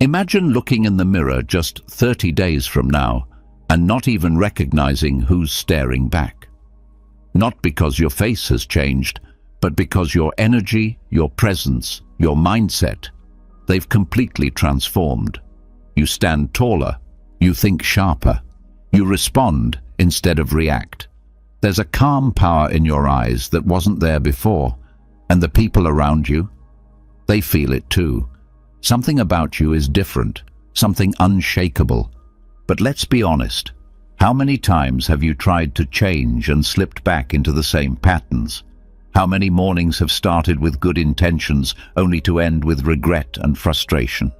Imagine looking in the mirror just 30 days from now and not even recognizing who's staring back. Not because your face has changed, but because your energy, your presence, your mindset, they've completely transformed. You stand taller, you think sharper, you respond instead of react. There's a calm power in your eyes that wasn't there before, and the people around you, they feel it too. Something about you is different, something unshakable. But let's be honest, how many times have you tried to change and slipped back into the same patterns? How many mornings have started with good intentions only to end with regret and frustration?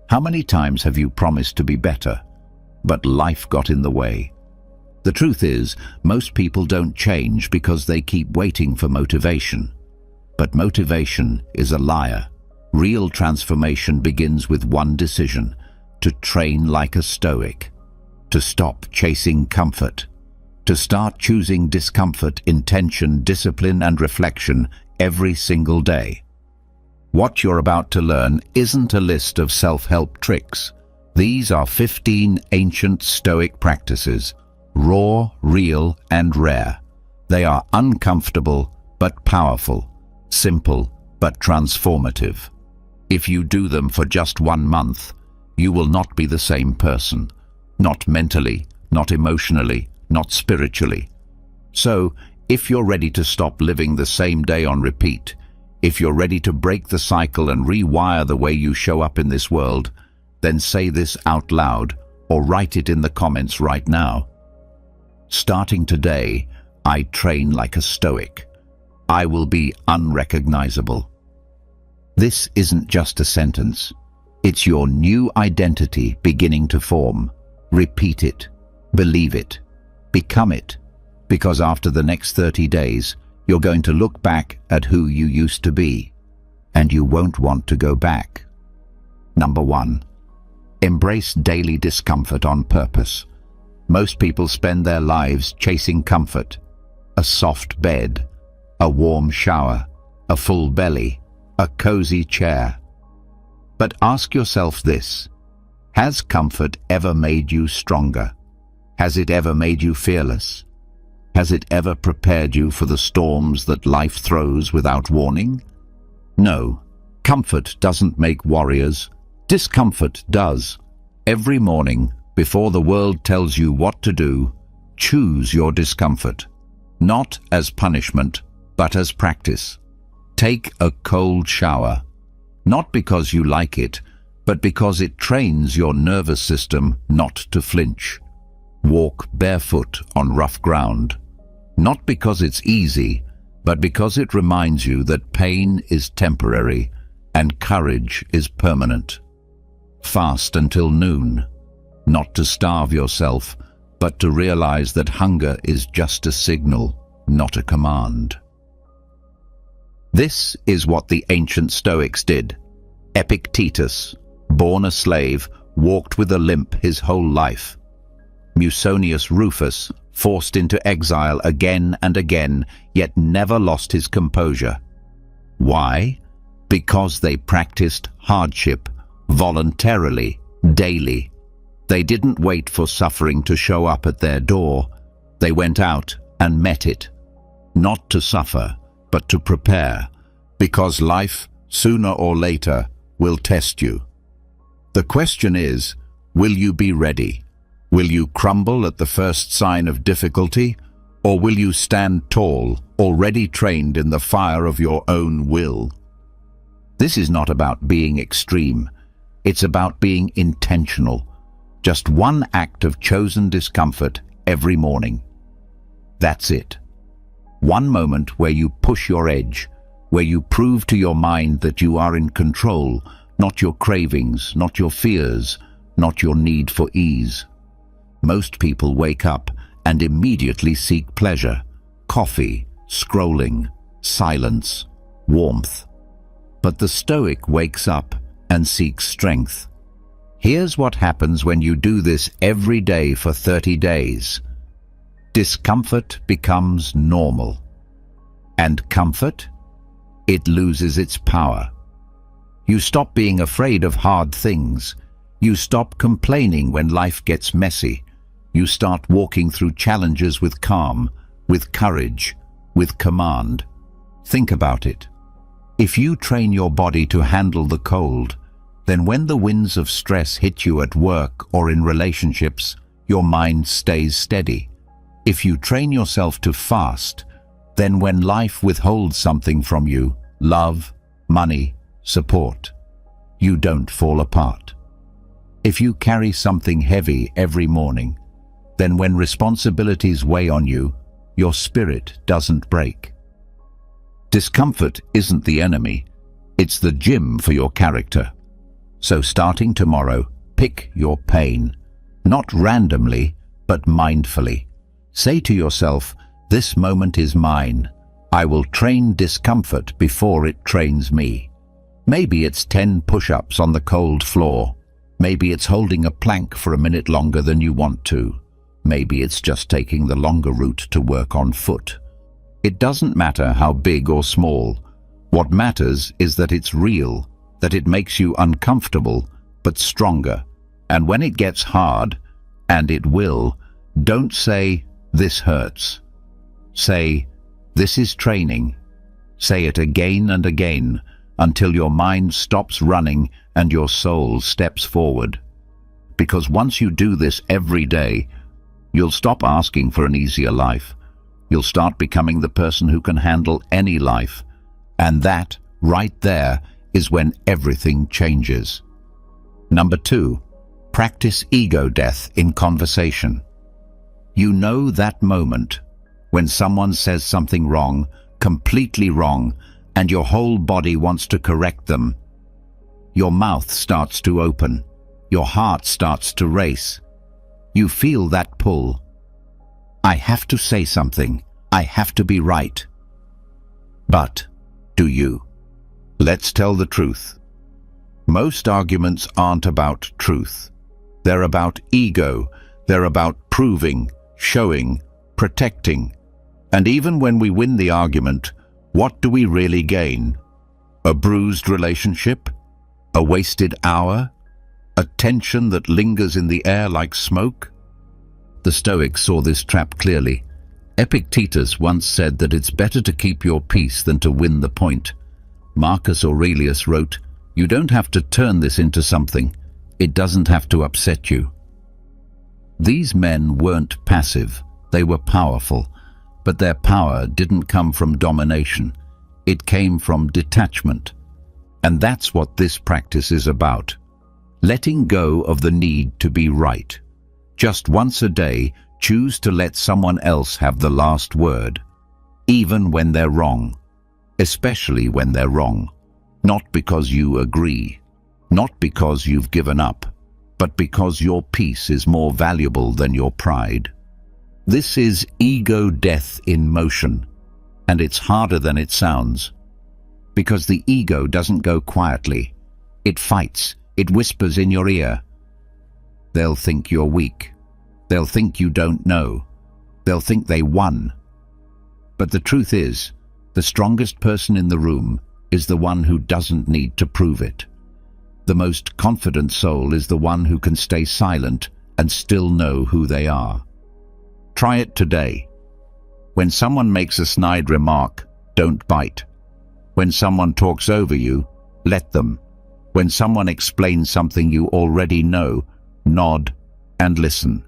How many times have you promised to be better, but life got in the way? The truth is, most people don't change because they keep waiting for motivation. But motivation is a liar. Real transformation begins with one decision: to train like a Stoic, to stop chasing comfort, to start choosing discomfort, intention, discipline, and reflection every single day. What you're about to learn isn't a list of self-help tricks. These are 15 ancient Stoic practices, raw, real, and rare. They are uncomfortable but powerful, simple but transformative. If you do them for just 1 month, you will not be the same person. Not mentally, not emotionally, not spiritually. So, if you're ready to stop living the same day on repeat, if you're ready to break the cycle and rewire the way you show up in this world, then say this out loud or write it in the comments right now. Starting today, I train like a Stoic. I will be unrecognizable. This isn't just a sentence. It's your new identity beginning to form. Repeat it, believe it, become it, because after the next 30 days, you're going to look back at who you used to be, and you won't want to go back. Number 1. Embrace daily discomfort on purpose. Most people spend their lives chasing comfort: a soft bed, a warm shower, a full belly, a cozy chair. But ask yourself this: has comfort ever made you stronger? Has it ever made you fearless? Has it ever prepared you for the storms that life throws without warning? No, comfort doesn't make warriors. Discomfort does. Every morning, before the world tells you what to do, choose your discomfort. Not as punishment, but as practice. Take a cold shower, not because you like it, but because it trains your nervous system not to flinch. Walk barefoot on rough ground, not because it's easy, but because it reminds you that pain is temporary and courage is permanent. Fast until noon, not to starve yourself, but to realize that hunger is just a signal, not a command. This is what the ancient Stoics did. Epictetus, born a slave, walked with a limp his whole life. Musonius Rufus, forced into exile again and again, yet never lost his composure. Why? Because they practiced hardship voluntarily, daily. They didn't wait for suffering to show up at their door. They went out and met it. Not to suffer, but to prepare, because life, sooner or later, will test you. The question is, will you be ready? Will you crumble at the first sign of difficulty, or will you stand tall, already trained in the fire of your own will? This is not about being extreme. It's about being intentional. Just one act of chosen discomfort every morning. That's it. One moment where you push your edge, where you prove to your mind that you are in control, not your cravings, not your fears, not your need for ease. Most people wake up and immediately seek pleasure: coffee, scrolling, silence, warmth. But the Stoic wakes up and seeks strength. Here's what happens when you do this every day for 30 days. Discomfort becomes normal. And comfort? It loses its power. You stop being afraid of hard things. You stop complaining when life gets messy. You start walking through challenges with calm, with courage, with command. Think about it. If you train your body to handle the cold, then when the winds of stress hit you at work or in relationships, your mind stays steady. If you train yourself to fast, then when life withholds something from you, love, money, support, you don't fall apart. If you carry something heavy every morning, then when responsibilities weigh on you, your spirit doesn't break. Discomfort isn't the enemy, it's the gym for your character. So starting tomorrow, pick your pain, not randomly, but mindfully. Say to yourself, this moment is mine. I will train discomfort before it trains me. Maybe it's 10 push-ups on the cold floor. Maybe it's holding a plank for a minute longer than you want to. Maybe it's just taking the longer route to work on foot. It doesn't matter how big or small. What matters is that it's real, that it makes you uncomfortable, but stronger. And when it gets hard, and it will, don't say, this hurts. Say, this is training. Say it again and again, until your mind stops running and your soul steps forward. Because once you do this every day, you'll stop asking for an easier life. You'll start becoming the person who can handle any life. And that, right there, is when everything changes. Number 2, practice ego death in conversation. You know that moment when someone says something wrong, completely wrong, and your whole body wants to correct them. Your mouth starts to open. Your heart starts to race. You feel that pull. I have to say something. I have to be right. But do you? Let's tell the truth. Most arguments aren't about truth. They're about ego. They're about proving, showing, protecting. And even when we win the argument, what do we really gain? A bruised relationship? A wasted hour? A tension that lingers in the air like smoke? The Stoics saw this trap clearly. Epictetus once said that it's better to keep your peace than to win the point. Marcus Aurelius wrote, "You don't have to turn this into something. It doesn't have to upset you." These men weren't passive. They were powerful. But their power didn't come from domination. It came from detachment. And that's what this practice is about. Letting go of the need to be right. Just once a day, choose to let someone else have the last word, even when they're wrong. Especially when they're wrong. Not because you agree, not because you've given up, but because your peace is more valuable than your pride. This is ego death in motion, and it's harder than it sounds. Because the ego doesn't go quietly. It fights, it whispers in your ear. They'll think you're weak. They'll think you don't know. They'll think they won. But the truth is, the strongest person in the room is the one who doesn't need to prove it. The most confident soul is the one who can stay silent and still know who they are. Try it today. When someone makes a snide remark, don't bite. When someone talks over you, let them. When someone explains something you already know, nod and listen.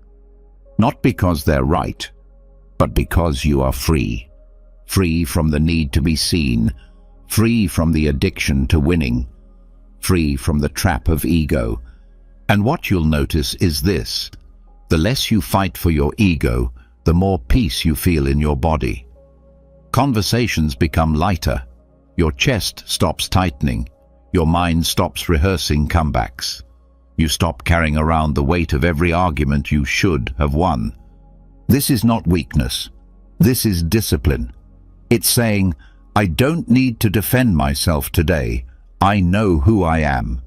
Not because they're right, but because you are free. Free from the need to be seen, free from the addiction to winning, free from the trap of ego. And what you'll notice is this: the less you fight for your ego, the more peace you feel in your body. Conversations become lighter. Your chest stops tightening. Your mind stops rehearsing comebacks. You stop carrying around the weight of every argument you should have won. This is not weakness. This is discipline. It's saying, I don't need to defend myself today. I know who I am.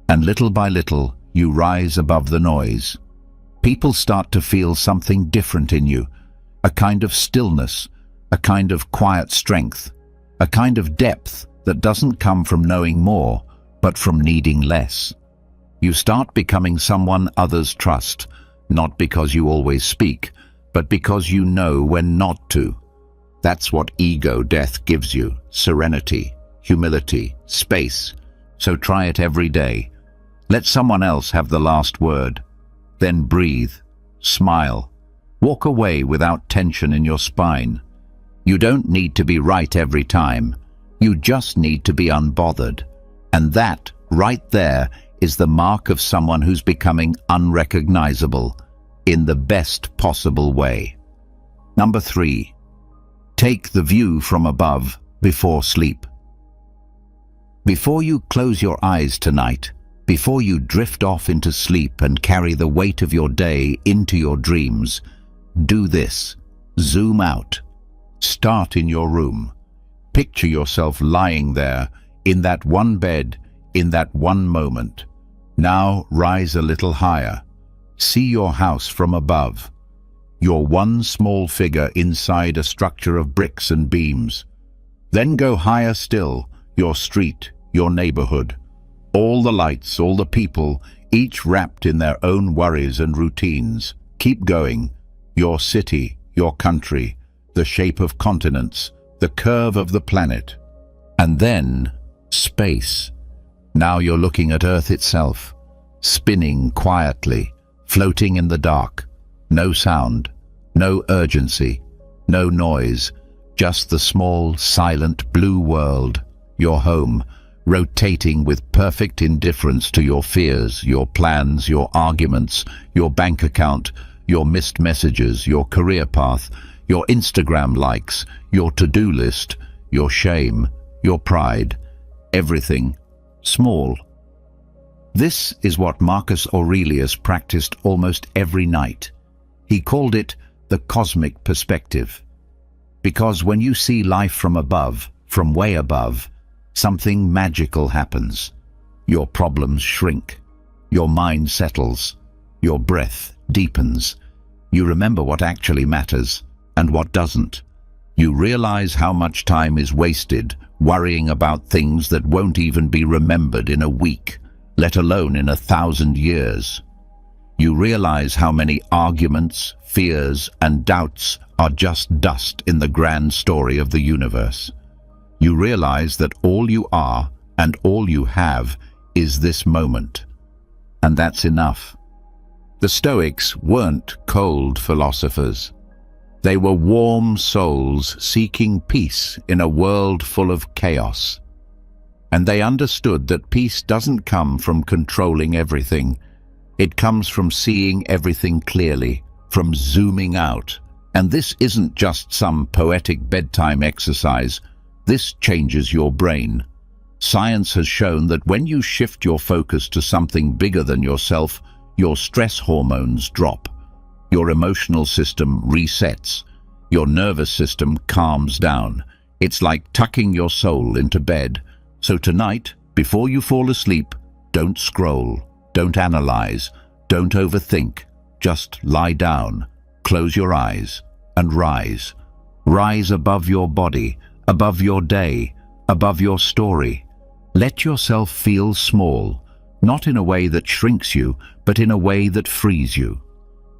And little by little, you rise above the noise. People start to feel something different in you, a kind of stillness, a kind of quiet strength, a kind of depth that doesn't come from knowing more, but from needing less. You start becoming someone others trust, not because you always speak, but because you know when not to. That's what ego death gives you: serenity, humility, space. So try it every day. Let someone else have the last word. Then breathe, smile, walk away without tension in your spine. You don't need to be right every time. You just need to be unbothered. And that, right there, is the mark of someone who's becoming unrecognizable in the best possible way. Number 3. Take the view from above before sleep. Before you close your eyes tonight, before you drift off into sleep and carry the weight of your day into your dreams, do this. Zoom out. Start in your room. Picture yourself lying there, in that one bed, in that one moment. Now rise a little higher. See your house from above. You're one small figure inside a structure of bricks and beams. Then go higher still, your street, your neighborhood. All the lights, all the people, each wrapped in their own worries and routines. Keep going. Your city, your country, the shape of continents, the curve of the planet. And then, space. Now you're looking at Earth itself, spinning quietly, floating in the dark. No sound, no urgency, no noise, just the small, silent blue world, your home, rotating with perfect indifference to your fears, your plans, your arguments, your bank account, your missed messages, your career path, your Instagram likes, your to-do list, your shame, your pride, everything small. This is what Marcus Aurelius practiced almost every night. He called it the cosmic perspective. Because when you see life from above, from way above, something magical happens. Your problems shrink. Your mind settles. Your breath deepens. You remember what actually matters and what doesn't. You realize how much time is wasted worrying about things that won't even be remembered in a week, let alone in 1,000 years. You realize how many arguments, fears, and doubts are just dust in the grand story of the universe. You realize that all you are and all you have is this moment. And that's enough. The Stoics weren't cold philosophers. They were warm souls seeking peace in a world full of chaos. And they understood that peace doesn't come from controlling everything. It comes from seeing everything clearly, from zooming out. And this isn't just some poetic bedtime exercise. This changes your brain. Science has shown that when you shift your focus to something bigger than yourself, your stress hormones drop. Your emotional system resets. Your nervous system calms down. It's like tucking your soul into bed. So tonight, before you fall asleep, don't scroll, don't analyze, don't overthink. Just lie down, close your eyes, and rise. Rise above your body, above your day, above your story. Let yourself feel small, not in a way that shrinks you, but in a way that frees you.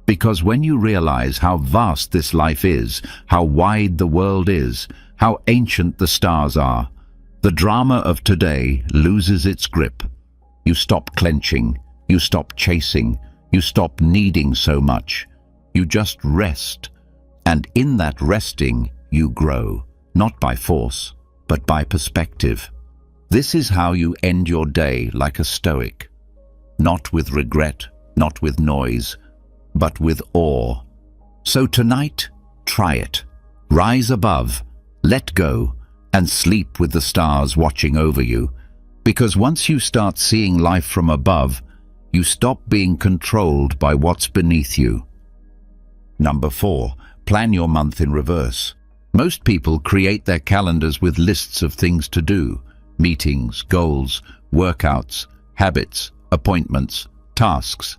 Because when you realize how vast this life is, how wide the world is, how ancient the stars are, the drama of today loses its grip. You stop clenching, you stop chasing, you stop needing so much. You just rest. And in that resting, you grow, not by force, but by perspective. This is how you end your day like a Stoic. Not with regret, not with noise, but with awe. So tonight, try it. Rise above, let go, and sleep with the stars watching over you. Because once you start seeing life from above, you stop being controlled by what's beneath you. Number 4, plan your month in reverse. Most people create their calendars with lists of things to do: meetings, goals, workouts, habits, appointments, tasks.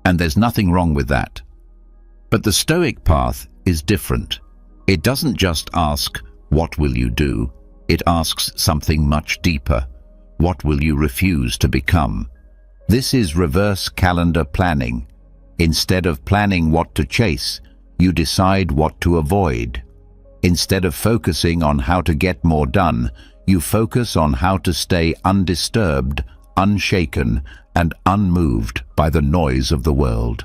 And there's nothing wrong with that. But the Stoic path is different. It doesn't just ask, what will you do? It asks something much deeper. What will you refuse to become? This is reverse calendar planning. Instead of planning what to chase, you decide what to avoid. Instead of focusing on how to get more done, you focus on how to stay undisturbed, unshaken, and unmoved by the noise of the world.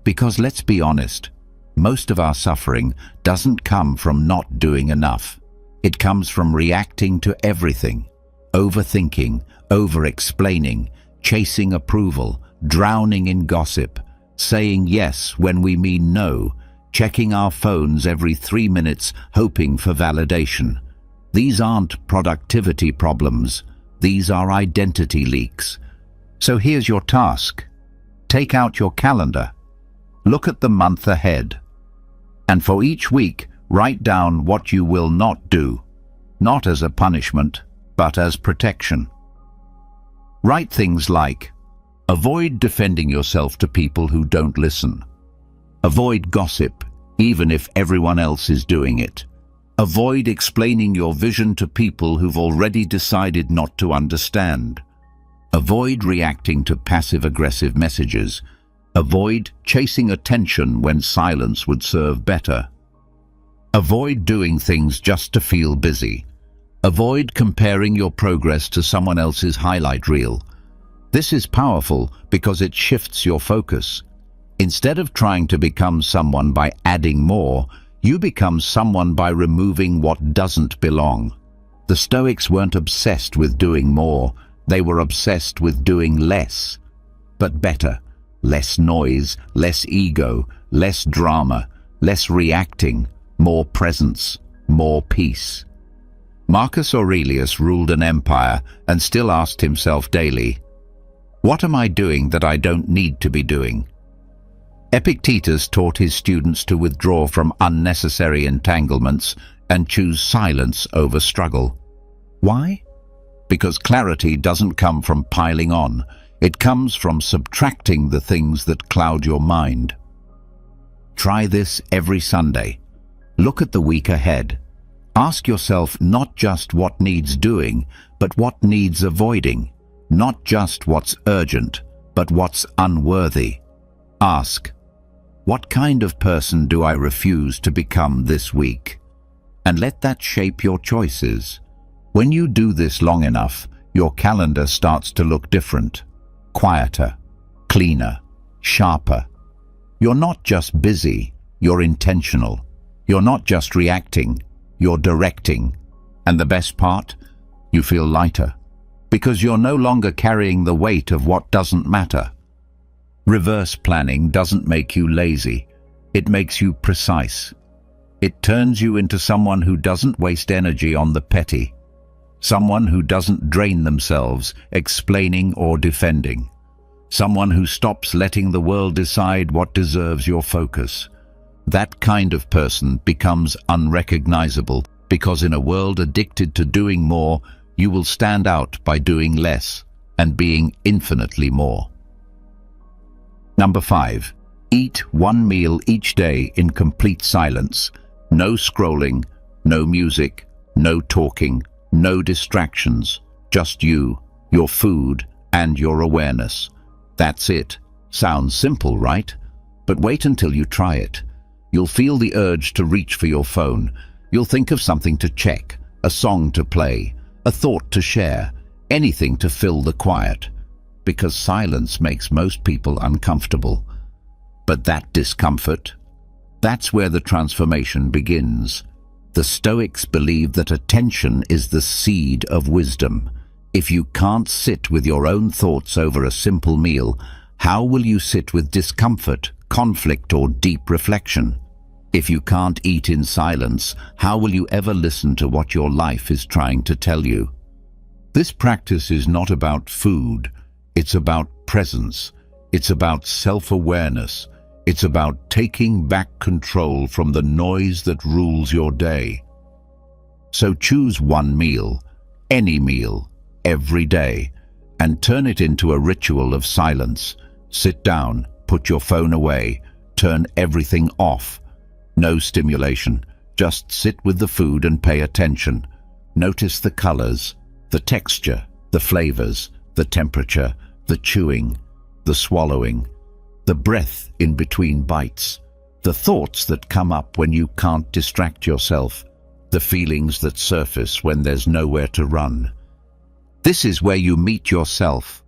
Because let's be honest, most of our suffering doesn't come from not doing enough. It comes from reacting to everything, overthinking, over-explaining, chasing approval, drowning in gossip, saying yes when we mean no, checking our phones every 3 minutes hoping for validation. These aren't productivity problems, these are identity leaks. So here's your task. Take out your calendar. Look at the month ahead. And for each week, write down what you will not do, not as a punishment, but as protection. Write things like, avoid defending yourself to people who don't listen. Avoid gossip, even if everyone else is doing it. Avoid explaining your vision to people who've already decided not to understand. Avoid reacting to passive-aggressive messages. Avoid chasing attention when silence would serve better. Avoid doing things just to feel busy. Avoid comparing your progress to someone else's highlight reel. This is powerful because it shifts your focus. Instead of trying to become someone by adding more, you become someone by removing what doesn't belong. The Stoics weren't obsessed with doing more, they were obsessed with doing less, but better. Less noise, less ego, less drama, less reacting, more presence, more peace. Marcus Aurelius ruled an empire and still asked himself daily, "What am I doing that I don't need to be doing?" Epictetus taught his students to withdraw from unnecessary entanglements and choose silence over struggle. Why? Because clarity doesn't come from piling on. It comes from subtracting the things that cloud your mind. Try this every Sunday. Look at the week ahead. Ask yourself not just what needs doing, but what needs avoiding. Not just what's urgent, but what's unworthy. Ask, what kind of person do I refuse to become this week? And let that shape your choices. When you do this long enough, your calendar starts to look different. Quieter, cleaner, sharper. You're not just busy, you're intentional. You're not just reacting, you're directing. And the best part? You feel lighter, because you're no longer carrying the weight of what doesn't matter. Reverse planning doesn't make you lazy, it makes you precise. It turns you into someone who doesn't waste energy on the petty. Someone who doesn't drain themselves explaining or defending. Someone who stops letting the world decide what deserves your focus. That kind of person becomes unrecognizable because in a world addicted to doing more, you will stand out by doing less and being infinitely more. Number 5. Eat one meal each day in complete silence. No scrolling, no music, no talking, no distractions, just you, your food, and your awareness. That's it. Sounds simple, right? But wait until you try it. You'll feel the urge to reach for your phone. You'll think of something to check, a song to play, a thought to share, anything to fill the quiet. Because silence makes most people uncomfortable. But that discomfort, that's where the transformation begins. The Stoics believe that attention is the seed of wisdom. If you can't sit with your own thoughts over a simple meal, how will you sit with discomfort, conflict, or deep reflection? If you can't eat in silence, how will you ever listen to what your life is trying to tell you? This practice is not about food, it's about presence, it's about self-awareness, it's about taking back control from the noise that rules your day. So choose one meal, any meal, every day, and turn it into a ritual of silence. Sit down, put your phone away, turn everything off. No stimulation, just sit with the food and pay attention. Notice the colors, the texture, the flavors, the temperature, the chewing, the swallowing, the breath in between bites, the thoughts that come up when you can't distract yourself, the feelings that surface when there's nowhere to run. This is where you meet yourself,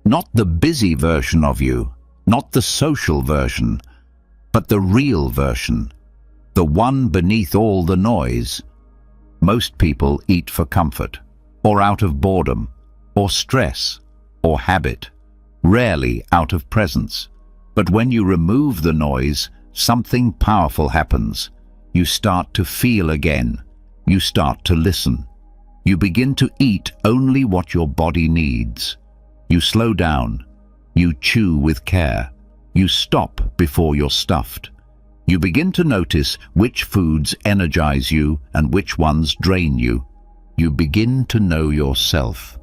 not the busy version of you, not the social version, but the real version, the one beneath all the noise. Most people eat for comfort, or out of boredom, or stress, or habit, rarely out of presence. But when you remove the noise, something powerful happens. You start to feel again. You start to listen. You begin to eat only what your body needs. You slow down. You chew with care. You stop before you're stuffed. You begin to notice which foods energize you and which ones drain you. You begin to know yourself.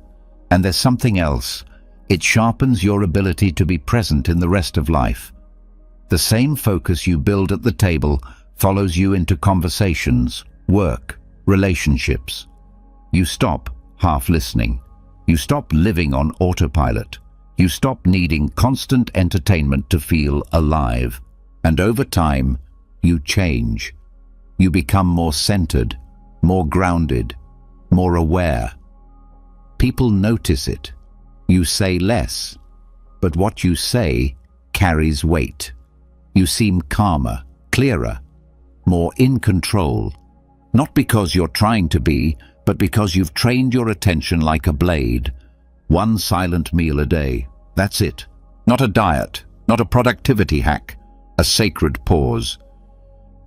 And there's something else. It sharpens your ability to be present in the rest of life. The same focus you build at the table follows you into conversations, work, relationships. You stop half listening. You stop living on autopilot. You stop needing constant entertainment to feel alive. And over time, you change. You become more centered, more grounded, more aware. People notice it. You say less, but what you say carries weight. You seem calmer, clearer, more in control. Not because you're trying to be, but because you've trained your attention like a blade. One silent meal a day. That's it. Not a diet, not a productivity hack, a sacred pause.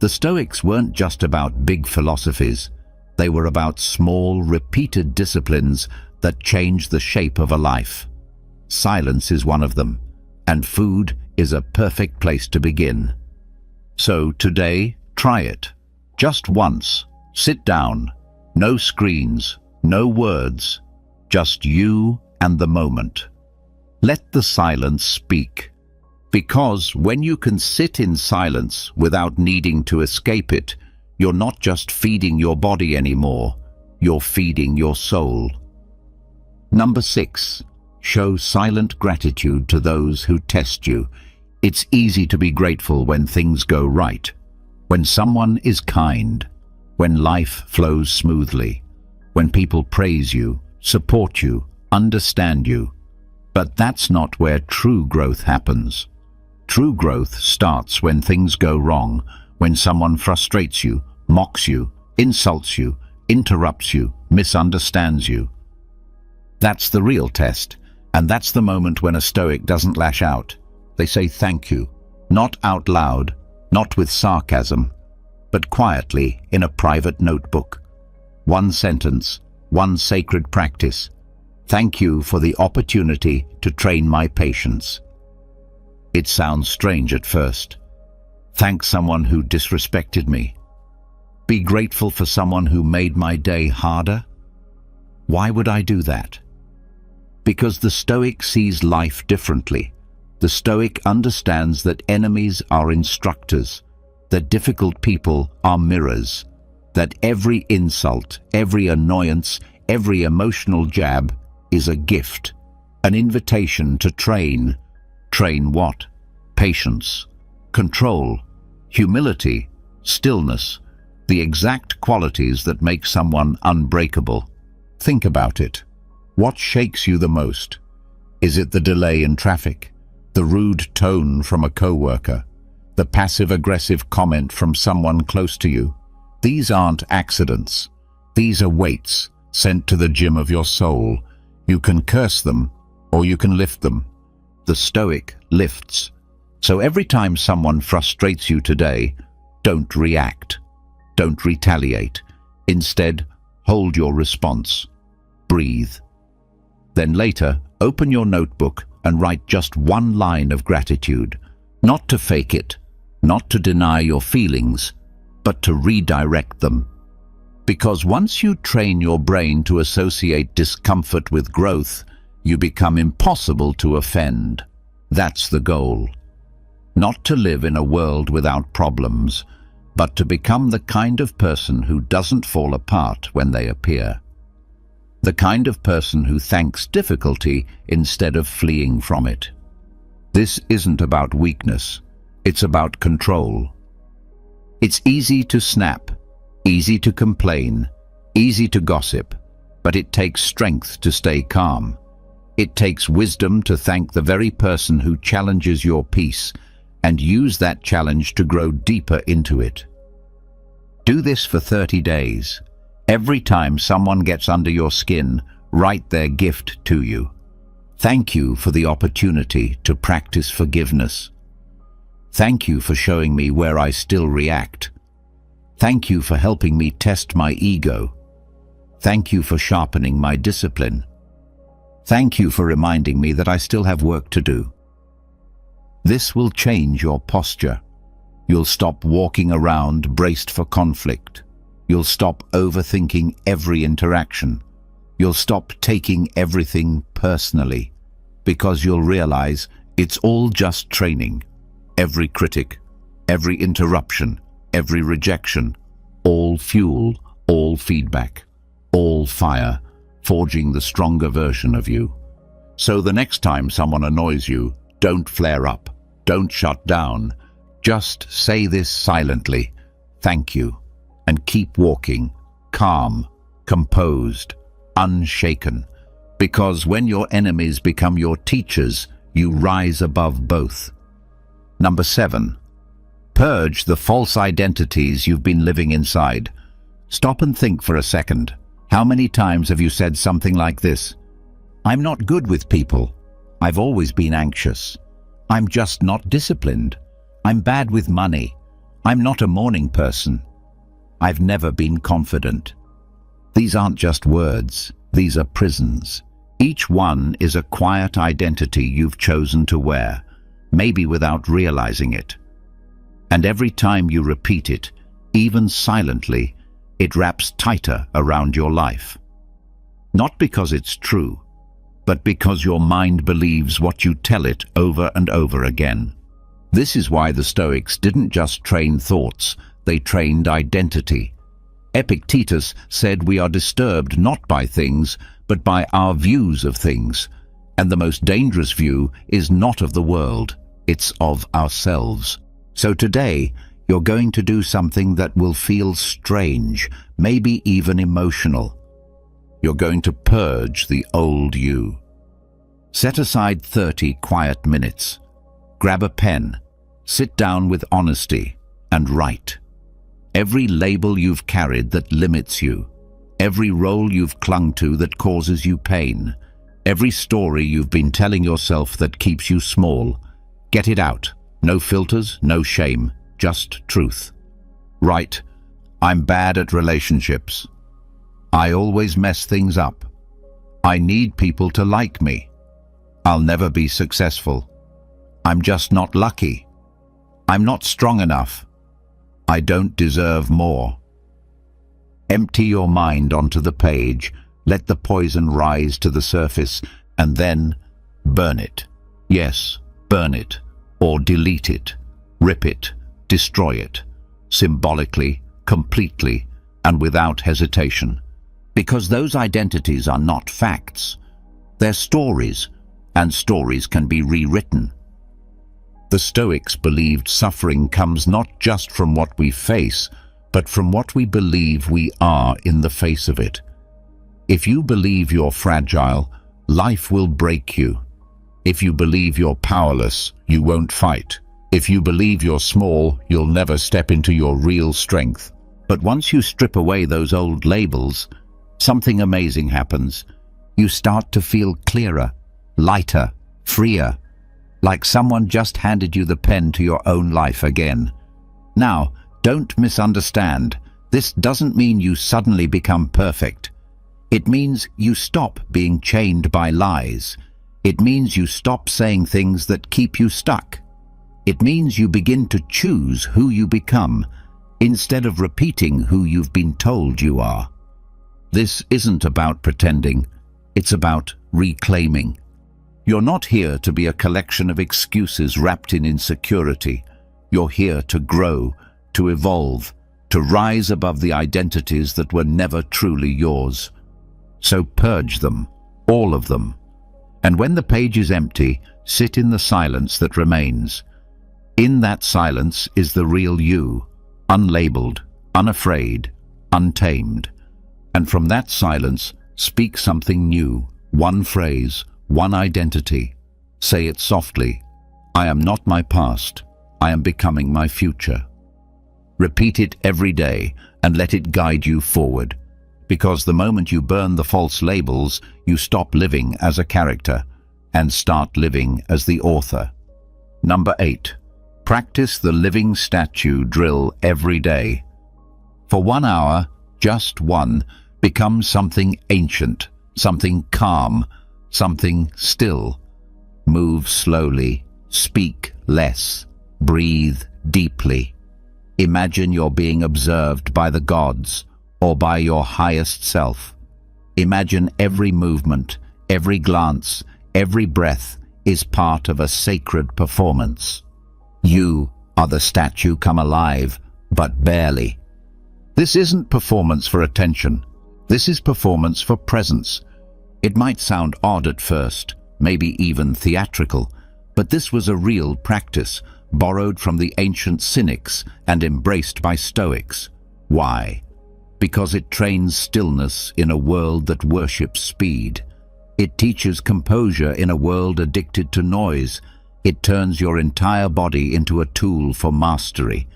The Stoics weren't just about big philosophies. They were about small, repeated disciplines that change the shape of a life. Silence is one of them, and food is a perfect place to begin. So today, try it. Just once. Sit down. No screens, no words, just you and the moment. Let the silence speak. Because when you can sit in silence without needing to escape it, you're not just feeding your body anymore, you're feeding your soul. Number 6, show silent gratitude to those who test you. It's easy to be grateful when things go right, when someone is kind, when life flows smoothly, when people praise you, support you, understand you. But that's not where true growth happens. True growth starts when things go wrong, when someone frustrates you, mocks you, insults you, interrupts you, misunderstands you. That's the real test, and that's the moment when a Stoic doesn't lash out. They say thank you, not out loud, not with sarcasm, but quietly in a private notebook. One sentence, one sacred practice. Thank you for the opportunity to train my patience. It sounds strange at first. Thank someone who disrespected me. Be grateful for someone who made my day harder. Why would I do that? Because the Stoic sees life differently. The Stoic understands that enemies are instructors, that difficult people are mirrors, that every insult, every annoyance, every emotional jab is a gift, an invitation to train. Train what? Patience, control, humility, stillness, the exact qualities that make someone unbreakable. Think about it. What shakes you the most? Is it the delay in traffic, the rude tone from a coworker, the passive-aggressive comment from someone close to you? These aren't accidents. These are weights sent to the gym of your soul. You can curse them, or you can lift them. The Stoic lifts. So every time someone frustrates you today, don't react. Don't retaliate. Instead, hold your response. Breathe. Then later, open your notebook and write just one line of gratitude. Not to fake it, not to deny your feelings, but to redirect them. Because once you train your brain to associate discomfort with growth, you become impossible to offend. That's the goal. Not to live in a world without problems, but to become the kind of person who doesn't fall apart when they appear. The kind of person who thanks difficulty instead of fleeing from it. This isn't about weakness, it's about control. It's easy to snap, easy to complain, easy to gossip, but it takes strength to stay calm. It takes wisdom to thank the very person who challenges your peace and use that challenge to grow deeper into it. Do this for 30 days. Every time someone gets under your skin, write their gift to you. Thank you for the opportunity to practice forgiveness. Thank you for showing me where I still react. Thank you for helping me test my ego. Thank you for sharpening my discipline. Thank you for reminding me that I still have work to do. This will change your posture. You'll stop walking around braced for conflict. You'll stop overthinking every interaction. You'll stop taking everything personally, because you'll realize it's all just training. Every critic, every interruption, every rejection, all fuel, all feedback, all fire, forging the stronger version of you. So the next time someone annoys you, don't flare up, don't shut down. Just say this silently, thank you, and keep walking, calm, composed, unshaken. Because when your enemies become your teachers, you rise above both. Number 7. Purge the false identities you've been living inside. Stop and think for a second. How many times have you said something like this? I'm not good with people. I've always been anxious. I'm just not disciplined. I'm bad with money. I'm not a morning person. I've never been confident. These aren't just words. These are prisons. Each one is a quiet identity you've chosen to wear, maybe without realizing it. And every time you repeat it, even silently, it wraps tighter around your life. Not because it's true, but because your mind believes what you tell it over and over again. This is why the Stoics didn't just train thoughts, they trained identity. Epictetus said we are disturbed not by things, but by our views of things. And the most dangerous view is not of the world, it's of ourselves. So today, you're going to do something that will feel strange, maybe even emotional. You're going to purge the old you. Set aside 30 quiet minutes. Grab a pen, sit down with honesty, and write. Every label you've carried that limits you, every role you've clung to that causes you pain, every story you've been telling yourself that keeps you small, get it out. No filters, no shame, just truth. Write, I'm bad at relationships. I always mess things up. I need people to like me. I'll never be successful. I'm just not lucky. I'm not strong enough. I don't deserve more. Empty your mind onto the page, let the poison rise to the surface, and then burn it. Yes, burn it, or delete it, rip it, destroy it, symbolically, completely, and without hesitation. Because those identities are not facts. They're stories, and stories can be rewritten. The Stoics believed suffering comes not just from what we face, but from what we believe we are in the face of it. If you believe you're fragile, life will break you. If you believe you're powerless, you won't fight. If you believe you're small, you'll never step into your real strength. But once you strip away those old labels, something amazing happens. You start to feel clearer, lighter, freer, like someone just handed you the pen to your own life again. Now, don't misunderstand. This doesn't mean you suddenly become perfect. It means you stop being chained by lies. It means you stop saying things that keep you stuck. It means you begin to choose who you become, instead of repeating who you've been told you are. This isn't about pretending. It's about reclaiming. You're not here to be a collection of excuses wrapped in insecurity. You're here to grow, to evolve, to rise above the identities that were never truly yours. So purge them, all of them. And when the page is empty, sit in the silence that remains. In that silence is the real you, unlabeled, unafraid, untamed. And from that silence, speak something new, one phrase, one identity. Say it softly. I am not my past. I am becoming my future. Repeat it every day and let it guide you forward. Because the moment you burn the false labels, you stop living as a character and start living as the author. Number 8. Practice the living statue drill every day. For 1 hour, just one, become something ancient, something calm, something still. Move slowly, speak less, breathe deeply. Imagine you're being observed by the gods or by your highest self. Imagine every movement, every glance, every breath is part of a sacred performance. You are the statue come alive, but barely. This isn't performance for attention. This is performance for presence. It might sound odd at first, maybe even theatrical, but this was a real practice, borrowed from the ancient Cynics and embraced by Stoics. Why? Because it trains stillness in a world that worships speed. It teaches composure in a world addicted to noise. It turns your entire body into a tool for mastery.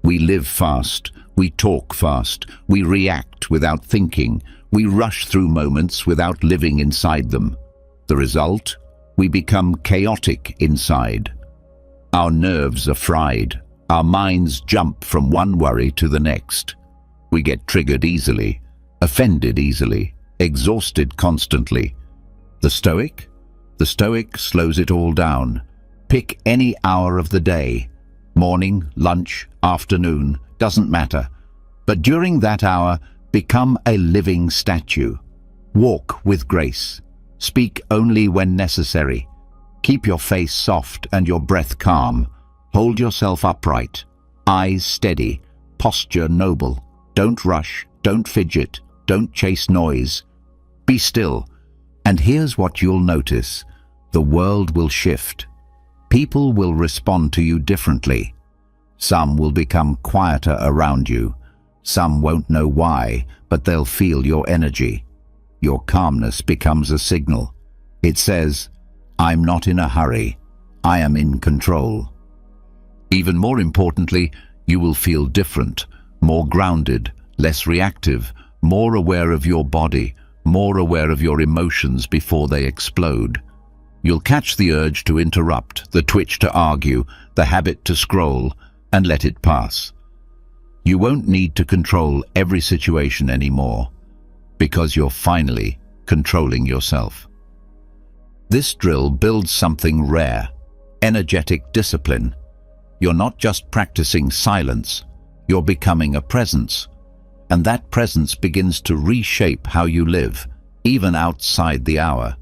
We live fast, we talk fast, we react without thinking, we rush through moments without living inside them. The result? We become chaotic inside. Our nerves are fried. Our minds jump from one worry to the next. We get triggered easily, offended easily, exhausted constantly. The Stoic? The Stoic slows it all down. Pick any hour of the day. Morning, lunch, afternoon, doesn't matter. But during that hour, become a living statue. Walk with grace. Speak only when necessary. Keep your face soft and your breath calm. Hold yourself upright. Eyes steady. Posture noble. Don't rush. Don't fidget. Don't chase noise. Be still. And here's what you'll notice. The world will shift. People will respond to you differently. Some will become quieter around you. Some won't know why, but they'll feel your energy. Your calmness becomes a signal. It says, I'm not in a hurry. I am in control. Even more importantly, you will feel different, more grounded, less reactive, more aware of your body, more aware of your emotions before they explode. You'll catch the urge to interrupt, the twitch to argue, the habit to scroll, and let it pass. You won't need to control every situation anymore, because you're finally controlling yourself. This drill builds something rare, energetic discipline. You're not just practicing silence, you're becoming a presence. And that presence begins to reshape how you live, even outside the hour.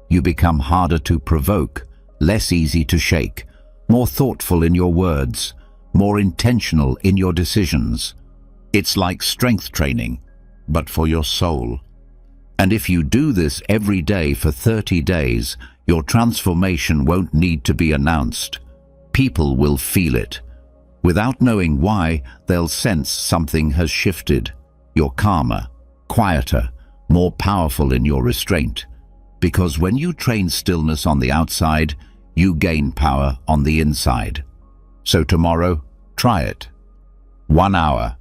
You become harder to provoke, less easy to shake, more thoughtful in your words, more intentional in your decisions. It's like strength training, but for your soul. And if you do this every day for 30 days, your transformation won't need to be announced. People will feel it. Without knowing why, they'll sense something has shifted. You're calmer, quieter, more powerful in your restraint. Because when you train stillness on the outside, you gain power on the inside. So tomorrow, try it. 1 hour.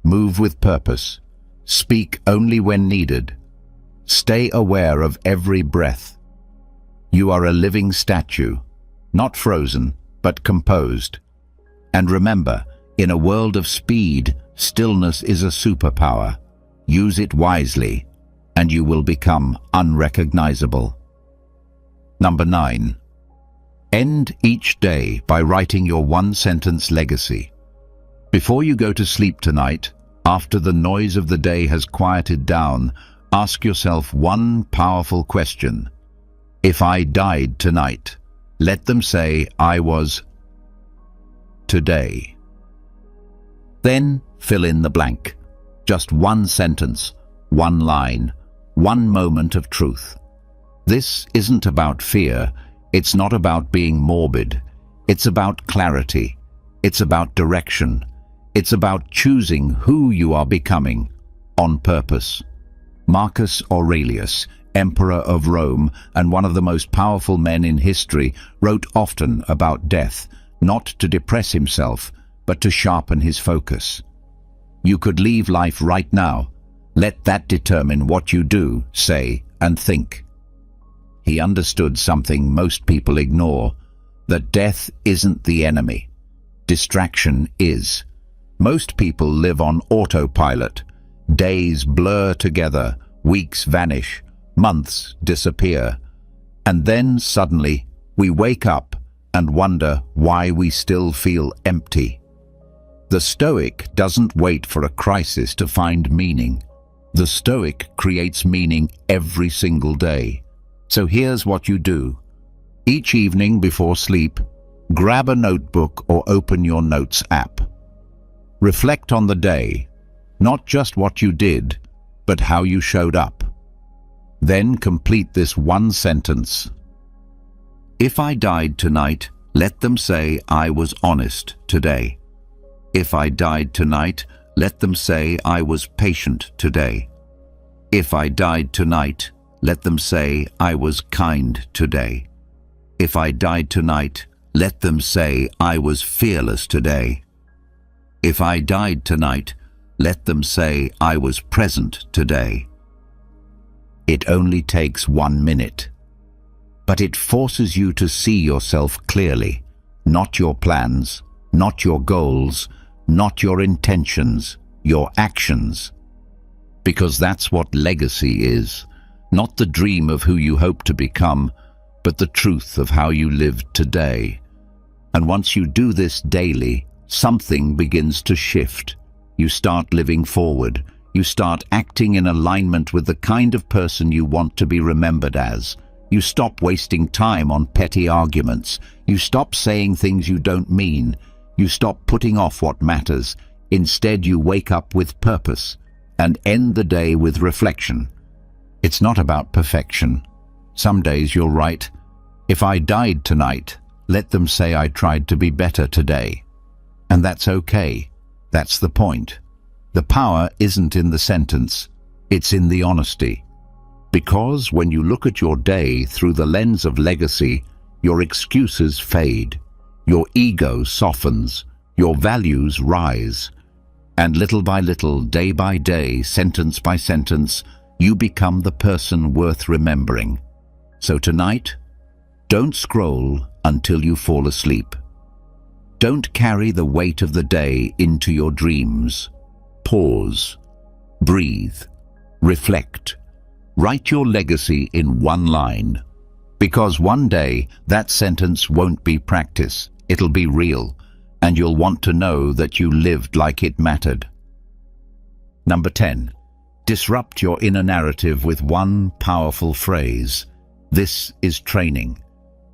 Move with purpose. Speak only when needed. Stay aware of every breath. You are a living statue, not frozen, but composed. And remember, in a world of speed, stillness is a superpower. Use it wisely, and you will become unrecognizable. Number 9. End each day by writing your one-sentence legacy. Before you go to sleep tonight, after the noise of the day has quieted down, ask yourself one powerful question. If I died tonight, let them say I was today. Then fill in the blank. Just one sentence, one line, One moment of truth. This isn't about fear. It's not about being morbid. It's about clarity. It's about direction. It's about choosing who you are becoming on purpose. Marcus Aurelius, Emperor of Rome and one of the most powerful men in history, wrote often about death, not to depress himself, but to sharpen his focus. You could leave life right now. Let that determine what you do, say, and think. He understood something most people ignore, that death isn't the enemy. Distraction is. Most people live on autopilot. Days blur together, weeks vanish, months disappear. And then suddenly we wake up and wonder why we still feel empty. The Stoic doesn't wait for a crisis to find meaning. The Stoic creates meaning every single day. So here's what you do. Each evening before sleep, grab a notebook or open your notes app. Reflect on the day, not just what you did, but how you showed up. Then complete this one sentence. If I died tonight, let them say I was honest today. If I died tonight, let them say I was patient today. If I died tonight, let them say I was kind today. If I died tonight, let them say I was fearless today. If I died tonight, let them say I was present today. It only takes 1 minute, but it forces you to see yourself clearly, not your plans, not your goals, not your intentions, your actions. Because that's what legacy is, not the dream of who you hope to become, but the truth of how you lived today. And once you do this daily, something begins to shift. You start living forward. You start acting in alignment with the kind of person you want to be remembered as. You stop wasting time on petty arguments. You stop saying things you don't mean. You stop putting off what matters. Instead, you wake up with purpose and end the day with reflection. It's not about perfection. Some days you'll write, if I died tonight, let them say I tried to be better today. And that's okay. That's the point. The power isn't in the sentence, it's in the honesty. Because when you look at your day through the lens of legacy, your excuses fade, your ego softens, your values rise. And little by little, day by day, sentence by sentence, you become the person worth remembering. So tonight, don't scroll until you fall asleep. Don't carry the weight of the day into your dreams. Pause, breathe, reflect. Write your legacy in one line. Because one day, that sentence won't be practice, it'll be real, and you'll want to know that you lived like it mattered. Number 10. Disrupt your inner narrative with one powerful phrase. This is training.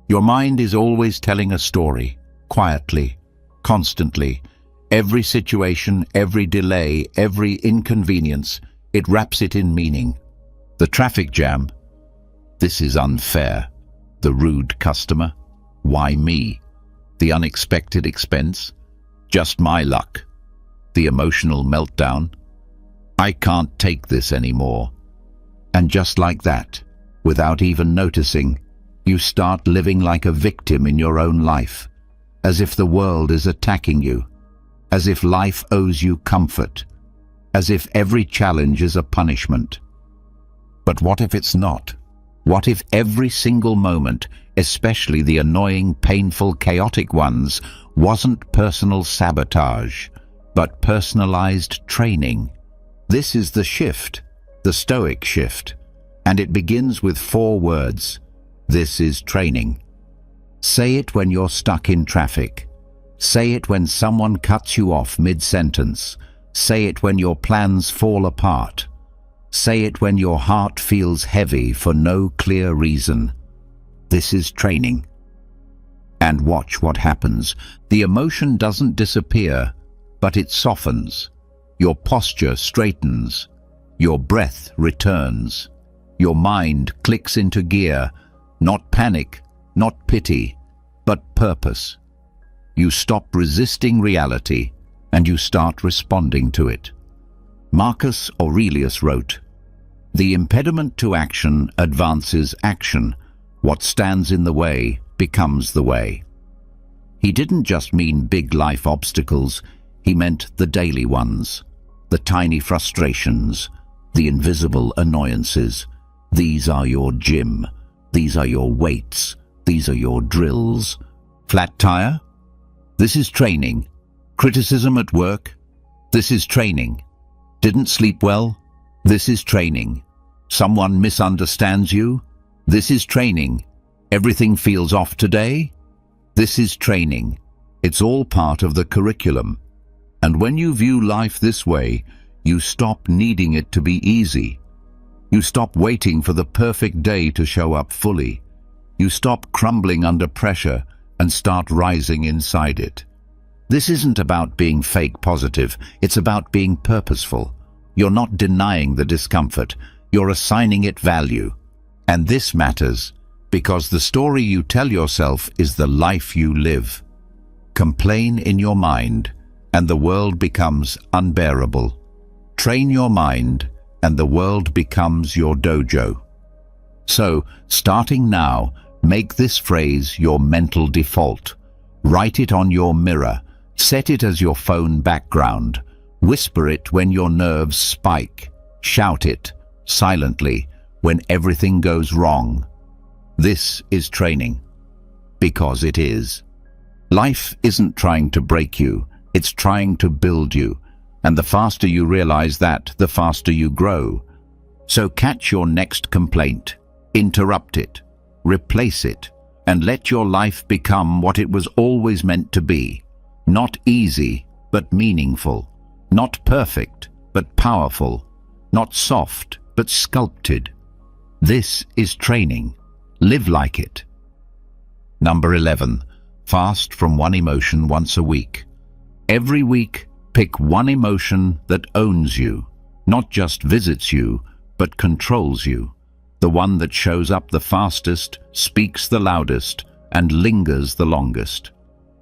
Your mind is always telling a story, quietly, constantly. Every situation, every delay, every inconvenience, it wraps it in meaning. The traffic jam, this is unfair. The rude customer, why me? The unexpected expense, just my luck. The emotional meltdown, I can't take this anymore. And just like that, without even noticing, you start living like a victim in your own life, as if the world is attacking you, as if life owes you comfort, as if every challenge is a punishment. But what if it's not? What if every single moment, especially the annoying, painful, chaotic ones, wasn't personal sabotage, but personalized training? This is the shift, the Stoic shift, and it begins with 4 words. This is training. Say it when you're stuck in traffic. Say it when someone cuts you off mid-sentence. Say it when your plans fall apart. Say it when your heart feels heavy for no clear reason. This is training. And watch what happens. The emotion doesn't disappear, but it softens. Your posture straightens. Your breath returns. Your mind clicks into gear, not panic, not pity, but purpose. You stop resisting reality and you start responding to it. Marcus Aurelius wrote, "The impediment to action advances action. What stands in the way becomes the way." He didn't just mean big life obstacles, he meant the daily ones, the tiny frustrations, the invisible annoyances. These are your gym, these are your weights, these are your drills. Flat tire? This is training. Criticism at work? This is training. Didn't sleep well? This is training. Someone misunderstands you? This is training. Everything feels off today? This is training. It's all part of the curriculum. And when you view life this way, you stop needing it to be easy. You stop waiting for the perfect day to show up fully. You stop crumbling under pressure and start rising inside it. This isn't about being fake positive, it's about being purposeful. You're not denying the discomfort, you're assigning it value. And this matters because the story you tell yourself is the life you live. Complain in your mind, and the world becomes unbearable. Train your mind, and the world becomes your dojo. So, starting now, make this phrase your mental default. Write it on your mirror. Set it as your phone background. Whisper it when your nerves spike. Shout it, silently, when everything goes wrong. This is training. Because it is. Life isn't trying to break you, it's trying to build you. And the faster you realize that, the faster you grow. So catch your next complaint, interrupt it, replace it, and let your life become what it was always meant to be. Not easy, but meaningful. Not perfect, but powerful. Not soft, but sculpted. This is training. Live like it. Number 11. Fast from one emotion once a week. Every week, pick one emotion that owns you, not just visits you, but controls you. The one that shows up the fastest, speaks the loudest, and lingers the longest.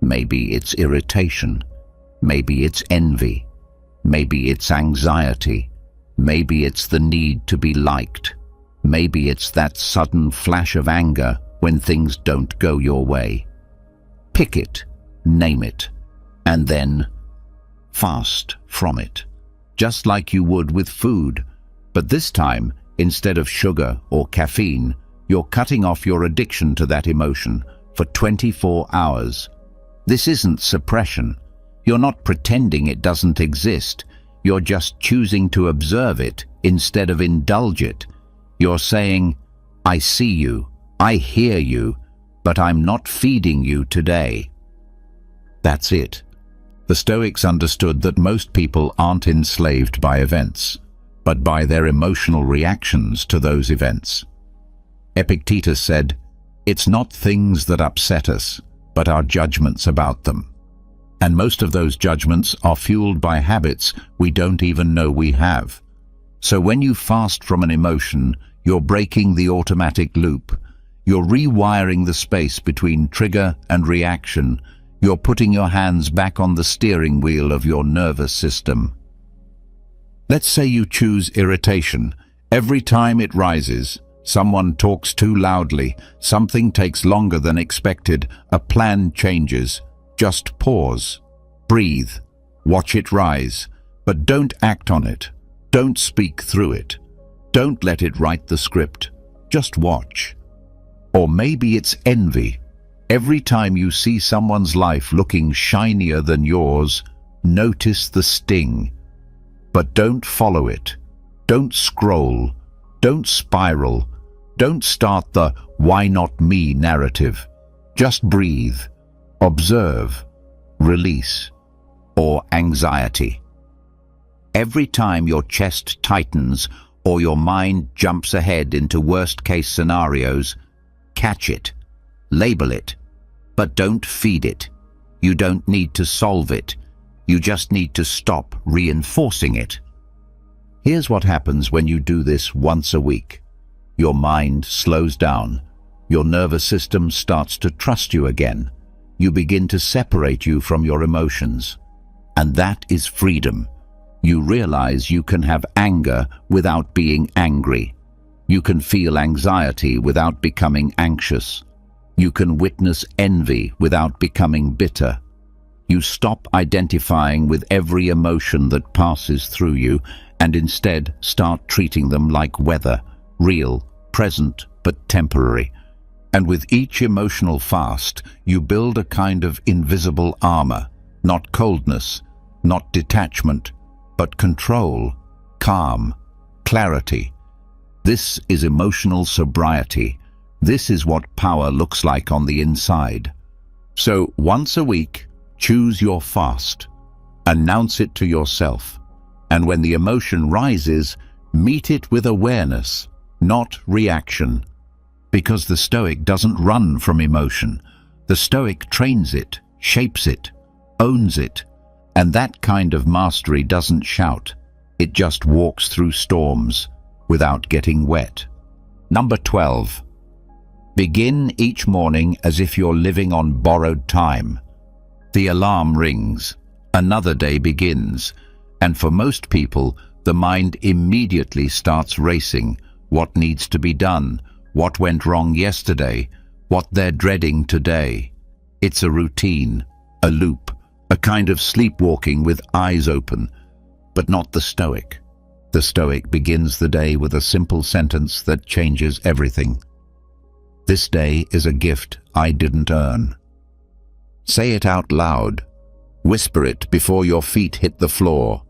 Maybe it's irritation. Maybe it's envy. Maybe it's anxiety. Maybe it's the need to be liked. Maybe it's that sudden flash of anger when things don't go your way. Pick it, name it, and then fast from it, just like you would with food. But this time, instead of sugar or caffeine, you're cutting off your addiction to that emotion for 24 hours. This isn't suppression. You're not pretending it doesn't exist. You're just choosing to observe it instead of indulge it. You're saying, I see you, I hear you, but I'm not feeding you today. That's it. The Stoics understood that most people aren't enslaved by events, but by their emotional reactions to those events. Epictetus said, "It's not things that upset us, but our judgments about them." And most of those judgments are fueled by habits we don't even know we have. So when you fast from an emotion, you're breaking the automatic loop. You're rewiring the space between trigger and reaction. You're putting your hands back on the steering wheel of your nervous system. Let's say you choose irritation. Every time it rises, someone talks too loudly, something takes longer than expected, a plan changes. Just pause, breathe, watch it rise, but don't act on it. Don't speak through it. Don't let it write the script. Just watch. Or maybe it's envy. Every time you see someone's life looking shinier than yours, notice the sting. But don't follow it. Don't scroll. Don't spiral. Don't start the "why not me" narrative. Just breathe. Observe. Release. Or anxiety. Every time your chest tightens or your mind jumps ahead into worst-case scenarios, catch it. Label it. But don't feed it. You don't need to solve it. You just need to stop reinforcing it. Here's what happens when you do this once a week. Your mind slows down. Your nervous system starts to trust you again. You begin to separate you from your emotions. And that is freedom. You realize you can have anger without being angry. You can feel anxiety without becoming anxious. You can witness envy without becoming bitter. You stop identifying with every emotion that passes through you and instead start treating them like weather, real, present, but temporary. And with each emotional fast, you build a kind of invisible armor, not coldness, not detachment, but control, calm, clarity. This is emotional sobriety. This is what power looks like on the inside. So once a week, choose your fast. Announce it to yourself. And when the emotion rises, meet it with awareness, not reaction. Because the Stoic doesn't run from emotion. The Stoic trains it, shapes it, owns it. And that kind of mastery doesn't shout. It just walks through storms without getting wet. Number 12. Begin each morning as if you're living on borrowed time. The alarm rings. Another day begins. And for most people, the mind immediately starts racing. What needs to be done? What went wrong yesterday? What they're dreading today? It's a routine, a loop, a kind of sleepwalking with eyes open, but not the Stoic. The Stoic begins the day with a simple sentence that changes everything. This day is a gift I didn't earn. Say it out loud. Whisper it before your feet hit the floor.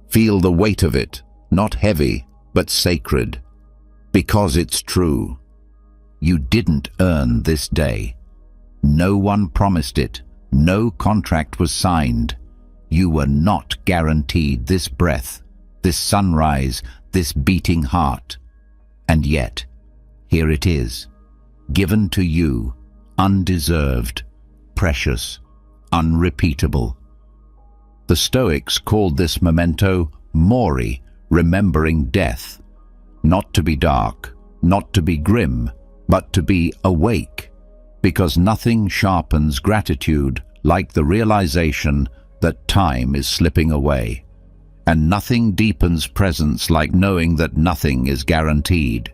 Feel the weight of it, not heavy, but sacred. Because it's true. You didn't earn this day. No one promised it. No contract was signed. You were not guaranteed this breath, this sunrise, this beating heart. And yet, here it is, given to you, undeserved, precious, unrepeatable. The Stoics called this memento mori, remembering death. Not to be dark, not to be grim, but to be awake, because nothing sharpens gratitude like the realization that time is slipping away, and nothing deepens presence like knowing that nothing is guaranteed.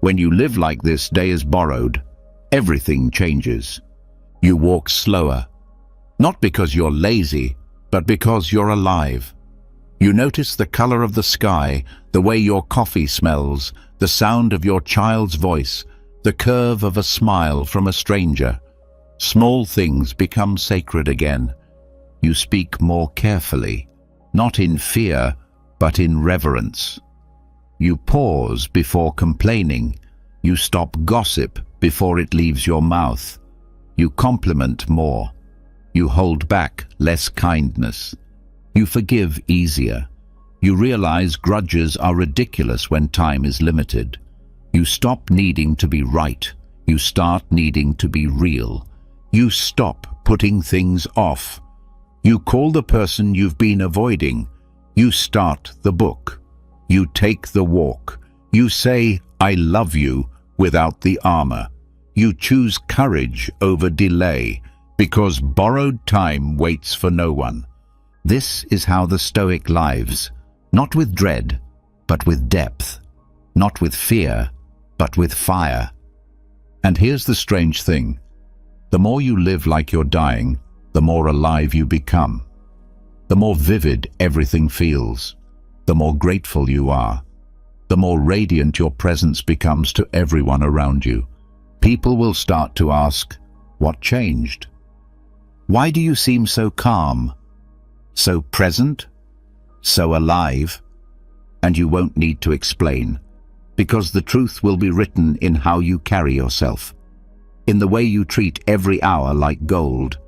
When you live like this day is borrowed, everything changes. You walk slower, not because you're lazy, but because you're alive. You notice the color of the sky, the way your coffee smells, the sound of your child's voice, the curve of a smile from a stranger. Small things become sacred again. You speak more carefully, not in fear, but in reverence. You pause before complaining. You stop gossip before it leaves your mouth. You compliment more. You hold back less kindness. You forgive easier. You realize grudges are ridiculous when time is limited. You stop needing to be right. You start needing to be real. You stop putting things off. You call the person you've been avoiding. You start the book. You take the walk. You say, I love you, without the armor. You choose courage over delay, because borrowed time waits for no one. This is how the Stoic lives, not with dread, but with depth, not with fear, but with fire. And here's the strange thing. The more you live like you're dying, the more alive you become. The more vivid everything feels. The more grateful you are. The more radiant your presence becomes to everyone around you. People will start to ask, what changed? Why do you seem so calm, so present, so alive? And you won't need to explain, because the truth will be written in how you carry yourself, in the way you treat every hour like gold,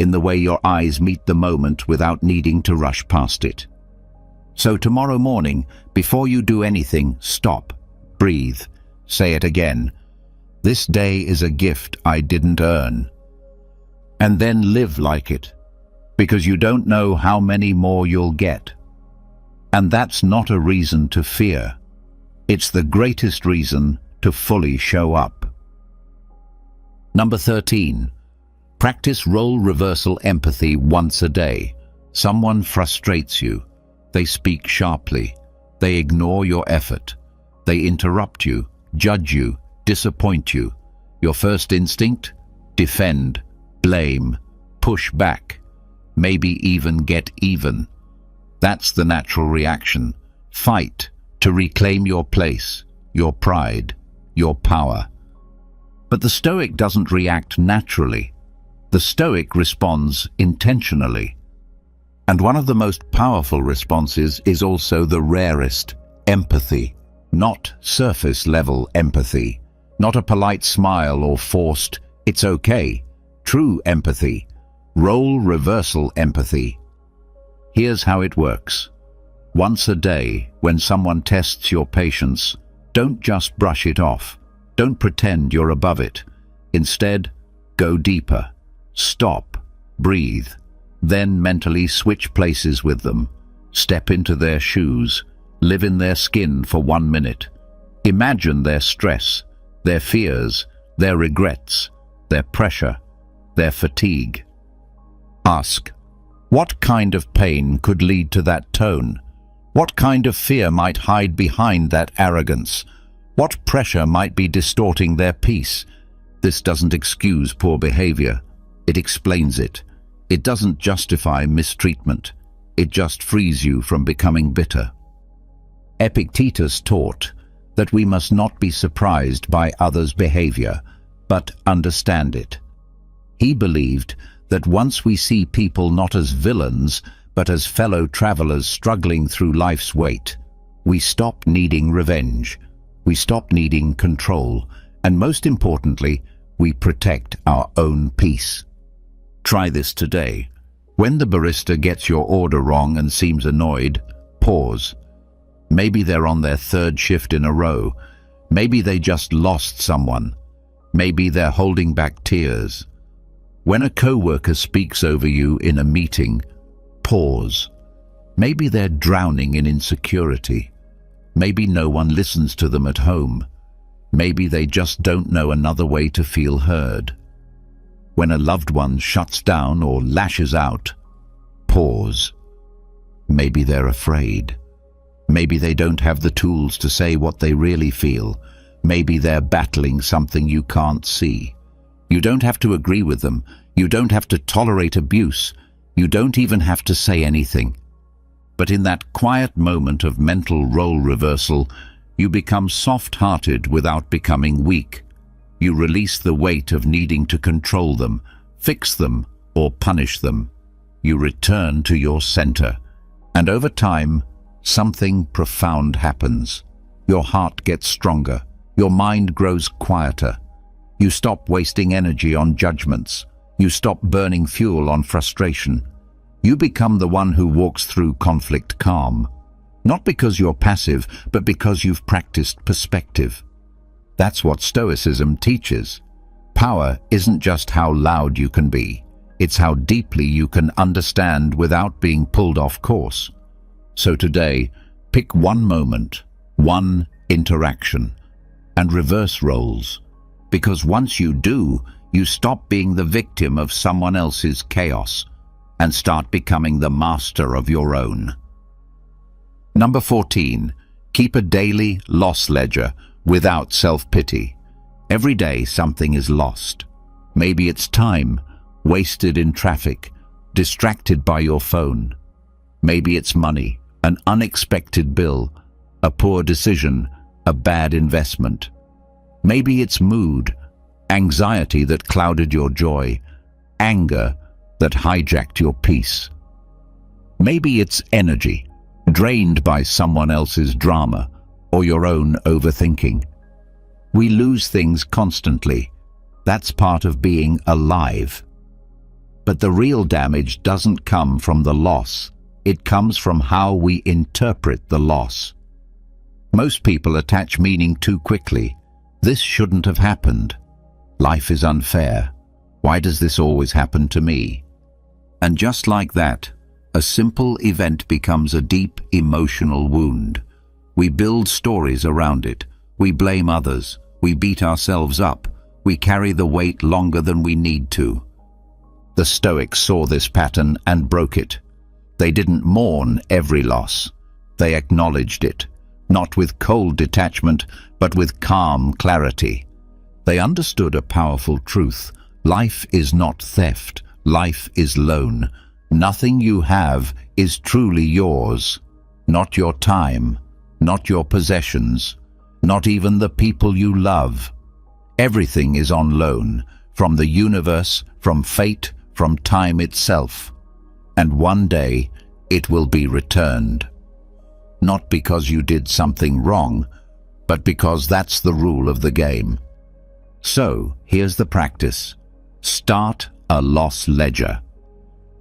in the way your eyes meet the moment without needing to rush past it. So tomorrow morning, before you do anything, stop, breathe, say it again. This day is a gift I didn't earn. And then live like it, because you don't know how many more you'll get. And that's not a reason to fear. It's the greatest reason to fully show up. Number 13. Practice role reversal empathy once a day. Someone frustrates you. They speak sharply. They ignore your effort. They interrupt you, judge you, disappoint you. Your first instinct? Defend, blame, push back, maybe even get even. That's the natural reaction. Fight to reclaim your place, your pride, your power. But the Stoic doesn't react naturally. The Stoic responds intentionally. And one of the most powerful responses is also the rarest: empathy. Not surface-level empathy. Not a polite smile or forced, "It's okay." True empathy. Role reversal empathy. Here's how it works. Once a day, when someone tests your patience, don't just brush it off. Don't pretend you're above it. Instead, go deeper. Stop. Breathe. Then mentally switch places with them. Step into their shoes. Live in their skin for 1 minute. Imagine their stress, their fears, their regrets, their pressure, their fatigue. Ask, what kind of pain could lead to that tone? What kind of fear might hide behind that arrogance? What pressure might be distorting their peace? This doesn't excuse poor behavior. It explains it. It doesn't justify mistreatment. It just frees you from becoming bitter. Epictetus taught that we must not be surprised by others' behavior, but understand it. He believed that once we see people not as villains, but as fellow travelers struggling through life's weight, we stop needing revenge, we stop needing control, and most importantly, we protect our own peace. Try this today. When the barista gets your order wrong and seems annoyed, pause. Maybe they're on their 3rd shift in a row. Maybe they just lost someone. Maybe they're holding back tears. When a coworker speaks over you in a meeting, pause. Maybe they're drowning in insecurity. Maybe no one listens to them at home. Maybe they just don't know another way to feel heard. When a loved one shuts down or lashes out, pause. Maybe they're afraid. Maybe they don't have the tools to say what they really feel. Maybe they're battling something you can't see. You don't have to agree with them. You don't have to tolerate abuse. You don't even have to say anything. But in that quiet moment of mental role reversal, you become soft-hearted without becoming weak. You release the weight of needing to control them, fix them, or punish them. You return to your center. And over time, something profound happens. Your heart gets stronger. Your mind grows quieter. You stop wasting energy on judgments. You stop burning fuel on frustration. You become the one who walks through conflict calm. Not because you're passive, but because you've practiced perspective. That's what Stoicism teaches. Power isn't just how loud you can be. It's how deeply you can understand without being pulled off course. So today, pick one moment, one interaction, and reverse roles. Because once you do, you stop being the victim of someone else's chaos and start becoming the master of your own. Number 14, keep a daily loss ledger without self-pity. Every day something is lost. Maybe it's time, wasted in traffic, distracted by your phone. Maybe it's money, an unexpected bill, a poor decision, a bad investment. Maybe it's mood, anxiety that clouded your joy, anger that hijacked your peace. Maybe it's energy, drained by someone else's drama or your own overthinking. We lose things constantly. That's part of being alive. But the real damage doesn't come from the loss. It comes from how we interpret the loss. Most people attach meaning too quickly. This shouldn't have happened. Life is unfair. Why does this always happen to me? And just like that, a simple event becomes a deep emotional wound. We build stories around it. We blame others. We beat ourselves up. We carry the weight longer than we need to. The Stoics saw this pattern and broke it. They didn't mourn every loss. They acknowledged it, not with cold detachment, but with calm clarity. They understood a powerful truth. Life is not theft. Life is loan. Nothing you have is truly yours. Not your time, not your possessions, not even the people you love. Everything is on loan, from the universe, from fate, from time itself. And one day, it will be returned. Not because you did something wrong, but because that's the rule of the game. So, here's the practice. Start a loss ledger.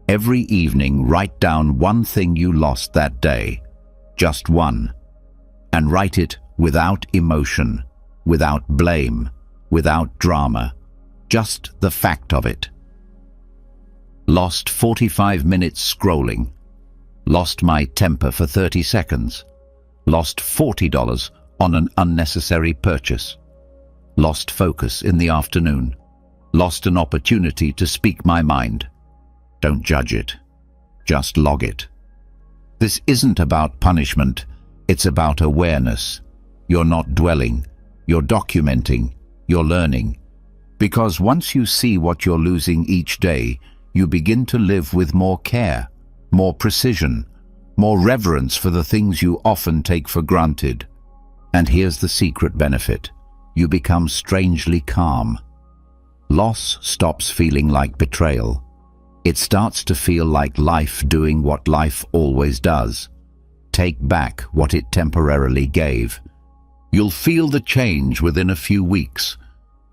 Every evening, write down one thing you lost that day. Just one. And write it without emotion, without blame, without drama. Just the fact of it. Lost 45 minutes scrolling. Lost my temper for 30 seconds. Lost $40 on an unnecessary purchase. Lost focus in the afternoon. Lost an opportunity to speak my mind. Don't judge it. Just log it. This isn't about punishment. It's about awareness. You're not dwelling. You're documenting. You're learning. Because once you see what you're losing each day, you begin to live with more care, more precision, more reverence for the things you often take for granted. And here's the secret benefit. You become strangely calm. Loss stops feeling like betrayal. It starts to feel like life doing what life always does. Take back what it temporarily gave. You'll feel the change within a few weeks.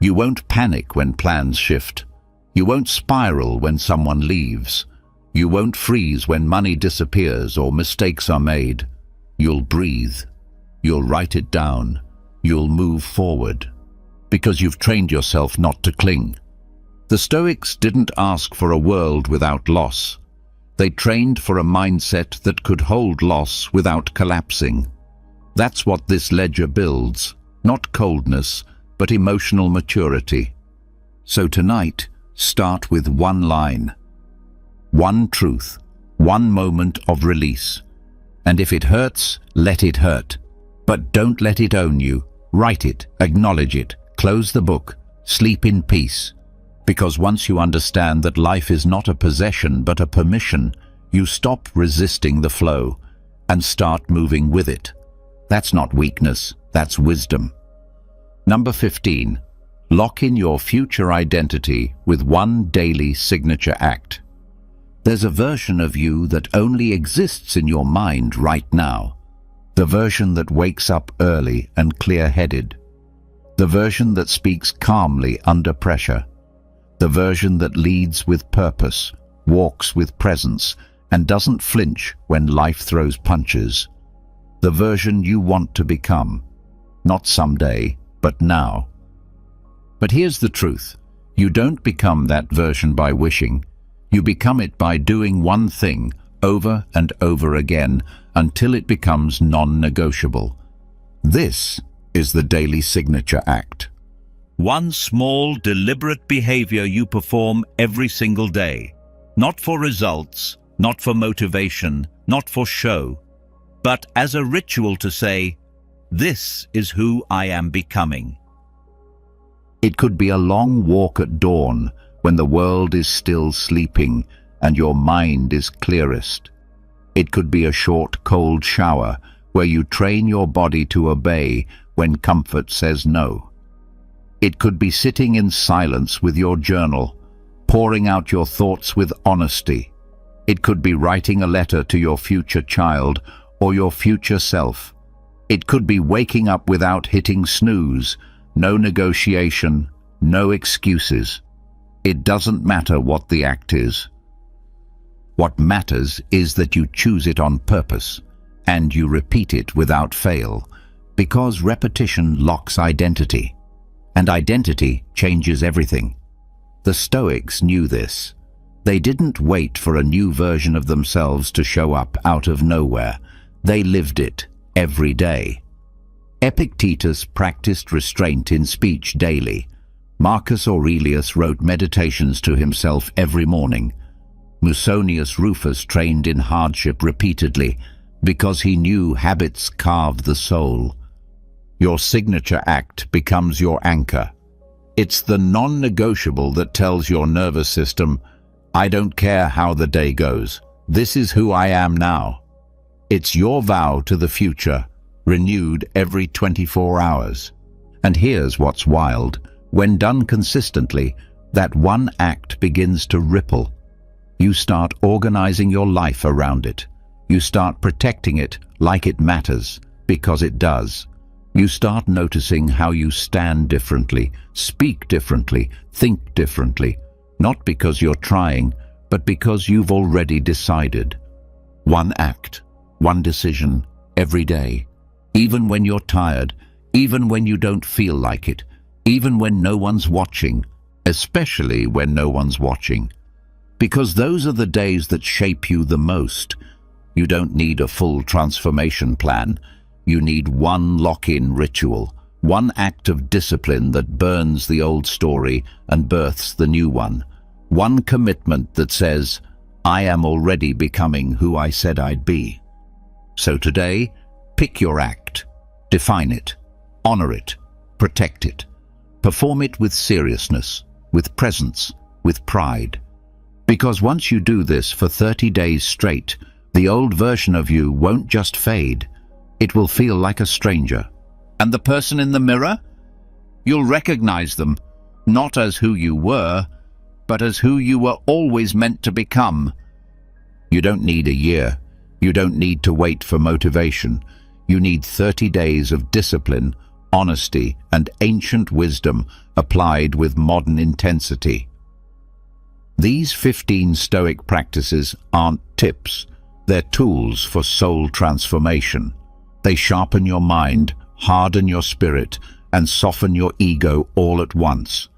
You won't panic when plans shift. You won't spiral when someone leaves. You won't freeze when money disappears or mistakes are made. You'll breathe. You'll write it down. You'll move forward. Because you've trained yourself not to cling. The Stoics didn't ask for a world without loss. They trained for a mindset that could hold loss without collapsing. That's what this ledger builds, not coldness, but emotional maturity. So tonight, start with one line. One truth, one moment of release. And if it hurts, let it hurt. But don't let it own you. Write it, acknowledge it, close the book, sleep in peace. Because once you understand that life is not a possession but a permission, you stop resisting the flow and start moving with it. That's not weakness, that's wisdom. Number 15. Lock in your future identity with one daily signature act. There's a version of you that only exists in your mind right now. The version that wakes up early and clear-headed. The version that speaks calmly under pressure. The version that leads with purpose, walks with presence, and doesn't flinch when life throws punches. The version you want to become. Not someday, but now. But here's the truth. You don't become that version by wishing. You become it by doing one thing over and over again until it becomes non-negotiable. This is the daily signature act. One small, deliberate behavior you perform every single day. Not for results, not for motivation, not for show, but as a ritual to say, this is who I am becoming. It could be a long walk at dawn when the world is still sleeping and your mind is clearest. It could be a short, cold shower where you train your body to obey when comfort says no. It could be sitting in silence with your journal, pouring out your thoughts with honesty. It could be writing a letter to your future child or your future self. It could be waking up without hitting snooze, no negotiation, no excuses. It doesn't matter what the act is. What matters is that you choose it on purpose, and you repeat it without fail, because repetition locks identity. And identity changes everything. The Stoics knew this. They didn't wait for a new version of themselves to show up out of nowhere. They lived it every day. Epictetus practiced restraint in speech daily. Marcus Aurelius wrote meditations to himself every morning. Musonius Rufus trained in hardship repeatedly because he knew habits carve the soul. Your signature act becomes your anchor. It's the non-negotiable that tells your nervous system, I don't care how the day goes. This is who I am now. It's your vow to the future, renewed every 24 hours. And here's what's wild. When done consistently, that one act begins to ripple. You start organizing your life around it. You start protecting it like it matters, because it does. You start noticing how you stand differently, speak differently, think differently, not because you're trying, but because you've already decided. One act, one decision, every day. Even when you're tired, even when you don't feel like it, even when no one's watching, especially when no one's watching. Because those are the days that shape you the most. You don't need a full transformation plan. You need one lock-in ritual, one act of discipline that burns the old story and births the new one. One commitment that says, I am already becoming who I said I'd be. So today, pick your act, define it, honor it, protect it, perform it with seriousness, with presence, with pride. Because once you do this for 30 days straight, the old version of you won't just fade. It will feel like a stranger. And the person in the mirror? You'll recognize them, not as who you were, but as who you were always meant to become. You don't need a year. You don't need to wait for motivation. You need 30 days of discipline, honesty, and ancient wisdom applied with modern intensity. These 15 Stoic practices aren't tips. They're tools for soul transformation. They sharpen your mind, harden your spirit, and soften your ego all at once.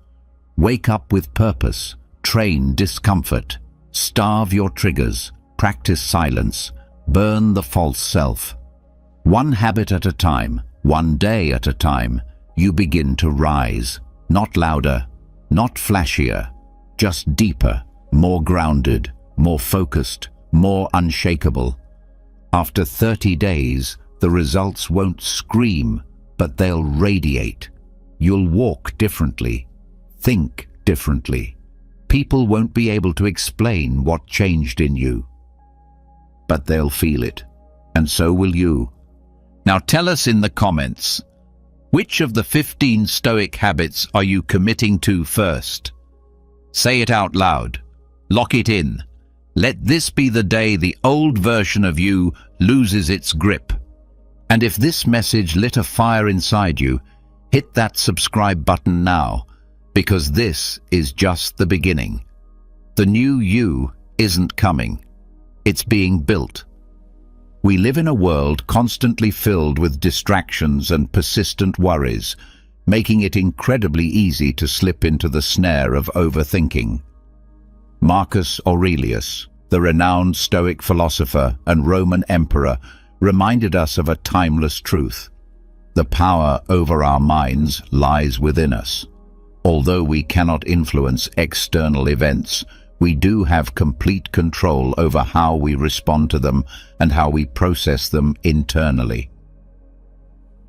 Wake up with purpose, train discomfort, starve your triggers, practice silence, burn the false self. One habit at a time, one day at a time, you begin to rise. Not louder, not flashier, just deeper, more grounded, more focused, more unshakable. After 30 days, the results won't scream, but they'll radiate. You'll walk differently, think differently. People won't be able to explain what changed in you, but they'll feel it, and so will you. Now tell us in the comments, which of the 15 Stoic habits are you committing to first? Say it out loud. Lock it in. Let this be the day the old version of you loses its grip. And if this message lit a fire inside you, hit that subscribe button now, because this is just the beginning. The new you isn't coming. It's being built. We live in a world constantly filled with distractions and persistent worries, making it incredibly easy to slip into the snare of overthinking. Marcus Aurelius, the renowned Stoic philosopher and Roman emperor, reminded us of a timeless truth. The power over our minds lies within us. Although we cannot influence external events, we do have complete control over how we respond to them and how we process them internally.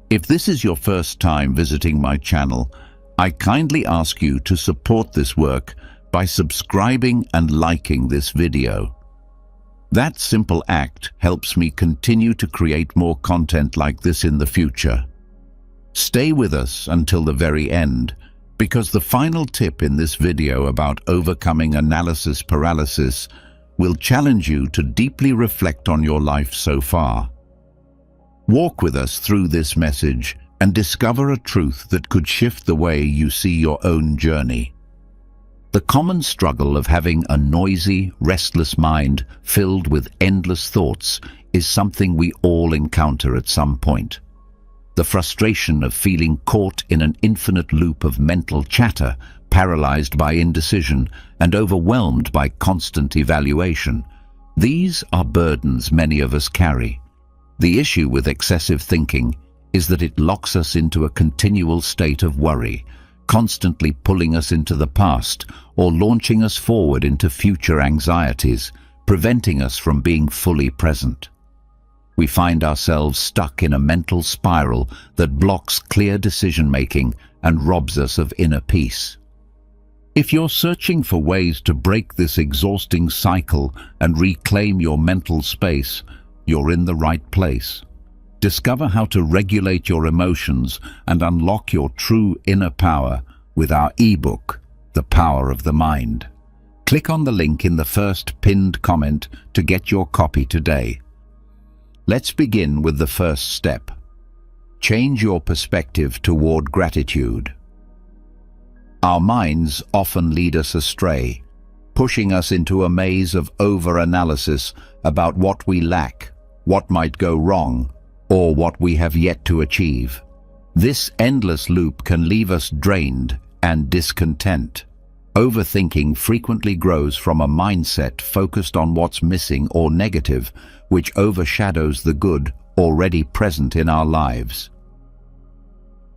If this is your first time visiting my channel, I kindly ask you to support this work by subscribing and liking this video. That simple act helps me continue to create more content like this in the future. Stay with us until the very end, because the final tip in this video about overcoming analysis paralysis will challenge you to deeply reflect on your life so far. Walk with us through this message and discover a truth that could shift the way you see your own journey. The common struggle of having a noisy, restless mind filled with endless thoughts is something we all encounter at some point. The frustration of feeling caught in an infinite loop of mental chatter, paralyzed by indecision, and overwhelmed by constant evaluation. These are burdens many of us carry. The issue with excessive thinking is that it locks us into a continual state of worry, constantly pulling us into the past or launching us forward into future anxieties, preventing us from being fully present. We find ourselves stuck in a mental spiral that blocks clear decision-making and robs us of inner peace. If you're searching for ways to break this exhausting cycle and reclaim your mental space, you're in the right place. Discover how to regulate your emotions and unlock your true inner power with our ebook, The Power of the Mind. Click on the link in the first pinned comment to get your copy today. Let's begin with the first step. Change your perspective toward gratitude. Our minds often lead us astray, pushing us into a maze of over-analysis about what we lack, what might go wrong, or what we have yet to achieve. This endless loop can leave us drained and discontent. Overthinking frequently grows from a mindset focused on what's missing or negative, which overshadows the good already present in our lives.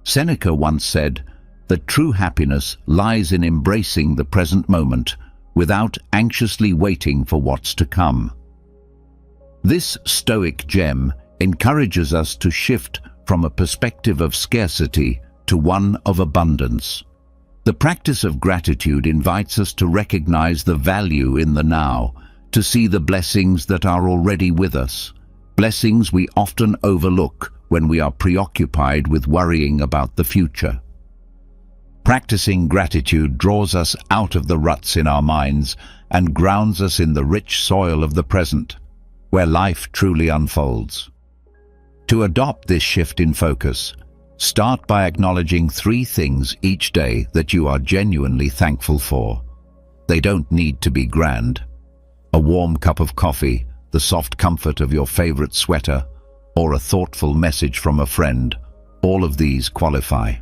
Seneca once said that true happiness lies in embracing the present moment without anxiously waiting for what's to come. This Stoic gem encourages us to shift from a perspective of scarcity to one of abundance. The practice of gratitude invites us to recognize the value in the now, to see the blessings that are already with us, blessings we often overlook when we are preoccupied with worrying about the future. Practicing gratitude draws us out of the ruts in our minds and grounds us in the rich soil of the present, where life truly unfolds. To adopt this shift in focus, start by acknowledging 3 things each day that you are genuinely thankful for. They don't need to be grand. A warm cup of coffee, the soft comfort of your favorite sweater, or a thoughtful message from a friend, all of these qualify.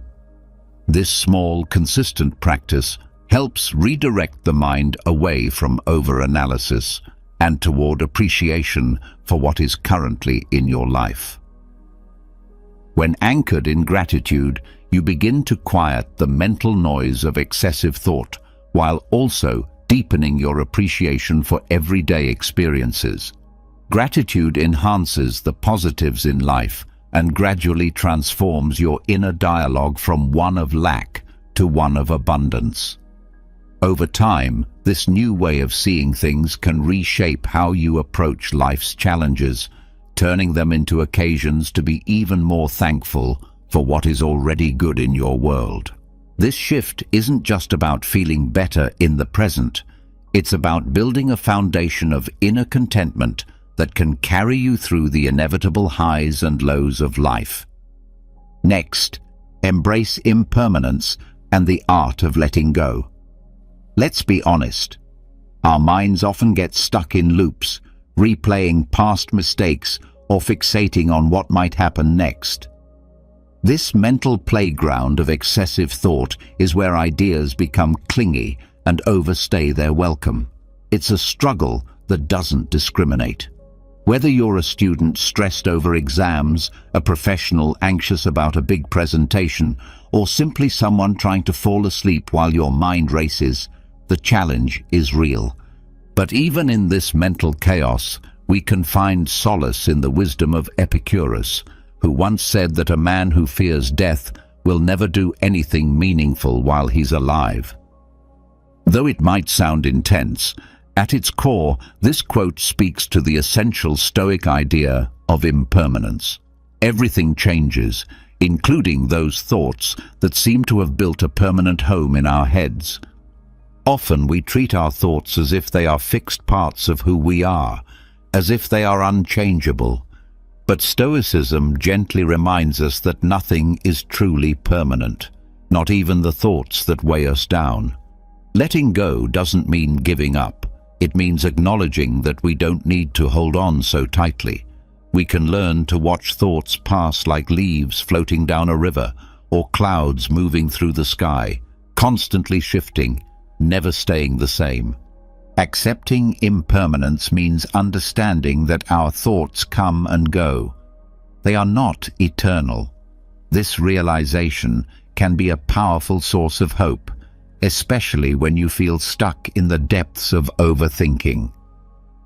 This small, consistent practice helps redirect the mind away from over-analysis and toward appreciation for what is currently in your life. When anchored in gratitude, you begin to quiet the mental noise of excessive thought, while also deepening your appreciation for everyday experiences. Gratitude enhances the positives in life and gradually transforms your inner dialogue from one of lack to one of abundance. Over time, this new way of seeing things can reshape how you approach life's challenges, turning them into occasions to be even more thankful for what is already good in your world. This shift isn't just about feeling better in the present, it's about building a foundation of inner contentment that can carry you through the inevitable highs and lows of life. Next, embrace impermanence and the art of letting go. Let's be honest. Our minds often get stuck in loops, replaying past mistakes or fixating on what might happen next. This mental playground of excessive thought is where ideas become clingy and overstay their welcome. It's a struggle that doesn't discriminate. Whether you're a student stressed over exams, a professional anxious about a big presentation, or simply someone trying to fall asleep while your mind races, the challenge is real. But even in this mental chaos, we can find solace in the wisdom of Epicurus, who once said that a man who fears death will never do anything meaningful while he's alive. Though it might sound intense, at its core, this quote speaks to the essential Stoic idea of impermanence. Everything changes, including those thoughts that seem to have built a permanent home in our heads. Often we treat our thoughts as if they are fixed parts of who we are, as if they are unchangeable. But Stoicism gently reminds us that nothing is truly permanent, not even the thoughts that weigh us down. Letting go doesn't mean giving up. It means acknowledging that we don't need to hold on so tightly. We can learn to watch thoughts pass like leaves floating down a river or clouds moving through the sky, constantly shifting, never staying the same. Accepting impermanence means understanding that our thoughts come and go. They are not eternal. This realization can be a powerful source of hope, especially when you feel stuck in the depths of overthinking.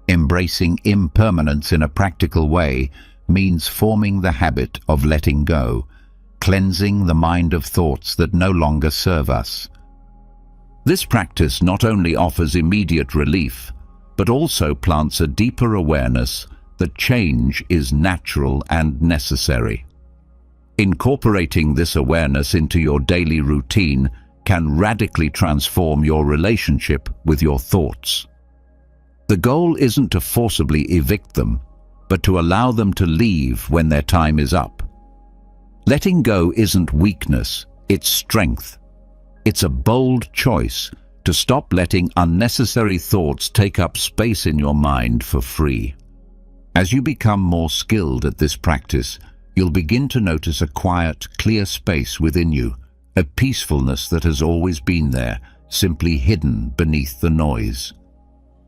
Embracing impermanence in a practical way means forming the habit of letting go, cleansing the mind of thoughts that no longer serve us. This practice not only offers immediate relief, but also plants a deeper awareness that change is natural and necessary. Incorporating this awareness into your daily routine can radically transform your relationship with your thoughts. The goal isn't to forcibly evict them, but to allow them to leave when their time is up. Letting go isn't weakness, it's strength. It's a bold choice to stop letting unnecessary thoughts take up space in your mind for free. As you become more skilled at this practice, you'll begin to notice a quiet, clear space within you, a peacefulness that has always been there, simply hidden beneath the noise.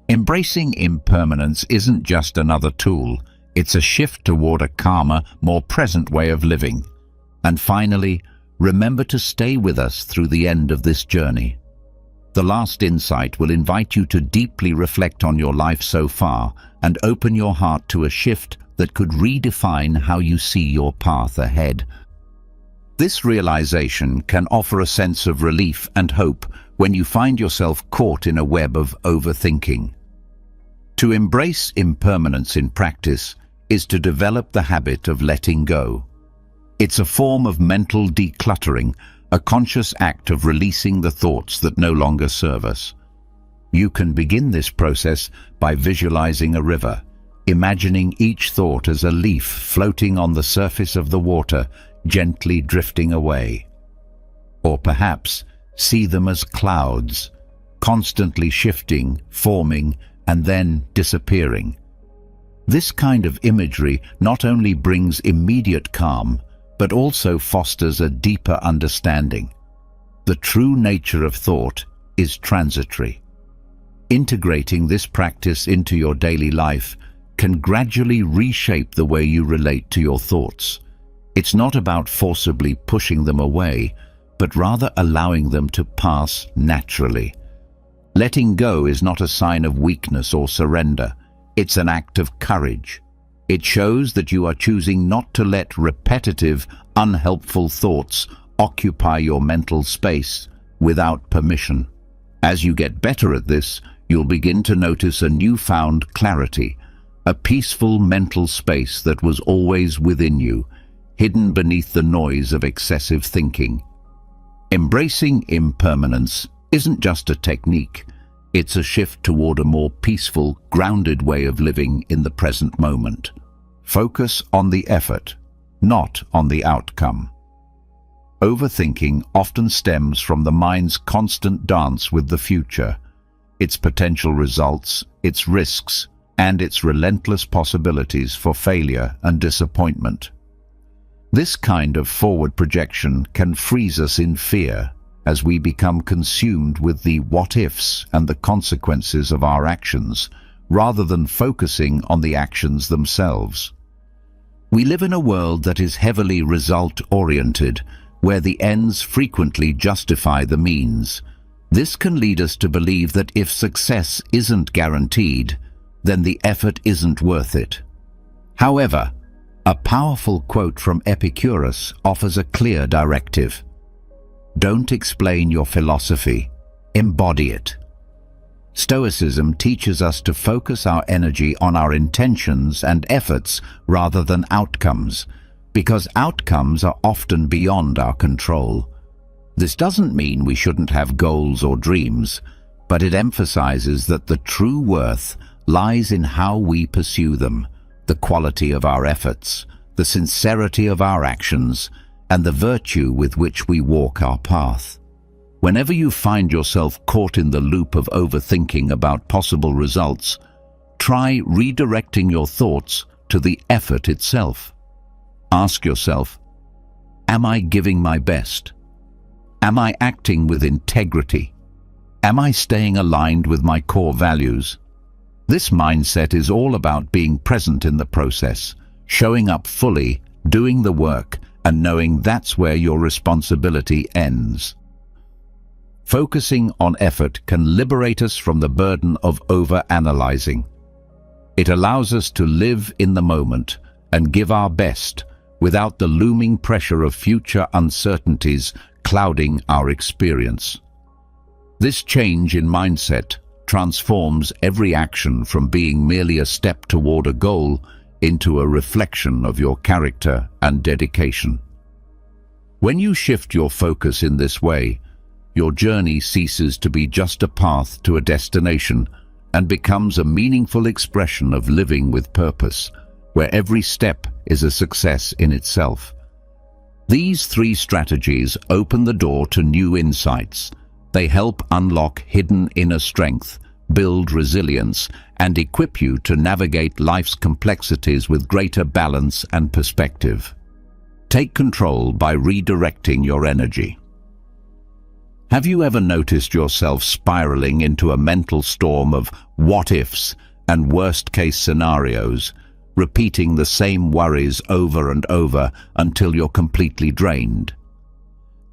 Embracing impermanence isn't just another tool, it's a shift toward a calmer, more present way of living. And finally, remember to stay with us through the end of this journey. The last insight will invite you to deeply reflect on your life so far and open your heart to a shift that could redefine how you see your path ahead. This realization can offer a sense of relief and hope when you find yourself caught in a web of overthinking. To embrace impermanence in practice is to develop the habit of letting go. It's a form of mental decluttering, a conscious act of releasing the thoughts that no longer serve us. You can begin this process by visualizing a river, imagining each thought as a leaf floating on the surface of the water, gently drifting away. Or perhaps see them as clouds, constantly shifting, forming, and then disappearing. This kind of imagery not only brings immediate calm, but also fosters a deeper understanding. The true nature of thought is transitory. Integrating this practice into your daily life can gradually reshape the way you relate to your thoughts. It's not about forcibly pushing them away, but rather allowing them to pass naturally. Letting go is not a sign of weakness or surrender. It's an act of courage. It shows that you are choosing not to let repetitive, unhelpful thoughts occupy your mental space without permission. As you get better at this, you'll begin to notice a newfound clarity, a peaceful mental space that was always within you, hidden beneath the noise of excessive thinking. Embracing impermanence isn't just a technique, it's a shift toward a more peaceful, grounded way of living in the present moment. Focus on the effort, not on the outcome. Overthinking often stems from the mind's constant dance with the future, its potential results, its risks, and its relentless possibilities for failure and disappointment. This kind of forward projection can freeze us in fear as we become consumed with the what-ifs and the consequences of our actions, rather than focusing on the actions themselves. We live in a world that is heavily result-oriented, where the ends frequently justify the means. This can lead us to believe that if success isn't guaranteed, then the effort isn't worth it. However, a powerful quote from Epicurus offers a clear directive. Don't explain your philosophy, embody it. Stoicism teaches us to focus our energy on our intentions and efforts rather than outcomes, because outcomes are often beyond our control. This doesn't mean we shouldn't have goals or dreams, but it emphasizes that the true worth lies in how we pursue them, the quality of our efforts, the sincerity of our actions, and the virtue with which we walk our path. Whenever you find yourself caught in the loop of overthinking about possible results, try redirecting your thoughts to the effort itself. Ask yourself, am I giving my best? Am I acting with integrity? Am I staying aligned with my core values? This mindset is all about being present in the process, showing up fully, doing the work, and knowing that's where your responsibility ends. Focusing on effort can liberate us from the burden of over-analyzing. It allows us to live in the moment and give our best without the looming pressure of future uncertainties clouding our experience. This change in mindset transforms every action from being merely a step toward a goal into a reflection of your character and dedication. When you shift your focus in this way, your journey ceases to be just a path to a destination and becomes a meaningful expression of living with purpose, where every step is a success in itself. These 3 strategies open the door to new insights. They help unlock hidden inner strength, build resilience, and equip you to navigate life's complexities with greater balance and perspective. Take control by redirecting your energy. Have you ever noticed yourself spiraling into a mental storm of what-ifs and worst-case scenarios, repeating the same worries over and over until you're completely drained?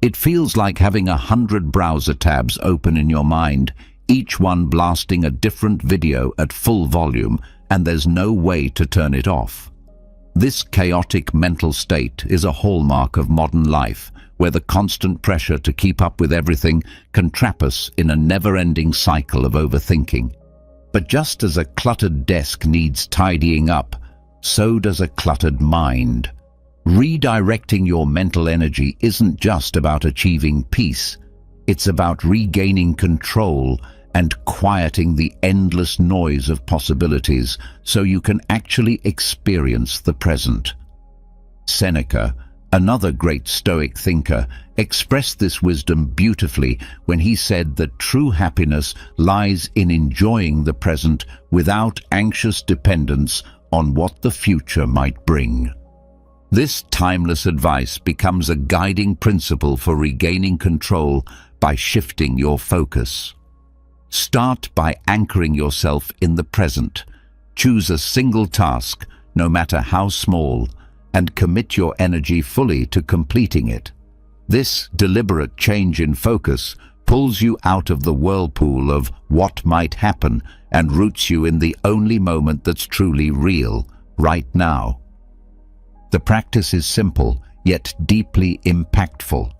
It feels like having 100 browser tabs open in your mind, each one blasting a different video at full volume, and there's no way to turn it off. This chaotic mental state is a hallmark of modern life, where the constant pressure to keep up with everything can trap us in a never-ending cycle of overthinking. But just as a cluttered desk needs tidying up, so does a cluttered mind. Redirecting your mental energy isn't just about achieving peace. It's about regaining control and quieting the endless noise of possibilities so you can actually experience the present. Seneca, another great Stoic thinker, expressed this wisdom beautifully when he said that true happiness lies in enjoying the present without anxious dependence on what the future might bring. This timeless advice becomes a guiding principle for regaining control by shifting your focus. Start by anchoring yourself in the present. Choose a single task, no matter how small, and commit your energy fully to completing it. This deliberate change in focus pulls you out of the whirlpool of what might happen and roots you in the only moment that's truly real, right now. The practice is simple, yet deeply impactful.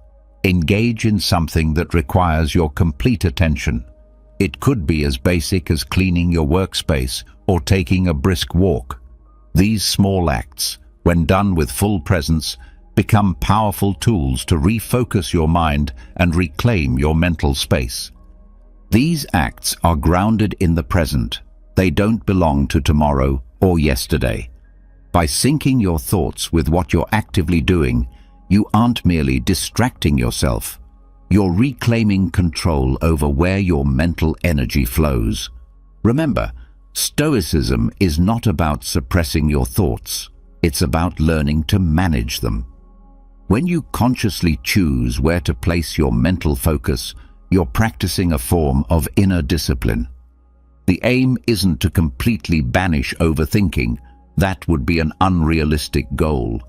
Engage in something that requires your complete attention. It could be as basic as cleaning your workspace or taking a brisk walk. These small acts, when done with full presence, become powerful tools to refocus your mind and reclaim your mental space. These acts are grounded in the present. They don't belong to tomorrow or yesterday. By syncing your thoughts with what you're actively doing, you aren't merely distracting yourself. You're reclaiming control over where your mental energy flows. Remember, Stoicism is not about suppressing your thoughts. It's about learning to manage them. When you consciously choose where to place your mental focus, you're practicing a form of inner discipline. The aim isn't to completely banish overthinking. That would be an unrealistic goal.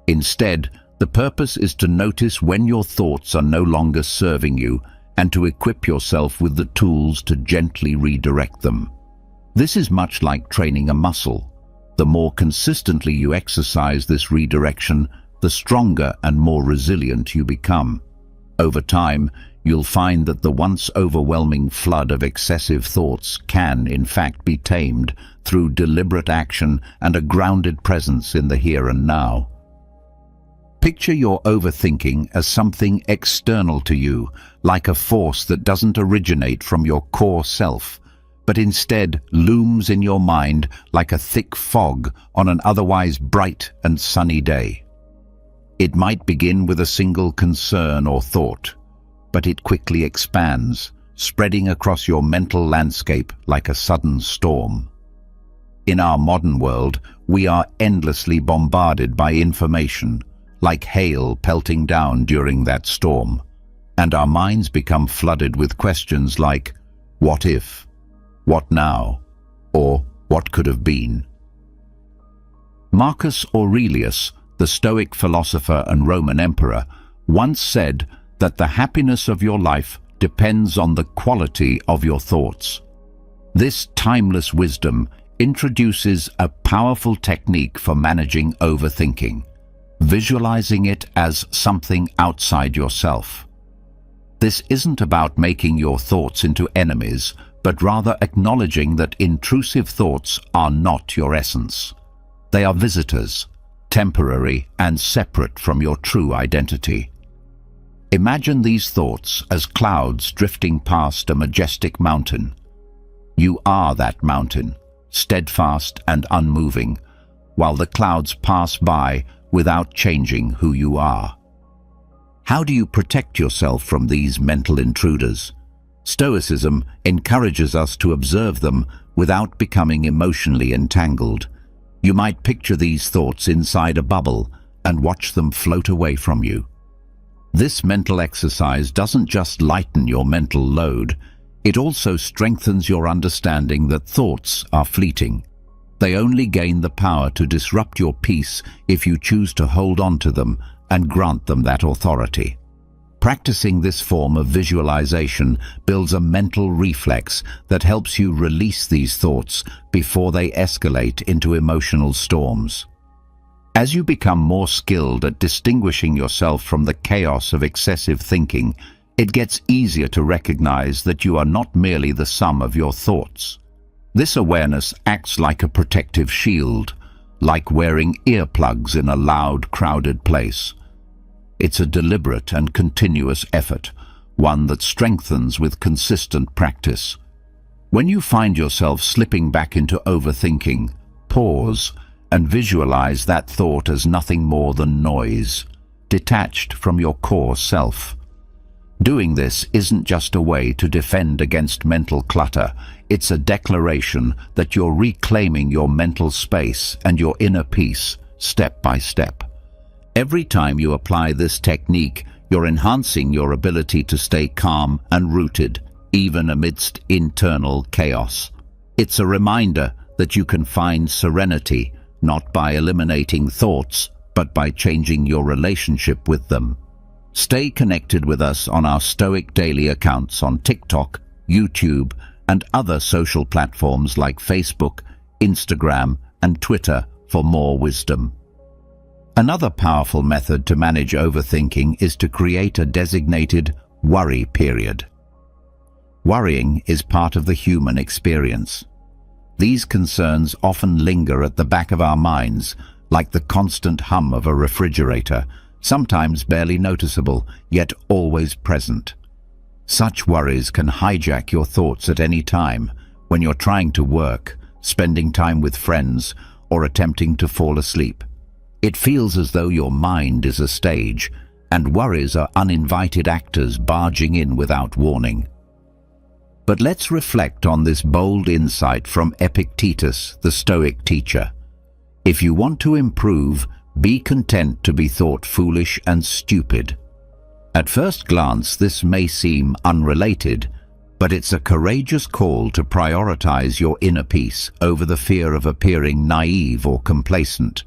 Instead, the purpose is to notice when your thoughts are no longer serving you and to equip yourself with the tools to gently redirect them. This is much like training a muscle. The more consistently you exercise this redirection, the stronger and more resilient you become. Over time, you'll find that the once overwhelming flood of excessive thoughts can, in fact, be tamed through deliberate action and a grounded presence in the here and now. Picture your overthinking as something external to you, like a force that doesn't originate from your core self, but instead looms in your mind like a thick fog on an otherwise bright and sunny day. It might begin with a single concern or thought, but it quickly expands, spreading across your mental landscape like a sudden storm. In our modern world, we are endlessly bombarded by information, like hail pelting down during that storm, and our minds become flooded with questions like, what if, what now, or what could have been? Marcus Aurelius, the Stoic philosopher and Roman emperor, once said that the happiness of your life depends on the quality of your thoughts. This timeless wisdom introduces a powerful technique for managing overthinking, visualizing it as something outside yourself. This isn't about making your thoughts into enemies, but rather acknowledging that intrusive thoughts are not your essence. They are visitors, temporary and separate from your true identity. Imagine these thoughts as clouds drifting past a majestic mountain. You are that mountain, steadfast and unmoving, while the clouds pass by without changing who you are. How do you protect yourself from these mental intruders? Stoicism encourages us to observe them without becoming emotionally entangled. You might picture these thoughts inside a bubble and watch them float away from you. This mental exercise doesn't just lighten your mental load, it also strengthens your understanding that thoughts are fleeting. They only gain the power to disrupt your peace if you choose to hold on to them and grant them that authority. Practicing this form of visualization builds a mental reflex that helps you release these thoughts before they escalate into emotional storms. As you become more skilled at distinguishing yourself from the chaos of excessive thinking, it gets easier to recognize that you are not merely the sum of your thoughts. This awareness acts like a protective shield, like wearing earplugs in a loud, crowded place. It's a deliberate and continuous effort, one that strengthens with consistent practice. When you find yourself slipping back into overthinking, pause and visualize that thought as nothing more than noise, detached from your core self. Doing this isn't just a way to defend against mental clutter, it's a declaration that you're reclaiming your mental space and your inner peace, step by step. Every time you apply this technique, you're enhancing your ability to stay calm and rooted, even amidst internal chaos. It's a reminder that you can find serenity, not by eliminating thoughts, but by changing your relationship with them. Stay connected with us on our Stoic Daily accounts on TikTok, YouTube, and other social platforms like Facebook, Instagram, and Twitter for more wisdom. Another powerful method to manage overthinking is to create a designated worry period. Worrying is part of the human experience. These concerns often linger at the back of our minds, like the constant hum of a refrigerator, sometimes barely noticeable, yet always present. Such worries can hijack your thoughts at any time, when you're trying to work, spending time with friends, or attempting to fall asleep. It feels as though your mind is a stage, and worries are uninvited actors barging in without warning. But let's reflect on this bold insight from Epictetus, the Stoic teacher. If you want to improve, be content to be thought foolish and stupid. At first glance, this may seem unrelated, but it's a courageous call to prioritize your inner peace over the fear of appearing naive or complacent.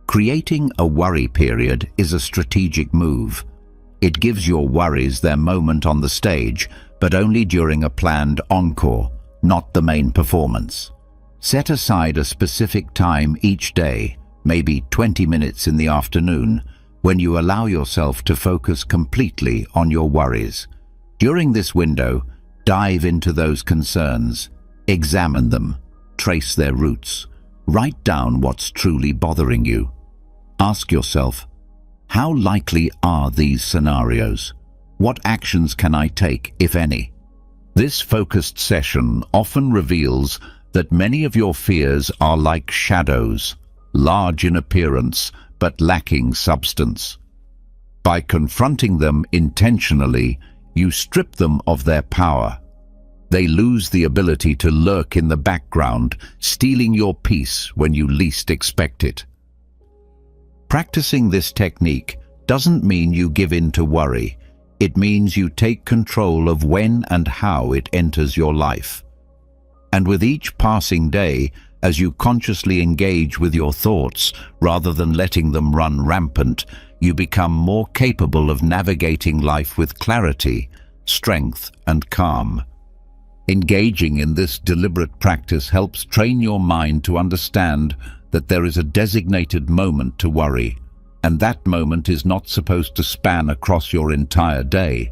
Creating a worry period is a strategic move. It gives your worries their moment on the stage, but only during a planned encore, not the main performance. Set aside a specific time each day, maybe 20 minutes in the afternoon, when you allow yourself to focus completely on your worries. During this window, dive into those concerns, examine them, trace their roots, write down what's truly bothering you. Ask yourself, how likely are these scenarios? What actions can I take, if any? This focused session often reveals that many of your fears are like shadows, large in appearance but lacking substance. By confronting them intentionally, you strip them of their power. They lose the ability to lurk in the background, stealing your peace when you least expect it. Practicing this technique doesn't mean you give in to worry. It means you take control of when and how it enters your life. And with each passing day, As you consciously engage with your thoughts, rather than letting them run rampant, you become more capable of navigating life with clarity, strength, and calm. Engaging in this deliberate practice helps train your mind to understand that there is a designated moment to worry, and that moment is not supposed to span across your entire day.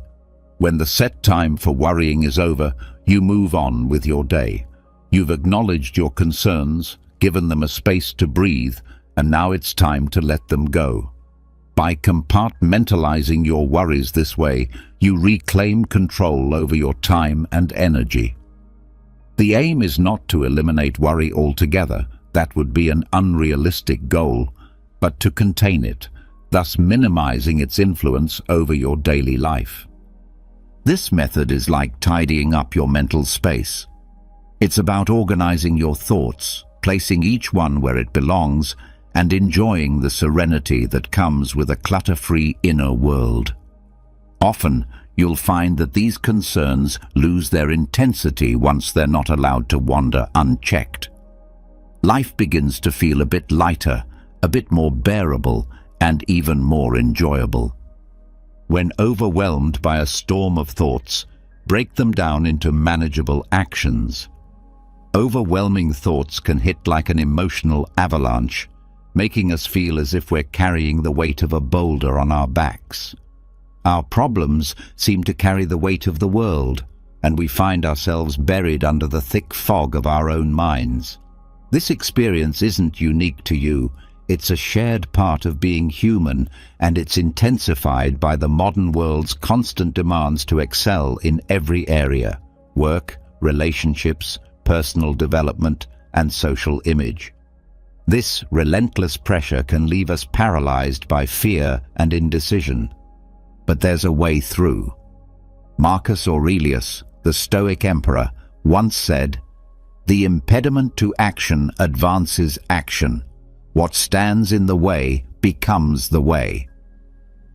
When the set time for worrying is over, you move on with your day. You've acknowledged your concerns, given them a space to breathe, and now it's time to let them go. By compartmentalizing your worries this way, you reclaim control over your time and energy. The aim is not to eliminate worry altogether, that would be an unrealistic goal, but to contain it, thus minimizing its influence over your daily life. This method is like tidying up your mental space. It's about organizing your thoughts, placing each one where it belongs, and enjoying the serenity that comes with a clutter-free inner world. Often, you'll find that these concerns lose their intensity once they're not allowed to wander unchecked. Life begins to feel a bit lighter, a bit more bearable, and even more enjoyable. When overwhelmed by a storm of thoughts, break them down into manageable actions. Overwhelming thoughts can hit like an emotional avalanche, making us feel as if we're carrying the weight of a boulder on our backs. Our problems seem to carry the weight of the world, and we find ourselves buried under the thick fog of our own minds. This experience isn't unique to you. It's a shared part of being human, and it's intensified by the modern world's constant demands to excel in every area: work, relationships, personal development, and social image. This relentless pressure can leave us paralyzed by fear and indecision. But there's a way through. Marcus Aurelius, the Stoic emperor, once said, "The impediment to action advances action. What stands in the way becomes the way."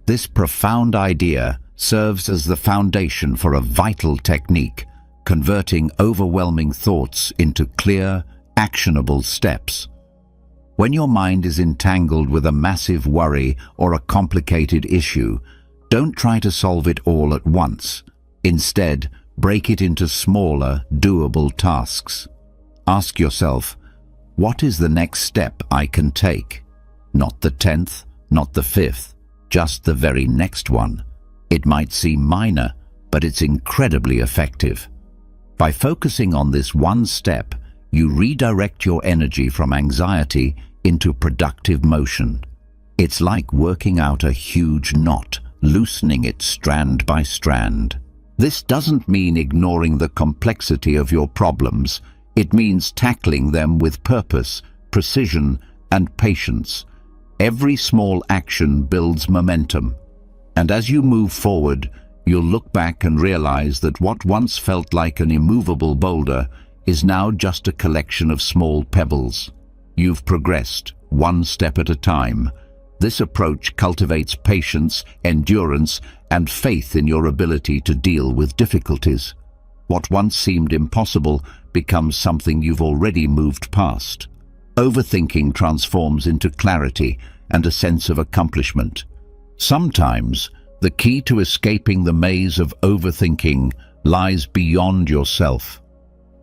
This profound idea serves as the foundation for a vital technique, converting overwhelming thoughts into clear, actionable steps. When your mind is entangled with a massive worry or a complicated issue, don't try to solve it all at once. Instead, break it into smaller, doable tasks. Ask yourself, what is the next step I can take? Not the 10th, not the 5th, just the very next one. It might seem minor, but it's incredibly effective. By focusing on this one step, you redirect your energy from anxiety into productive motion. It's like working out a huge knot, loosening it strand by strand. This doesn't mean ignoring the complexity of your problems. It means tackling them with purpose, precision, and patience. Every small action builds momentum, and as you move forward, you'll look back and realize that what once felt like an immovable boulder is now just a collection of small pebbles. You've progressed, one step at a time. This approach cultivates patience, endurance, and faith in your ability to deal with difficulties. What once seemed impossible becomes something you've already moved past. Overthinking transforms into clarity and a sense of accomplishment. Sometimes, the key to escaping the maze of overthinking lies beyond yourself.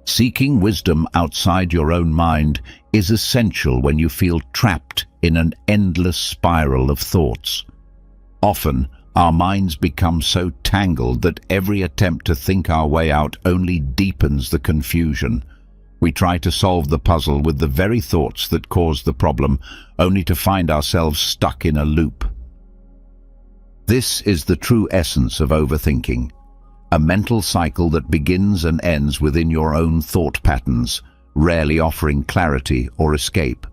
Seeking wisdom outside your own mind is essential when you feel trapped in an endless spiral of thoughts. Often, our minds become so tangled that every attempt to think our way out only deepens the confusion. We try to solve the puzzle with the very thoughts that caused the problem, only to find ourselves stuck in a loop. This is the true essence of overthinking, a mental cycle that begins and ends within your own thought patterns, rarely offering clarity or escape.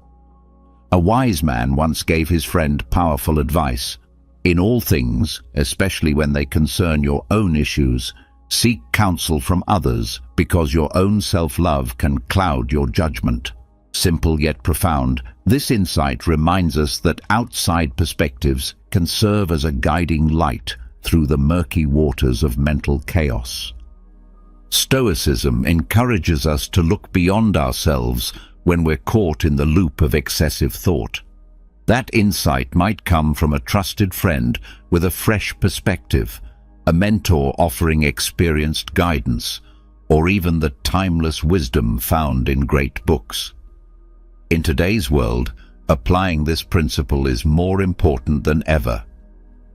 A wise man once gave his friend powerful advice. In all things, especially when they concern your own issues, seek counsel from others, because your own self-love can cloud your judgment. Simple yet profound, this insight reminds us that outside perspectives can serve as a guiding light through the murky waters of mental chaos. Stoicism encourages us to look beyond ourselves, when we're caught in the loop of excessive thought. That insight might come from a trusted friend with a fresh perspective, a mentor offering experienced guidance, or even the timeless wisdom found in great books. In today's world, applying this principle is more important than ever.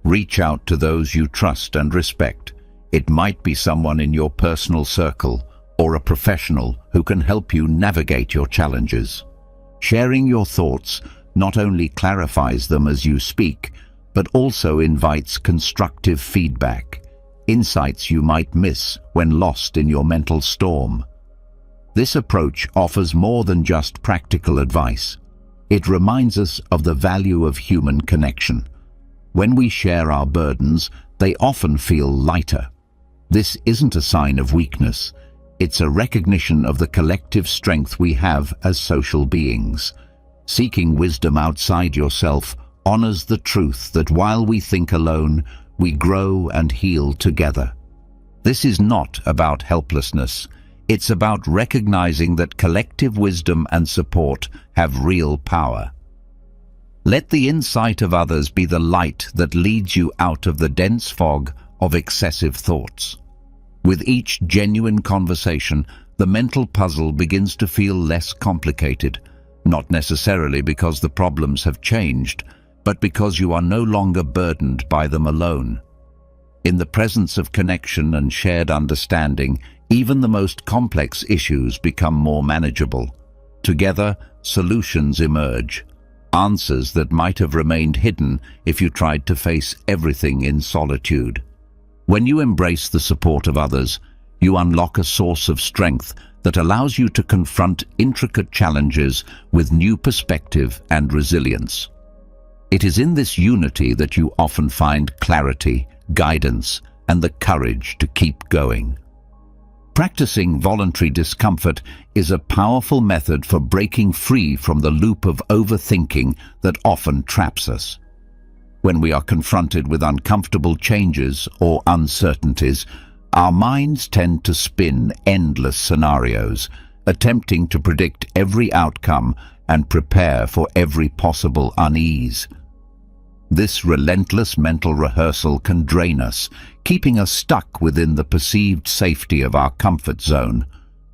Reach out to those you trust and respect. It might be someone in your personal circle or a professional who can help you navigate your challenges. Sharing your thoughts not only clarifies them as you speak, but also invites constructive feedback, insights you might miss when lost in your mental storm. This approach offers more than just practical advice. It reminds us of the value of human connection. When we share our burdens, they often feel lighter. This isn't a sign of weakness. It's a recognition of the collective strength we have as social beings. Seeking wisdom outside yourself honors the truth that while we think alone, we grow and heal together. This is not about helplessness. It's about recognizing that collective wisdom and support have real power. Let the insight of others be the light that leads you out of the dense fog of excessive thoughts. With each genuine conversation, the mental puzzle begins to feel less complicated, not necessarily because the problems have changed, but because you are no longer burdened by them alone. In the presence of connection and shared understanding, even the most complex issues become more manageable. Together, solutions emerge, answers that might have remained hidden if you tried to face everything in solitude. When you embrace the support of others, you unlock a source of strength that allows you to confront intricate challenges with new perspective and resilience. It is in this unity that you often find clarity, guidance, and the courage to keep going. Practicing voluntary discomfort is a powerful method for breaking free from the loop of overthinking that often traps us. When we are confronted with uncomfortable changes or uncertainties, our minds tend to spin endless scenarios, attempting to predict every outcome and prepare for every possible unease. This relentless mental rehearsal can drain us, keeping us stuck within the perceived safety of our comfort zone,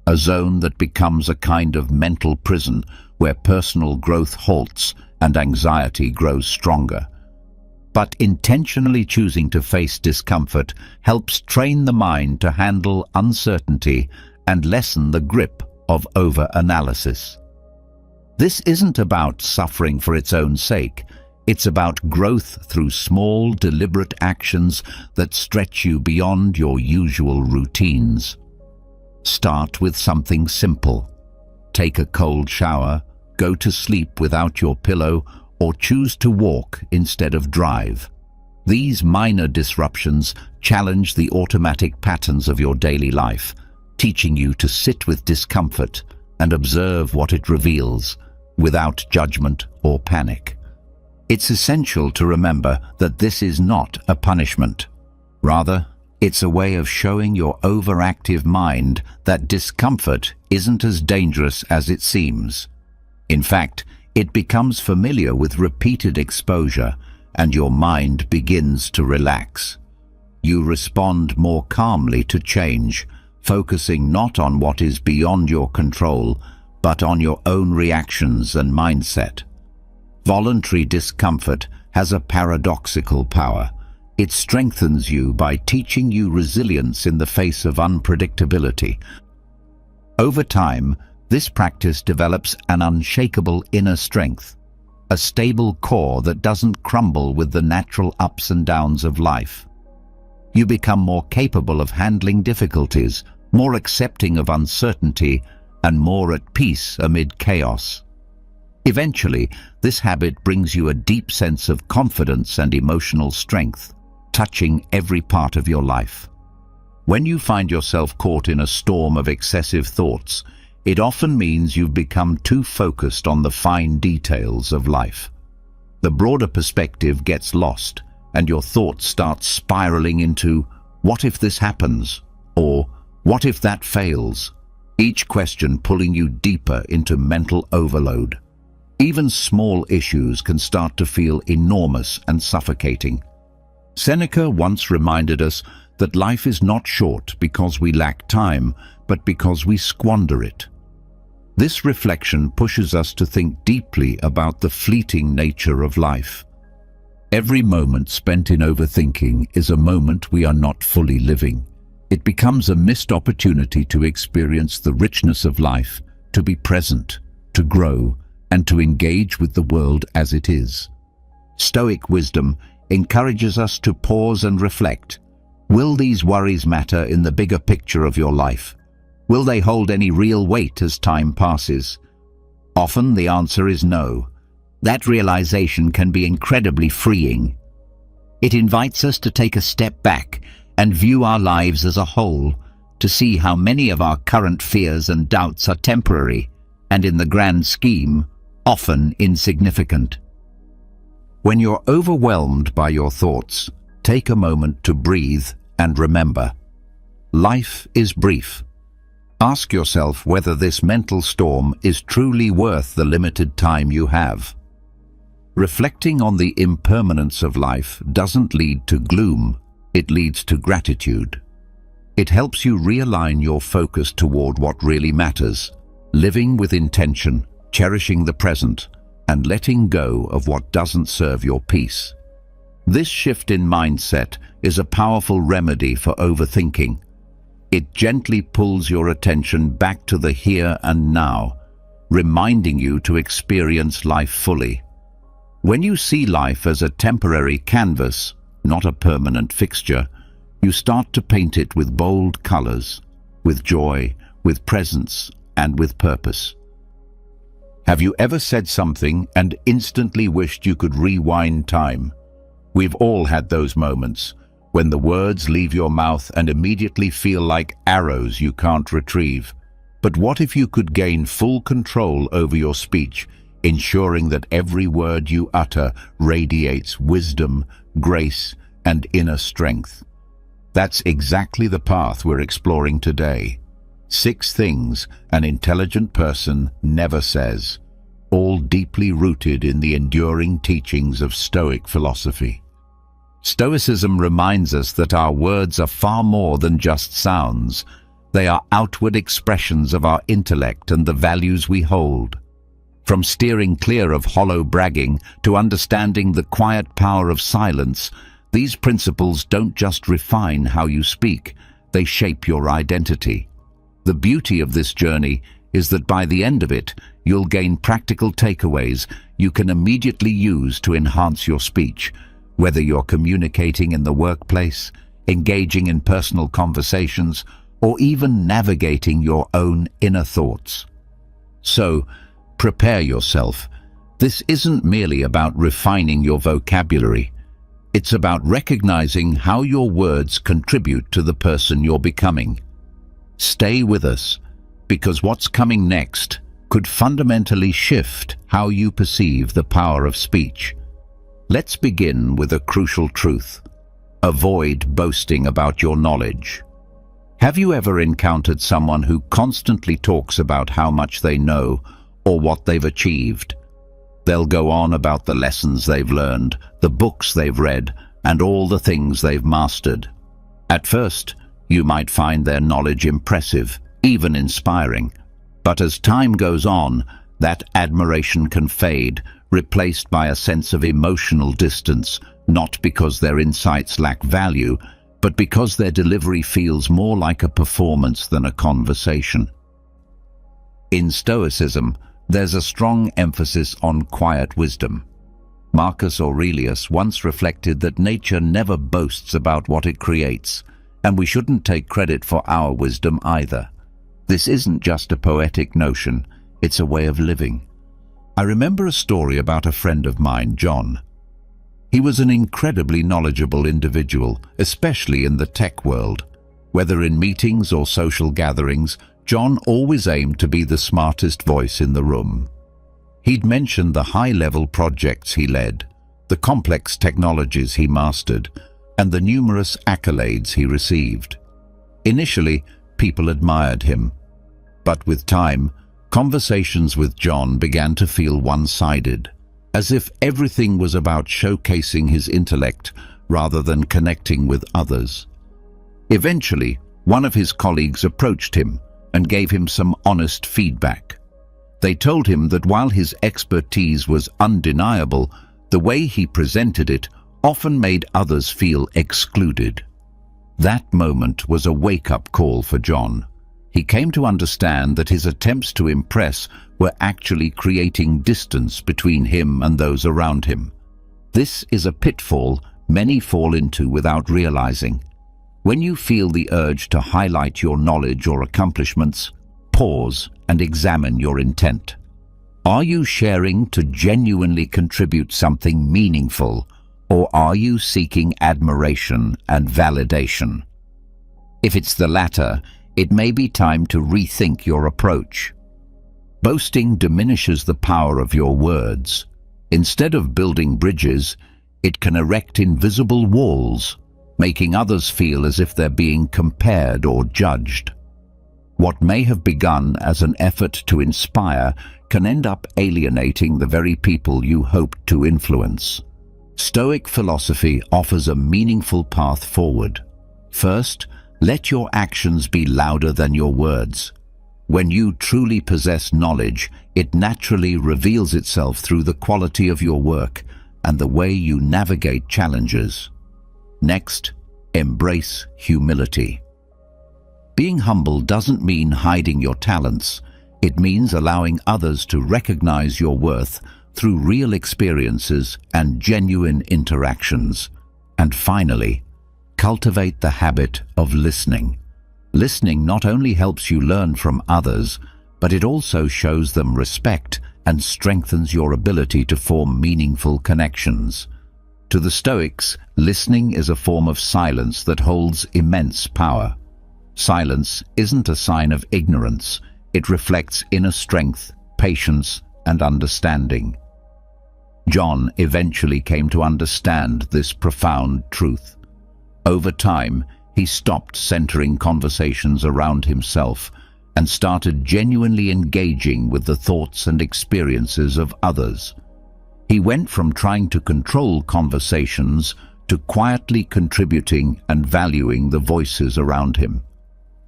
a zone that becomes a kind of mental prison where personal growth halts and anxiety grows stronger. But intentionally choosing to face discomfort helps train the mind to handle uncertainty and lessen the grip of over-analysis. This isn't about suffering for its own sake. It's about growth through small, deliberate actions that stretch you beyond your usual routines. Start with something simple. Take a cold shower, go to sleep without your pillow, or choose to walk instead of drive. These minor disruptions challenge the automatic patterns of your daily life, teaching you to sit with discomfort and observe what it reveals, without judgment or panic. It's essential to remember that this is not a punishment. Rather, it's a way of showing your overactive mind that discomfort isn't as dangerous as it seems. In fact, it becomes familiar with repeated exposure, and your mind begins to relax. You respond more calmly to change, focusing not on what is beyond your control, but on your own reactions and mindset. Voluntary discomfort has a paradoxical power. It strengthens you by teaching you resilience in the face of unpredictability. Over time, this practice develops an unshakable inner strength, a stable core that doesn't crumble with the natural ups and downs of life. You become more capable of handling difficulties, more accepting of uncertainty, and more at peace amid chaos. Eventually, this habit brings you a deep sense of confidence and emotional strength, touching every part of your life. When you find yourself caught in a storm of excessive thoughts, it often means you've become too focused on the fine details of life. The broader perspective gets lost, and your thoughts start spiraling into, "What if this happens?" or "What if that fails?" each question pulling you deeper into mental overload. Even small issues can start to feel enormous and suffocating. Seneca once reminded us that life is not short because we lack time, but because we squander it. This reflection pushes us to think deeply about the fleeting nature of life. Every moment spent in overthinking is a moment we are not fully living. It becomes a missed opportunity to experience the richness of life, to be present, to grow, and to engage with the world as it is. Stoic wisdom encourages us to pause and reflect. Will these worries matter in the bigger picture of your life? Will they hold any real weight as time passes? Often the answer is no. That realization can be incredibly freeing. It invites us to take a step back and view our lives as a whole, to see how many of our current fears and doubts are temporary, and in the grand scheme, often insignificant. When you're overwhelmed by your thoughts, take a moment to breathe and remember, life is brief. Ask yourself whether this mental storm is truly worth the limited time you have. Reflecting on the impermanence of life doesn't lead to gloom, it leads to gratitude. It helps you realign your focus toward what really matters, living with intention, cherishing the present, and letting go of what doesn't serve your peace. This shift in mindset is a powerful remedy for overthinking. It gently pulls your attention back to the here and now, reminding you to experience life fully. When you see life as a temporary canvas, not a permanent fixture, you start to paint it with bold colors, with joy, with presence, and with purpose. Have you ever said something and instantly wished you could rewind time? We've all had those moments, when the words leave your mouth and immediately feel like arrows you can't retrieve. But what if you could gain full control over your speech, ensuring that every word you utter radiates wisdom, grace, and inner strength? That's exactly the path we're exploring today. 6 things an intelligent person never says, all deeply rooted in the enduring teachings of Stoic philosophy. Stoicism reminds us that our words are far more than just sounds. They are outward expressions of our intellect and the values we hold. From steering clear of hollow bragging to understanding the quiet power of silence, these principles don't just refine how you speak, they shape your identity. The beauty of this journey is that by the end of it, you'll gain practical takeaways you can immediately use to enhance your speech, whether you're communicating in the workplace, engaging in personal conversations, or even navigating your own inner thoughts. So, prepare yourself. This isn't merely about refining your vocabulary. It's about recognizing how your words contribute to the person you're becoming. Stay with us, because what's coming next could fundamentally shift how you perceive the power of speech. Let's begin with a crucial truth. Avoid boasting about your knowledge. Have you ever encountered someone who constantly talks about how much they know or what they've achieved? They'll go on about the lessons they've learned, the books they've read, and all the things they've mastered. At first, you might find their knowledge impressive, even inspiring. But as time goes on, that admiration can fade, replaced by a sense of emotional distance, not because their insights lack value, but because their delivery feels more like a performance than a conversation. In Stoicism, there's a strong emphasis on quiet wisdom. Marcus Aurelius once reflected that nature never boasts about what it creates, and we shouldn't take credit for our wisdom either. This isn't just a poetic notion, it's a way of living. I remember a story about a friend of mine, John. He was an incredibly knowledgeable individual, especially in the tech world. Whether in meetings or social gatherings, John always aimed to be the smartest voice in the room. He'd mention the high-level projects he led, the complex technologies he mastered, and the numerous accolades he received. Initially, people admired him. But with time, conversations with John began to feel one-sided, as if everything was about showcasing his intellect rather than connecting with others. Eventually, one of his colleagues approached him and gave him some honest feedback. They told him that while his expertise was undeniable, the way he presented it often made others feel excluded. That moment was a wake-up call for John. He came to understand that his attempts to impress were actually creating distance between him and those around him. This is a pitfall many fall into without realizing. When you feel the urge to highlight your knowledge or accomplishments, pause and examine your intent. Are you sharing to genuinely contribute something meaningful, or are you seeking admiration and validation? If it's the latter, it may be time to rethink your approach. Boasting diminishes the power of your words. Instead of building bridges, it can erect invisible walls, making others feel as if they're being compared or judged. What may have begun as an effort to inspire can end up alienating the very people you hoped to influence. Stoic philosophy offers a meaningful path forward. First, let your actions be louder than your words. When you truly possess knowledge, it naturally reveals itself through the quality of your work and the way you navigate challenges. Next, embrace humility. Being humble doesn't mean hiding your talents. It means allowing others to recognize your worth through real experiences and genuine interactions. And finally, cultivate the habit of listening. Listening not only helps you learn from others, but it also shows them respect and strengthens your ability to form meaningful connections. To the Stoics, listening is a form of silence that holds immense power. Silence isn't a sign of ignorance. It reflects inner strength, patience, and understanding. John eventually came to understand this profound truth. Over time, he stopped centering conversations around himself and started genuinely engaging with the thoughts and experiences of others. He went from trying to control conversations to quietly contributing and valuing the voices around him.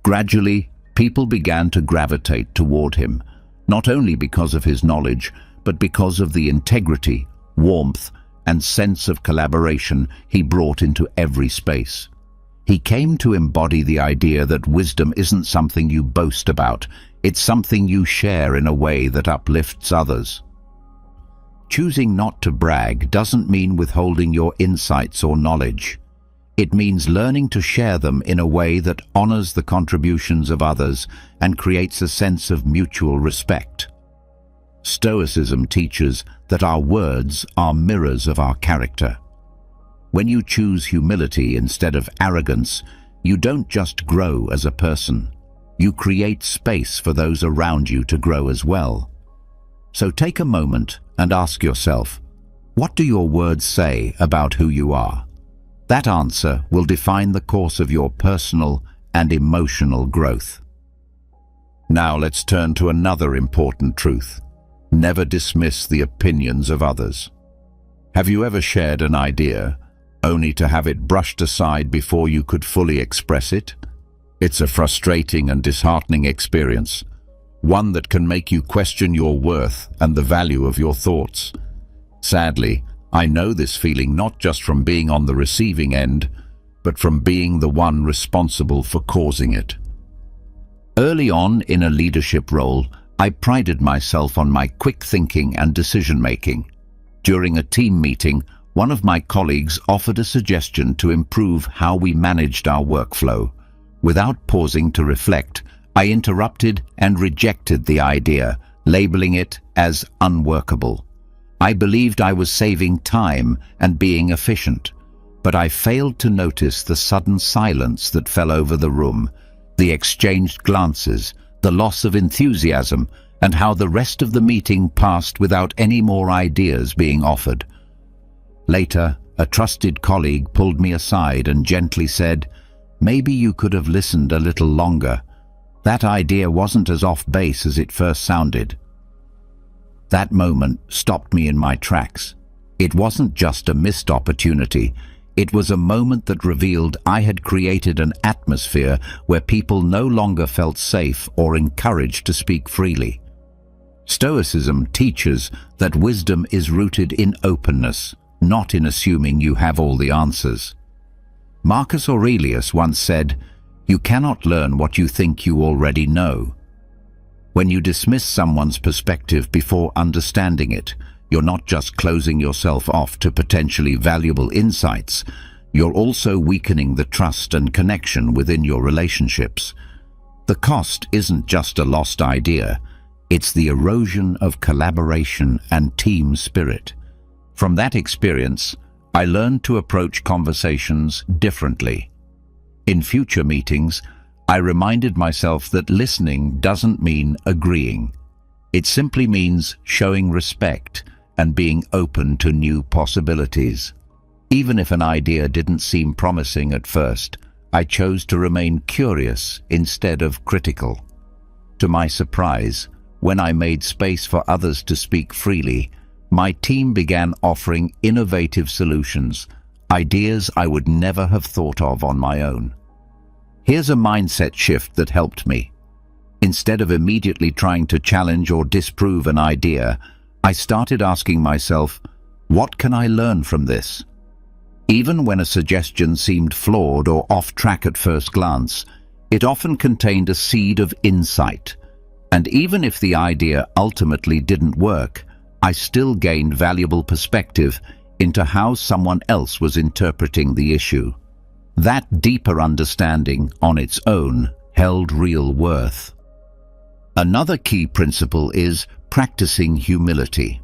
Gradually, people began to gravitate toward him, not only because of his knowledge, but because of the integrity, warmth, and sense of collaboration he brought into every space. He came to embody the idea that wisdom isn't something you boast about, it's something you share in a way that uplifts others. Choosing not to brag doesn't mean withholding your insights or knowledge. It means learning to share them in a way that honors the contributions of others and creates a sense of mutual respect. Stoicism teaches that our words are mirrors of our character. When you choose humility instead of arrogance, you don't just grow as a person. You create space for those around you to grow as well. So take a moment and ask yourself, what do your words say about who you are? That answer will define the course of your personal and emotional growth. Now let's turn to another important truth. Never dismiss the opinions of others. Have you ever shared an idea only to have it brushed aside before you could fully express it? It's a frustrating and disheartening experience, one that can make you question your worth and the value of your thoughts. Sadly, I know this feeling not just from being on the receiving end, but from being the one responsible for causing it. Early on in a leadership role, I prided myself on my quick thinking and decision-making. During a team meeting, one of my colleagues offered a suggestion to improve how we managed our workflow. Without pausing to reflect, I interrupted and rejected the idea, labeling it as unworkable. I believed I was saving time and being efficient, but I failed to notice the sudden silence that fell over the room, the exchanged glances, the loss of enthusiasm, and how the rest of the meeting passed without any more ideas being offered. Later, a trusted colleague pulled me aside and gently said, "Maybe you could have listened a little longer." That idea wasn't as off base as it first sounded. That moment stopped me in my tracks. It wasn't just a missed opportunity. It was a moment that revealed I had created an atmosphere where people no longer felt safe or encouraged to speak freely. Stoicism teaches that wisdom is rooted in openness, not in assuming you have all the answers. Marcus Aurelius once said, "You cannot learn what you think you already know." When you dismiss someone's perspective before understanding it, you're not just closing yourself off to potentially valuable insights, you're also weakening the trust and connection within your relationships. The cost isn't just a lost idea, it's the erosion of collaboration and team spirit. From that experience, I learned to approach conversations differently. In future meetings, I reminded myself that listening doesn't mean agreeing. It simply means showing respect and being open to new possibilities. Even if an idea didn't seem promising at first, I chose to remain curious instead of critical. To my surprise, when I made space for others to speak freely, my team began offering innovative solutions, ideas I would never have thought of on my own. Here's a mindset shift that helped me. Instead of immediately trying to challenge or disprove an idea, I started asking myself, what can I learn from this? Even when a suggestion seemed flawed or off track at first glance, it often contained a seed of insight. And even if the idea ultimately didn't work, I still gained valuable perspective into how someone else was interpreting the issue. That deeper understanding on its own held real worth. Another key principle is practicing humility.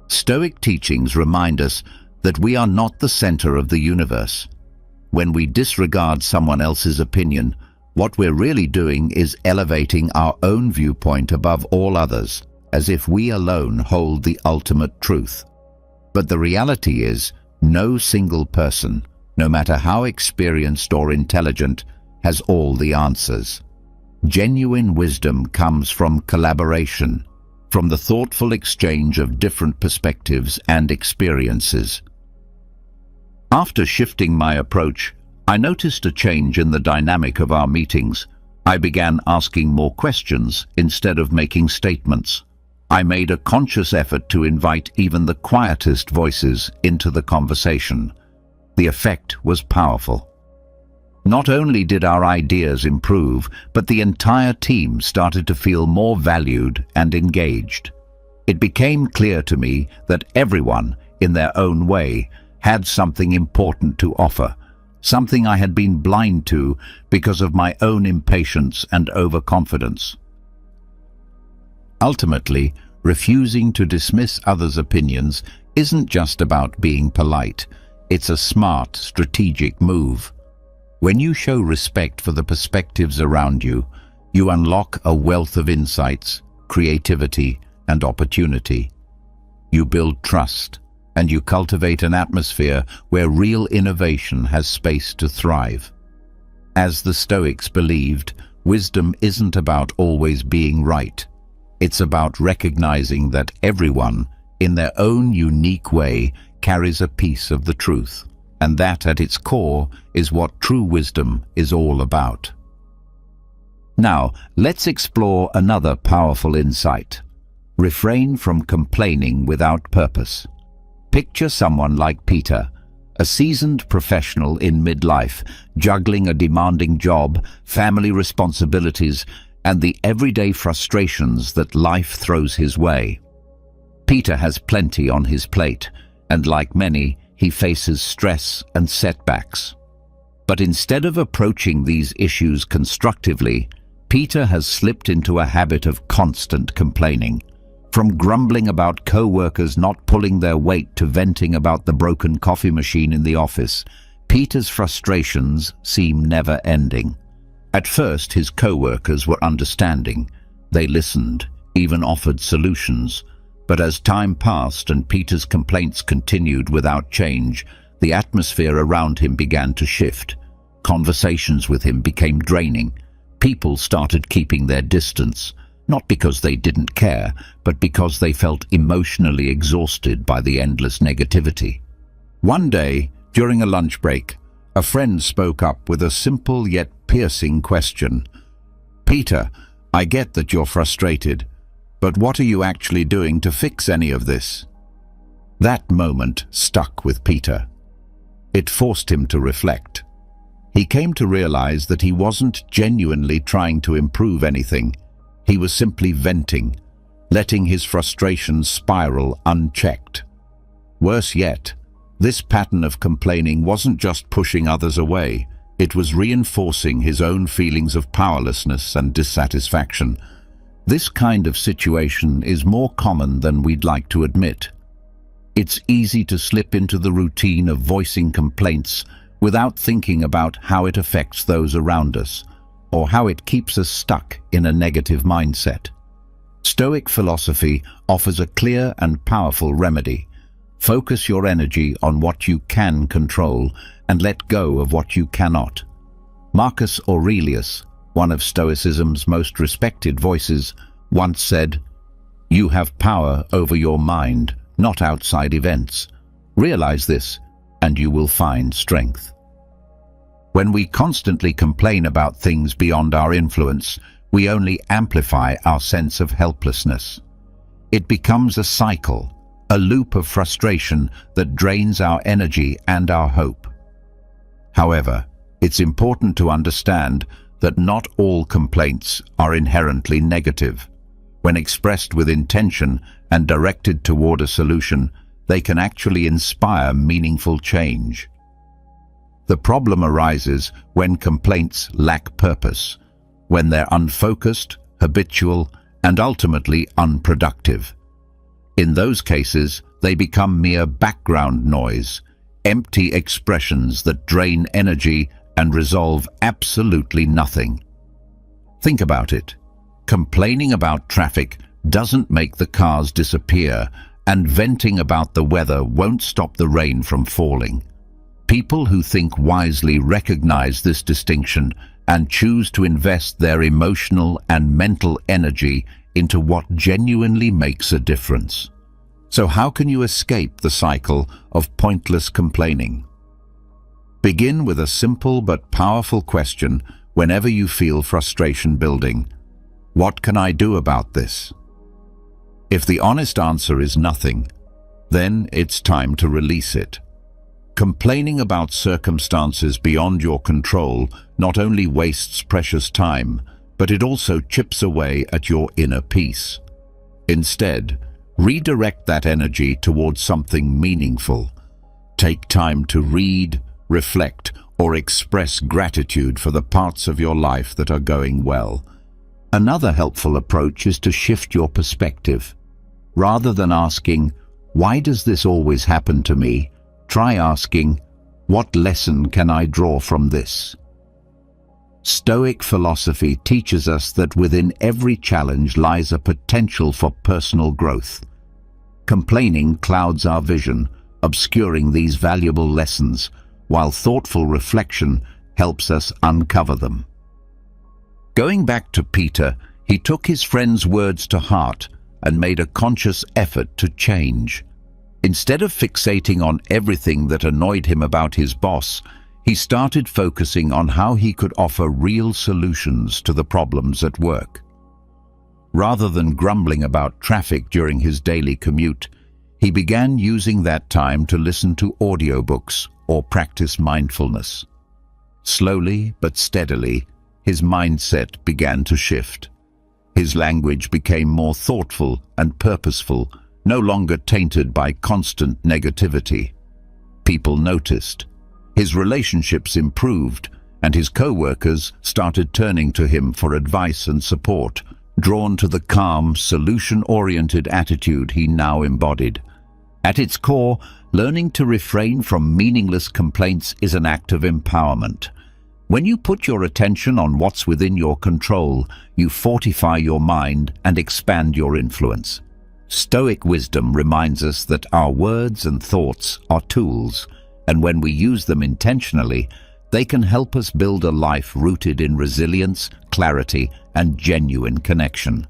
Stoic teachings remind us that we are not the center of the universe. When we disregard someone else's opinion, what we're really doing is elevating our own viewpoint above all others, as if we alone hold the ultimate truth. But the reality is, no single person, no matter how experienced or intelligent, has all the answers. Genuine wisdom comes from collaboration, from the thoughtful exchange of different perspectives and experiences. After shifting my approach, I noticed a change in the dynamic of our meetings. I began asking more questions instead of making statements. I made a conscious effort to invite even the quietest voices into the conversation. The effect was powerful. Not only did our ideas improve, but the entire team started to feel more valued and engaged. It became clear to me that everyone, in their own way, had something important to offer, something I had been blind to because of my own impatience and overconfidence. Ultimately, refusing to dismiss others' opinions isn't just about being polite. It's a smart, strategic move. When you show respect for the perspectives around you, you unlock a wealth of insights, creativity, and opportunity. You build trust, and you cultivate an atmosphere where real innovation has space to thrive. As the Stoics believed, wisdom isn't about always being right. It's about recognizing that everyone, in their own unique way, carries a piece of the truth. And that, at its core, is what true wisdom is all about. Now, let's explore another powerful insight. Refrain from complaining without purpose. Picture someone like Peter, a seasoned professional in midlife, juggling a demanding job, family responsibilities, and the everyday frustrations that life throws his way. Peter has plenty on his plate, and like many, he faces stress and setbacks. But instead of approaching these issues constructively, Peter has slipped into a habit of constant complaining. From grumbling about co-workers not pulling their weight to venting about the broken coffee machine in the office, Peter's frustrations seem never-ending. At first, his co-workers were understanding. They listened, even offered solutions. But as time passed and Peter's complaints continued without change, the atmosphere around him began to shift. Conversations with him became draining. People started keeping their distance, not because they didn't care, but because they felt emotionally exhausted by the endless negativity. One day, during a lunch break, a friend spoke up with a simple yet piercing question. "Peter, I get that you're frustrated, but what are you actually doing to fix any of this?" That moment stuck with Peter. It forced him to reflect. He came to realize that he wasn't genuinely trying to improve anything. He was simply venting, letting his frustrations spiral unchecked. Worse yet, this pattern of complaining wasn't just pushing others away, it was reinforcing his own feelings of powerlessness and dissatisfaction. This kind of situation is more common than we'd like to admit. It's easy to slip into the routine of voicing complaints without thinking about how it affects those around us, or how it keeps us stuck in a negative mindset. Stoic philosophy offers a clear and powerful remedy. Focus your energy on what you can control and let go of what you cannot. Marcus Aurelius, one of Stoicism's most respected voices, once said, "You have power over your mind, not outside events. Realize this, and you will find strength." When we constantly complain about things beyond our influence, we only amplify our sense of helplessness. It becomes a cycle, a loop of frustration that drains our energy and our hope. However, it's important to understand that not all complaints are inherently negative. When expressed with intention and directed toward a solution, they can actually inspire meaningful change. The problem arises when complaints lack purpose, when they're unfocused, habitual, and ultimately unproductive. In those cases, they become mere background noise, empty expressions that drain energy and resolve absolutely nothing. Think about it. Complaining about traffic doesn't make the cars disappear, and venting about the weather won't stop the rain from falling. People who think wisely recognize this distinction and choose to invest their emotional and mental energy into what genuinely makes a difference. So how can you escape the cycle of pointless complaining? Begin with a simple but powerful question whenever you feel frustration building. What can I do about this? If the honest answer is nothing, then it's time to release it. Complaining about circumstances beyond your control not only wastes precious time, but it also chips away at your inner peace. Instead, redirect that energy towards something meaningful. Take time to read, reflect, or express gratitude for the parts of your life that are going well. Another helpful approach is to shift your perspective. Rather than asking, "Why does this always happen to me?" try asking, "What lesson can I draw from this?" Stoic philosophy teaches us that within every challenge lies a potential for personal growth. Complaining clouds our vision, obscuring these valuable lessons, while thoughtful reflection helps us uncover them. Going back to Peter, he took his friend's words to heart and made a conscious effort to change. Instead of fixating on everything that annoyed him about his boss, he started focusing on how he could offer real solutions to the problems at work. Rather than grumbling about traffic during his daily commute, he began using that time to listen to audiobooks or practice mindfulness. Slowly but steadily, his mindset began to shift. His language became more thoughtful and purposeful, no longer tainted by constant negativity. People noticed. His relationships improved, and his co-workers started turning to him for advice and support, drawn to the calm, solution-oriented attitude he now embodied. At its core, learning to refrain from meaningless complaints is an act of empowerment. When you put your attention on what's within your control, you fortify your mind and expand your influence. Stoic wisdom reminds us that our words and thoughts are tools, and when we use them intentionally, They can help us build a life rooted in resilience, clarity, and genuine connection.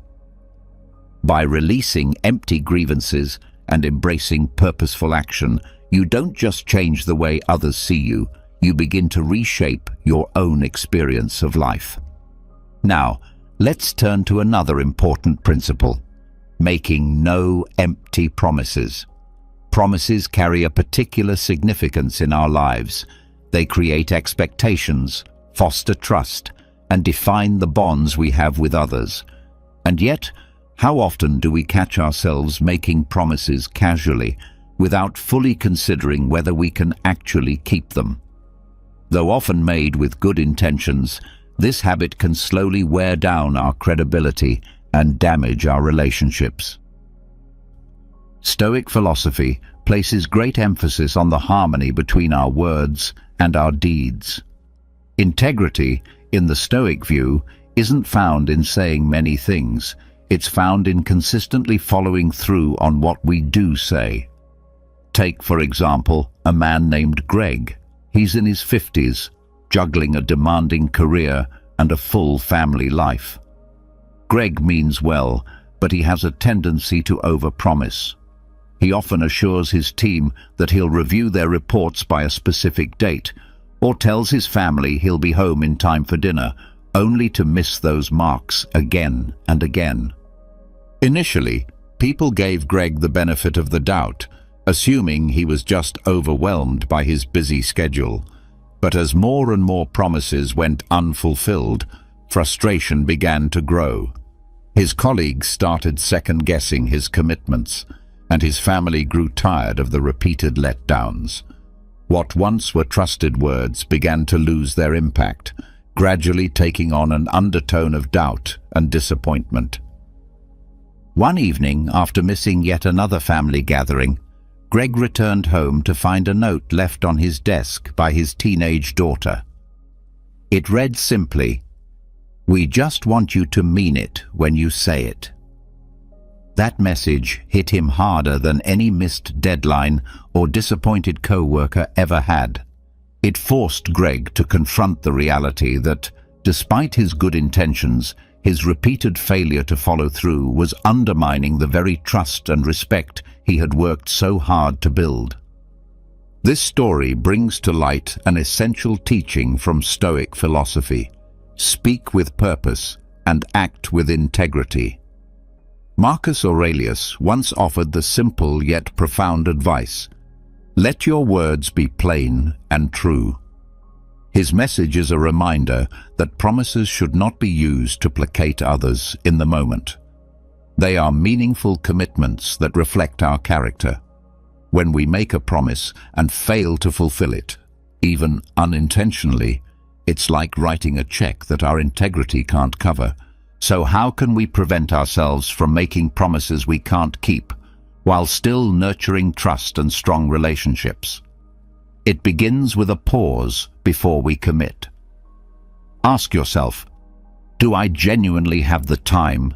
By releasing empty grievances and embracing purposeful action, you don't just change the way others see you, you begin to reshape your own experience of life. Now, let's turn to another important principle: making no empty promises. Promises carry a particular significance in our lives. They create expectations, foster trust, and define the bonds we have with others. And yet, how often do we catch ourselves making promises casually, without fully considering whether we can actually keep them? Though often made with good intentions, this habit can slowly wear down our credibility and damage our relationships. Stoic philosophy places great emphasis on the harmony between our words and our deeds. Integrity, in the Stoic view, isn't found in saying many things. It's found in consistently following through on what we do say. Take, for example, a man named Greg. He's in his 50s, juggling a demanding career and a full family life. Greg means well, but he has a tendency to overpromise. He often assures his team that he'll review their reports by a specific date, or tells his family he'll be home in time for dinner, only to miss those marks again and again. Initially, people gave Greg the benefit of the doubt, assuming he was just overwhelmed by his busy schedule. But as more and more promises went unfulfilled, frustration began to grow. His colleagues started second-guessing his commitments, and his family grew tired of the repeated letdowns. What once were trusted words began to lose their impact, gradually taking on an undertone of doubt and disappointment. One evening, after missing yet another family gathering, Greg returned home to find a note left on his desk by his teenage daughter. It read simply, "We just want you to mean it when you say it." That message hit him harder than any missed deadline or disappointed co-worker ever had. It forced Greg to confront the reality that, despite his good intentions, his repeated failure to follow through was undermining the very trust and respect he had worked so hard to build. This story brings to light an essential teaching from Stoic philosophy: speak with purpose and act with integrity. Marcus Aurelius once offered the simple yet profound advice: let your words be plain and true. His message is a reminder that promises should not be used to placate others in the moment. They are meaningful commitments that reflect our character. When we make a promise and fail to fulfill it, even unintentionally, it's like writing a check that our integrity can't cover. So how can we prevent ourselves from making promises we can't keep, while still nurturing trust and strong relationships? It begins with a pause before we commit. Ask yourself, do I genuinely have the time,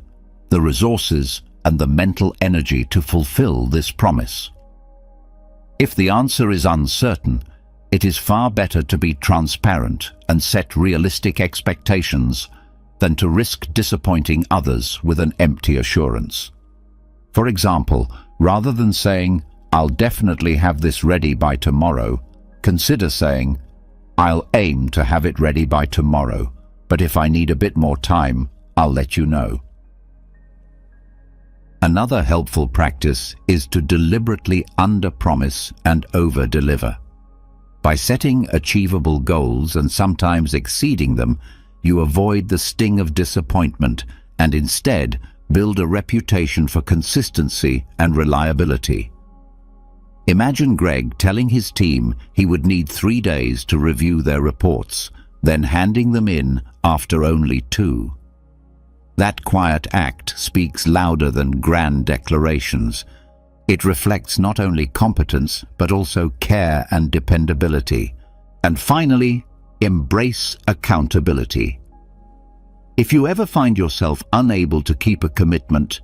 the resources, and the mental energy to fulfill this promise? If the answer is uncertain, it is far better to be transparent and set realistic expectations than to risk disappointing others with an empty assurance. For example, rather than saying, "I'll definitely have this ready by tomorrow," consider saying, "I'll aim to have it ready by tomorrow, but if I need a bit more time, I'll let you know." Another helpful practice is to deliberately under-promise and over-deliver. By setting achievable goals and sometimes exceeding them, you avoid the sting of disappointment and instead build a reputation for consistency and reliability. Imagine Greg telling his team he would need 3 days to review their reports, then handing them in after only 2. That quiet act speaks louder than grand declarations. It reflects not only competence, but also care and dependability. And finally, embrace accountability. If you ever find yourself unable to keep a commitment,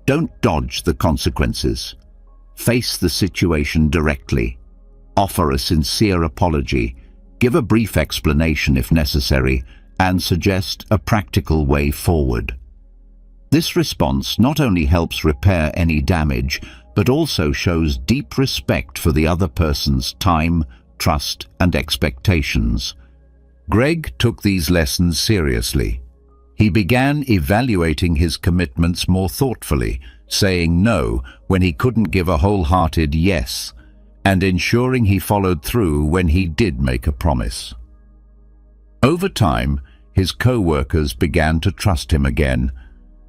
don't dodge the consequences. Face the situation directly. Offer a sincere apology. give a brief explanation if necessary, and suggest a practical way forward. This response not only helps repair any damage, but also shows deep respect for the other person's time, trust, and expectations. Greg took these lessons seriously. He began evaluating his commitments more thoughtfully, saying no when he couldn't give a wholehearted yes, and ensuring he followed through when he did make a promise. Over time, his co-workers began to trust him again,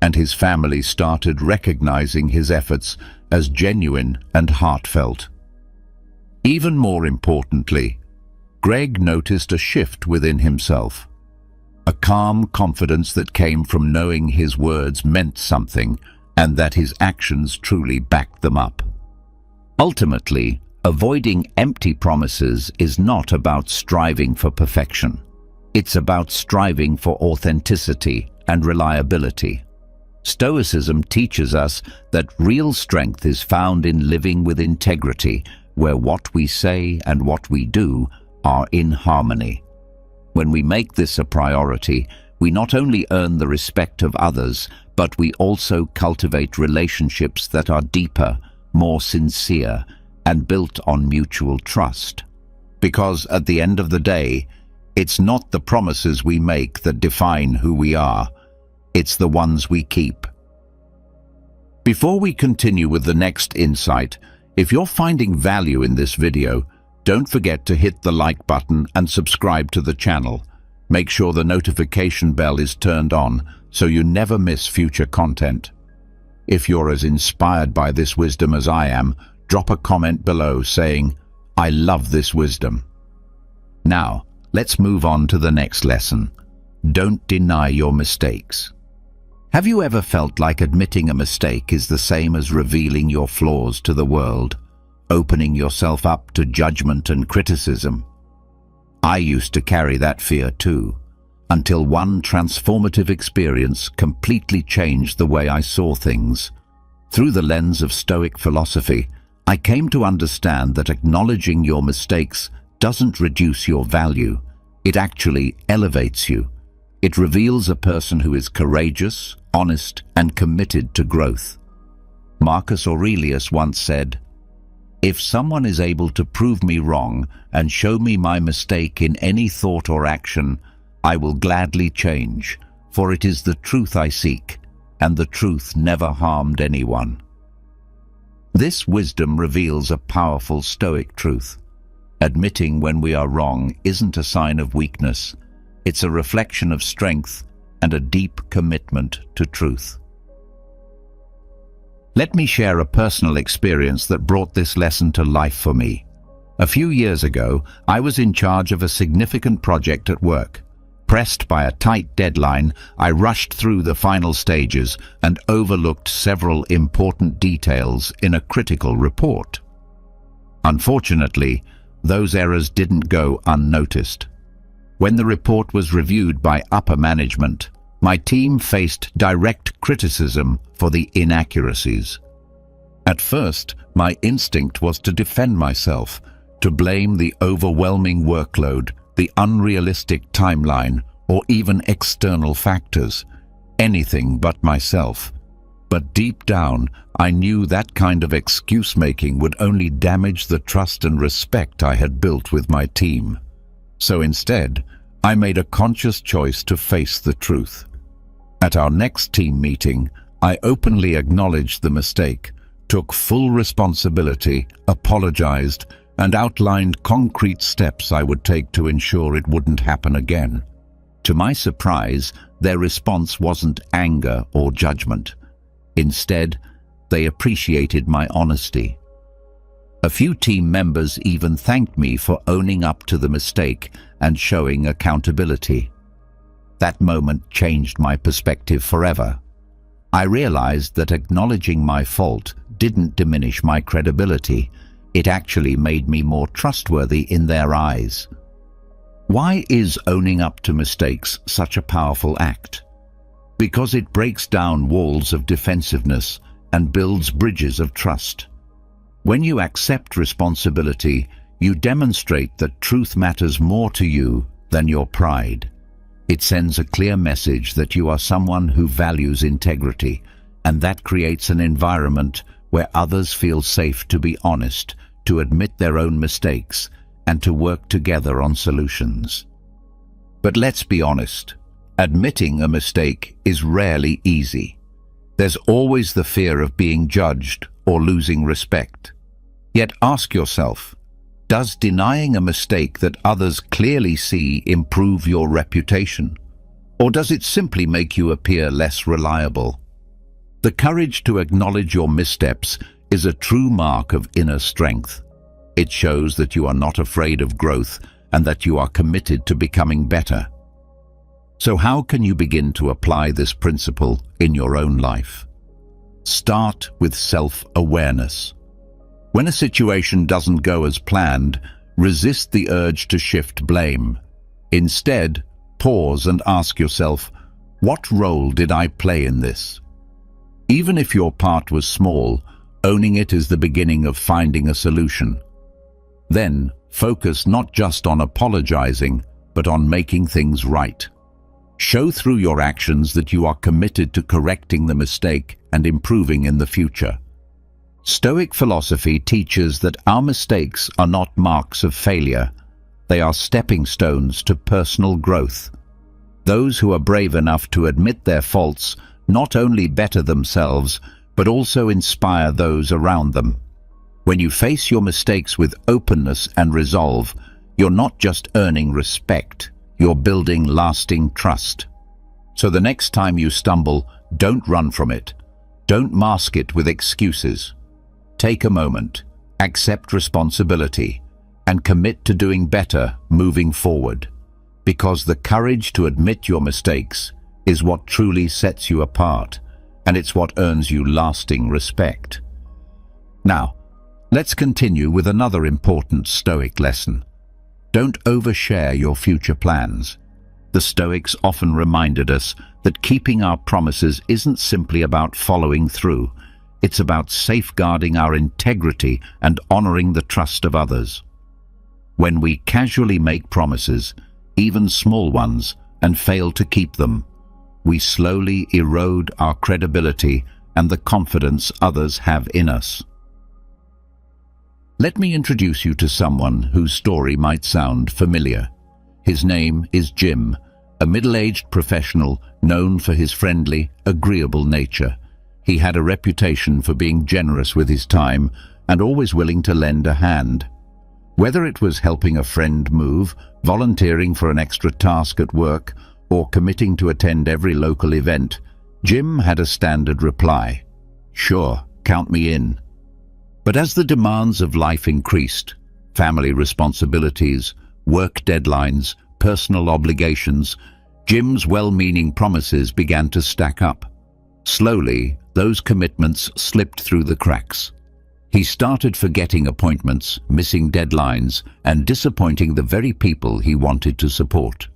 and his family started recognizing his efforts as genuine and heartfelt. Even more importantly, Greg noticed a shift within himself, a calm confidence that came from knowing his words meant something and that his actions truly backed them up. Ultimately, avoiding empty promises is not about striving for perfection. It's about striving for authenticity and reliability. Stoicism teaches us that real strength is found in living with integrity, where what we say and what we do are in harmony. When we make this a priority, we not only earn the respect of others, but we also cultivate relationships that are deeper, more sincere, and built on mutual trust. Because at the end of the day, it's not the promises we make that define who we are. It's the ones we keep. Before we continue with the next insight, if you're finding value in this video, don't forget to hit the like button and subscribe to the channel. Make sure the notification bell is turned on so you never miss future content. If you're as inspired by this wisdom as I am, drop a comment below saying, "I love this wisdom." Now, let's move on to the next lesson. Don't deny your mistakes. Have you ever felt like admitting a mistake is the same as revealing your flaws to the world, opening yourself up to judgment and criticism? I used to carry that fear too, until one transformative experience completely changed the way I saw things. Through the lens of Stoic philosophy, I came to understand that acknowledging your mistakes doesn't reduce your value. It actually elevates you. It reveals a person who is courageous, honest, and committed to growth. Marcus Aurelius once said, "If someone is able to prove me wrong and show me my mistake in any thought or action, I will gladly change, for it is the truth I seek, and the truth never harmed anyone." This wisdom reveals a powerful Stoic truth. Admitting when we are wrong isn't a sign of weakness. It's a reflection of strength and a deep commitment to truth. Let me share a personal experience that brought this lesson to life for me. A few years ago, I was in charge of a significant project at work. Pressed by a tight deadline, I rushed through the final stages and overlooked several important details in a critical report. Unfortunately, those errors didn't go unnoticed. When the report was reviewed by upper management, my team faced direct criticism for the inaccuracies. At first, my instinct was to defend myself, to blame the overwhelming workload, the unrealistic timeline, or even external factors, anything but myself. But deep down, I knew that kind of excuse-making would only damage the trust and respect I had built with my team. So instead, I made a conscious choice to face the truth. At our next team meeting, I openly acknowledged the mistake, took full responsibility, apologized, and outlined concrete steps I would take to ensure it wouldn't happen again. To my surprise, their response wasn't anger or judgment. Instead, they appreciated my honesty. A few team members even thanked me for owning up to the mistake and showing accountability. That moment changed my perspective forever. I realized that acknowledging my fault didn't diminish my credibility. It actually made me more trustworthy in their eyes. Why is owning up to mistakes such a powerful act? Because it breaks down walls of defensiveness and builds bridges of trust. When you accept responsibility, you demonstrate that truth matters more to you than your pride. It sends a clear message that you are someone who values integrity, and that creates an environment where others feel safe to be honest, to admit their own mistakes, and to work together on solutions. But let's be honest, admitting a mistake is rarely easy. There's always the fear of being judged or losing respect. Yet ask yourself, does denying a mistake that others clearly see improve your reputation? Or does it simply make you appear less reliable? The courage to acknowledge your missteps is a true mark of inner strength. It shows that you are not afraid of growth and that you are committed to becoming better. So how can you begin to apply this principle in your own life? Start with self-awareness. When a situation doesn't go as planned, resist the urge to shift blame. Instead, pause and ask yourself, what role did I play in this? Even if your part was small, owning it is the beginning of finding a solution. Then, focus not just on apologizing, but on making things right. Show through your actions that you are committed to correcting the mistake and improving in the future. Stoic philosophy teaches that our mistakes are not marks of failure. They are stepping stones to personal growth. Those who are brave enough to admit their faults not only better themselves, but also inspire those around them. When you face your mistakes with openness and resolve, you're not just earning respect, you're building lasting trust. So the next time you stumble, don't run from it. Don't mask it with excuses. Take a moment, accept responsibility, and commit to doing better moving forward. Because the courage to admit your mistakes is what truly sets you apart, and it's what earns you lasting respect. Now, let's continue with another important Stoic lesson. Don't overshare your future plans. The Stoics often reminded us that keeping our promises isn't simply about following through. It's about safeguarding our integrity and honoring the trust of others. When we casually make promises, even small ones, and fail to keep them, we slowly erode our credibility and the confidence others have in us. Let me introduce you to someone whose story might sound familiar. His name is Jim, a middle-aged professional known for his friendly, agreeable nature. He had a reputation for being generous with his time and always willing to lend a hand. Whether it was helping a friend move, volunteering for an extra task at work, or committing to attend every local event, Jim had a standard reply: "Sure, count me in." But as the demands of life increased, family responsibilities, work deadlines, personal obligations, Jim's well-meaning promises began to stack up. Slowly, those commitments slipped through the cracks. He started forgetting appointments, missing deadlines, and disappointing the very people he wanted to support.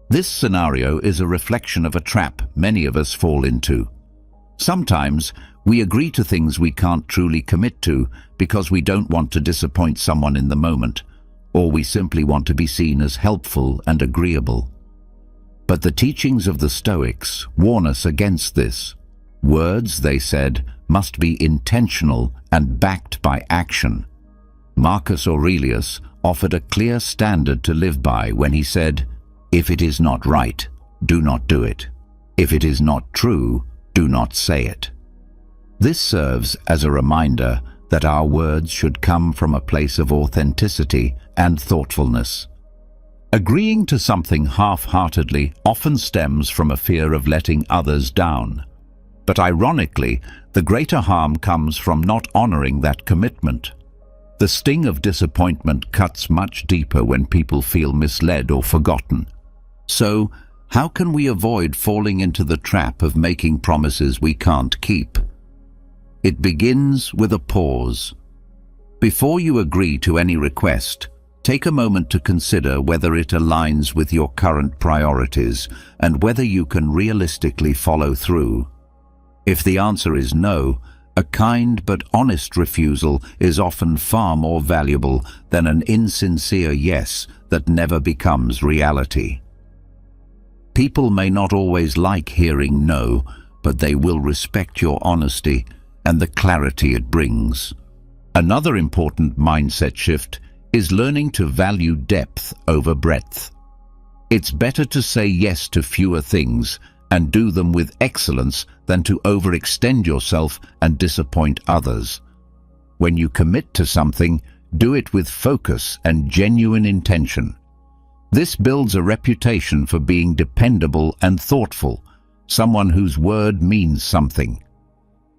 This scenario is a reflection of a trap many of us fall into. Sometimes, we agree to things we can't truly commit to because we don't want to disappoint someone in the moment, or we simply want to be seen as helpful and agreeable. But the teachings of the Stoics warn us against this. Words, they said, must be intentional and backed by action. Marcus Aurelius offered a clear standard to live by when he said, "If it is not right, do not do it. If it is not true, do not say it." This serves as a reminder that our words should come from a place of authenticity and thoughtfulness. Agreeing to something half-heartedly often stems from a fear of letting others down. But ironically, the greater harm comes from not honoring that commitment. The sting of disappointment cuts much deeper when people feel misled or forgotten. So, how can we avoid falling into the trap of making promises we can't keep? It begins with a pause. Before you agree to any request, take a moment to consider whether it aligns with your current priorities and whether you can realistically follow through. If the answer is no, A kind but honest refusal is often far more valuable than an insincere yes that never becomes reality. People may not always like hearing no, but they will respect your honesty and the clarity it brings. Another important mindset shift is learning to value depth over breadth. It's better to say yes to fewer things and do them with excellence than to overextend yourself and disappoint others. When you commit to something, do it with focus and genuine intention. This builds a reputation for being dependable and thoughtful, someone whose word means something.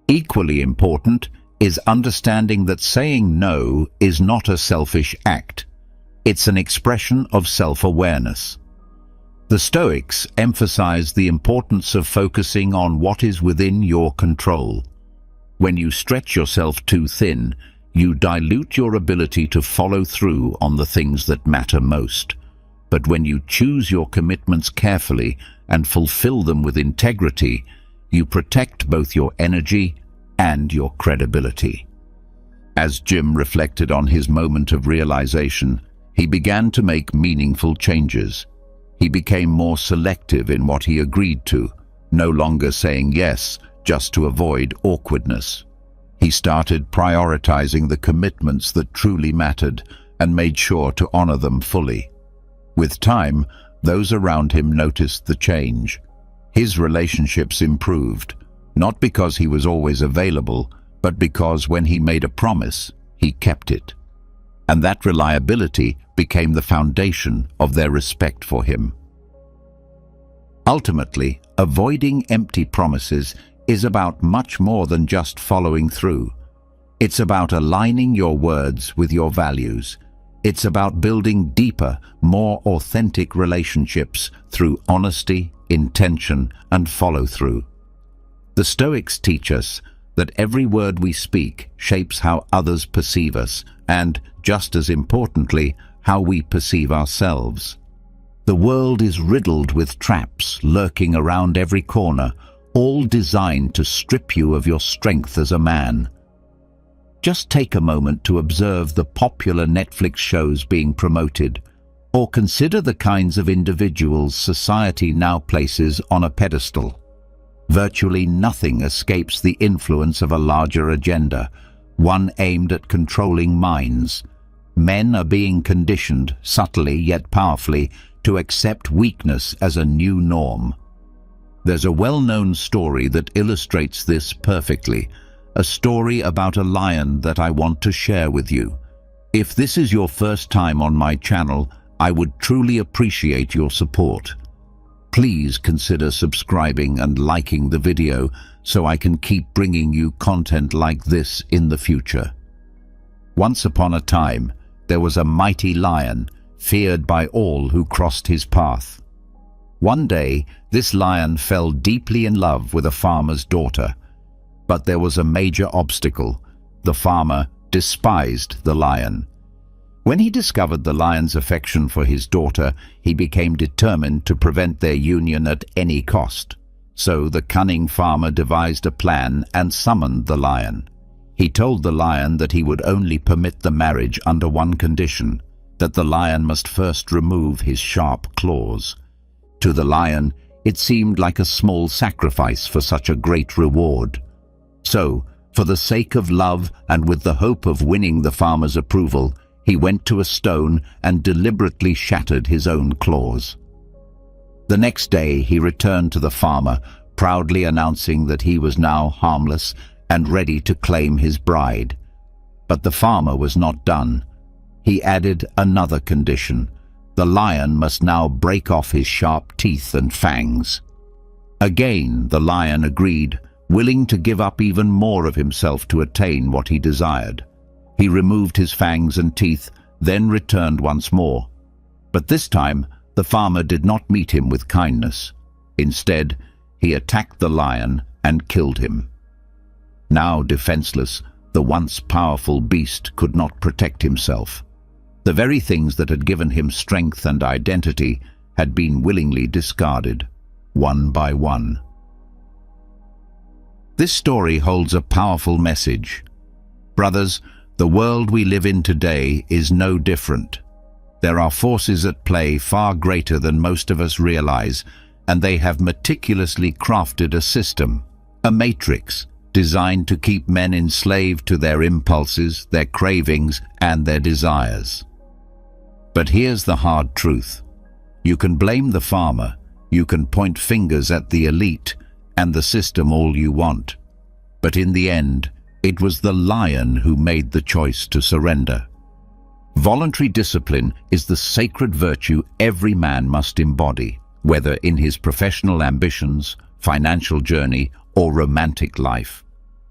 Equally important is understanding that saying no is not a selfish act. It's an expression of self-awareness. The Stoics emphasize the importance of focusing on what is within your control. When you stretch yourself too thin, you dilute your ability to follow through on the things that matter most. But when you choose your commitments carefully and fulfill them with integrity, you protect both your energy and your credibility. As Jim reflected on his moment of realization, he began to make meaningful changes. He became more selective in what he agreed to, no longer saying yes just to avoid awkwardness. He started prioritizing the commitments that truly mattered and made sure to honor them fully. With time, those around him noticed the change. His relationships improved, not because he was always available, but because when he made a promise, he kept it. And that reliability became the foundation of their respect for him. Ultimately, avoiding empty promises is about much more than just following through. It's about aligning your words with your values. It's about building deeper, more authentic relationships through honesty, intention, and follow-through. The Stoics teach us that every word we speak shapes how others perceive us and, just as importantly, how we perceive ourselves. The world is riddled with traps lurking around every corner, all designed to strip you of your strength as a man. Just take a moment to observe the popular Netflix shows being promoted, or consider the kinds of individuals society now places on a pedestal. Virtually nothing escapes the influence of a larger agenda, one aimed at controlling minds. Men are being conditioned, subtly yet powerfully, to accept weakness as a new norm. There's a well-known story that illustrates this perfectly, a story about a lion that I want to share with you. If this is your first time on my channel, I would truly appreciate your support. Please consider subscribing and liking the video so I can keep bringing you content like this in the future. Once upon a time, there was a mighty lion, feared by all who crossed his path. One day, this lion fell deeply in love with a farmer's daughter. But there was a major obstacle. The farmer despised the lion. When he discovered the lion's affection for his daughter, he became determined to prevent their union at any cost. So the cunning farmer devised a plan and summoned the lion. He told the lion that he would only permit the marriage under one condition, that the lion must first remove his sharp claws. To the lion, it seemed like a small sacrifice for such a great reward. So, for the sake of love and with the hope of winning the farmer's approval, he went to a stone and deliberately shattered his own claws. The next day he returned to the farmer, proudly announcing that he was now harmless and ready to claim his bride. But the farmer was not done. He added another condition. The lion must now break off his sharp teeth and fangs. Again the lion agreed, willing to give up even more of himself to attain what he desired. He removed his fangs and teeth, then returned once more. But this time, the farmer did not meet him with kindness. Instead, he attacked the lion and killed him. Now defenseless, the once powerful beast could not protect himself. The very things that had given him strength and identity had been willingly discarded, one by one. This story holds a powerful message. Brothers, the world we live in today is no different. There are forces at play far greater than most of us realize, and they have meticulously crafted a system, a matrix, designed to keep men enslaved to their impulses, their cravings, and their desires. But here's the hard truth. You can blame the farmer, you can point fingers at the elite and the system all you want. But in the end, it was the lion who made the choice to surrender. Voluntary discipline is the sacred virtue every man must embody, whether in his professional ambitions, financial journey, or romantic life.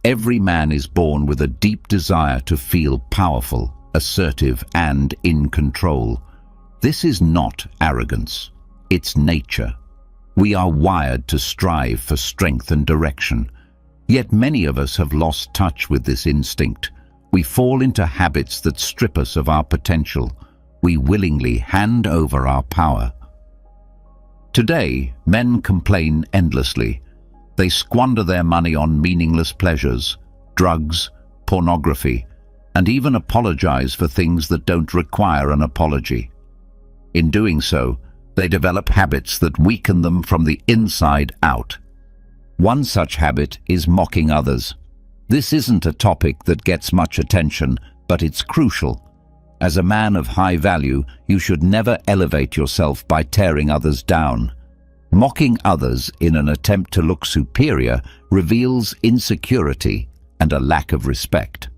Every man is born with a deep desire to feel powerful, assertive, and in control. This is not arrogance, it's nature. We are wired to strive for strength and direction. Yet many of us have lost touch with this instinct. We fall into habits that strip us of our potential. We willingly hand over our power. Today, men complain endlessly. They squander their money on meaningless pleasures, drugs, pornography, and even apologize for things that don't require an apology. In doing so, they develop habits that weaken them from the inside out. One such habit is mocking others. This isn't a topic that gets much attention, but it's crucial. As a man of high value, you should never elevate yourself by tearing others down. Mocking others in an attempt to look superior reveals insecurity and a lack of respect.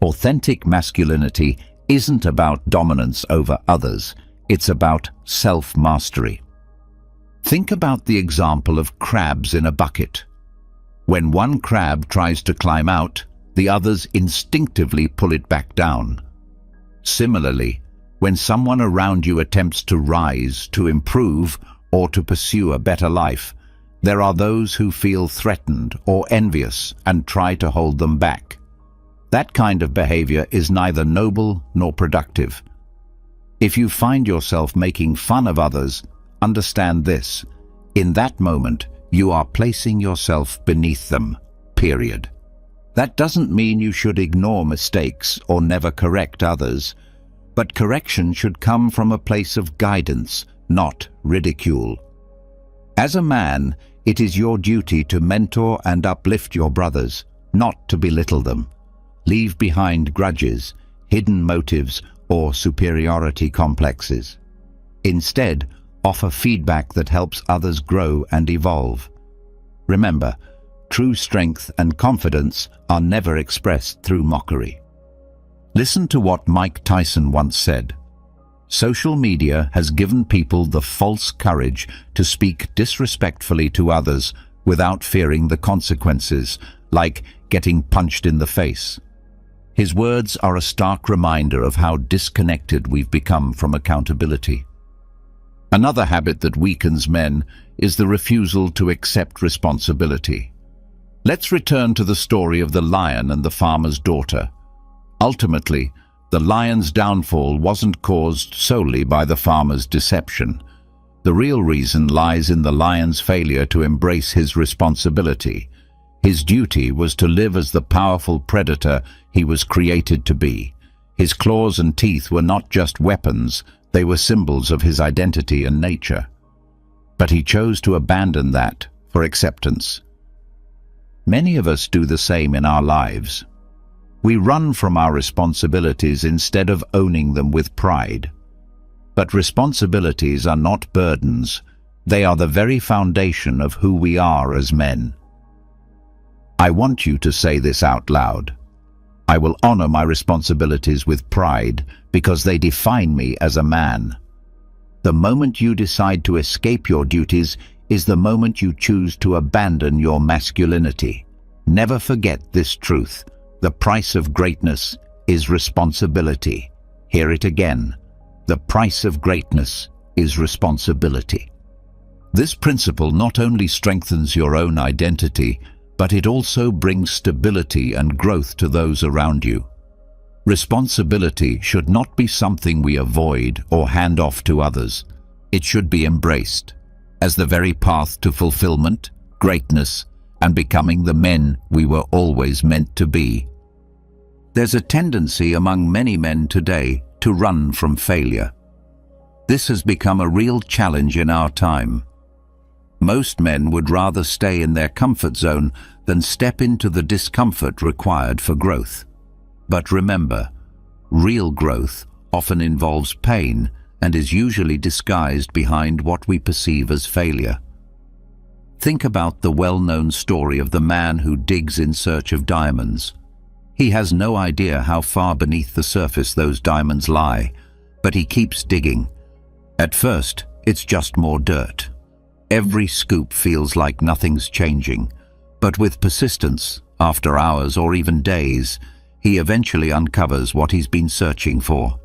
Authentic masculinity isn't about dominance over others, it's about self-mastery. Think about the example of crabs in a bucket. When one crab tries to climb out, the others instinctively pull it back down. Similarly, when someone around you attempts to rise, to improve, or to pursue a better life, there are those who feel threatened or envious and try to hold them back. That kind of behavior is neither noble nor productive. If you find yourself making fun of others, understand this: in that moment, you are placing yourself beneath them, period. That doesn't mean you should ignore mistakes or never correct others, but correction should come from a place of guidance, not ridicule. As a man, it is your duty to mentor and uplift your brothers, not to belittle them. Leave behind grudges, hidden motives, or superiority complexes. Instead, offer feedback that helps others grow and evolve. Remember, true strength and confidence are never expressed through mockery. Listen to what Mike Tyson once said. Social media has given people the false courage to speak disrespectfully to others without fearing the consequences, like getting punched in the face. His words are a stark reminder of how disconnected we've become from accountability. Another habit that weakens men is the refusal to accept responsibility. Let's return to the story of the lion and the farmer's daughter. Ultimately, the lion's downfall wasn't caused solely by the farmer's deception. The real reason lies in the lion's failure to embrace his responsibility. His duty was to live as the powerful predator he was created to be. His claws and teeth were not just weapons, they were symbols of his identity and nature. But he chose to abandon that for acceptance. Many of us do the same in our lives. We run from our responsibilities instead of owning them with pride. But responsibilities are not burdens. They are the very foundation of who we are as men. I want you to say this out loud. I will honor my responsibilities with pride because they define me as a man. The moment you decide to escape your duties is the moment you choose to abandon your masculinity. Never forget this truth. The price of greatness is responsibility. Hear it again. The price of greatness is responsibility. This principle not only strengthens your own identity, but it also brings stability and growth to those around you. Responsibility should not be something we avoid or hand off to others. It should be embraced as the very path to fulfillment, greatness, and becoming the men we were always meant to be. There's a tendency among many men today to run from failure. This has become a real challenge in our time. Most men would rather stay in their comfort zone than step into the discomfort required for growth. But remember, real growth often involves pain and is usually disguised behind what we perceive as failure. Think about the well-known story of the man who digs in search of diamonds. He has no idea how far beneath the surface those diamonds lie, but he keeps digging. At first, it's just more dirt. Every scoop feels like nothing's changing, but with persistence, after hours or even days, he eventually uncovers what he's been searching for.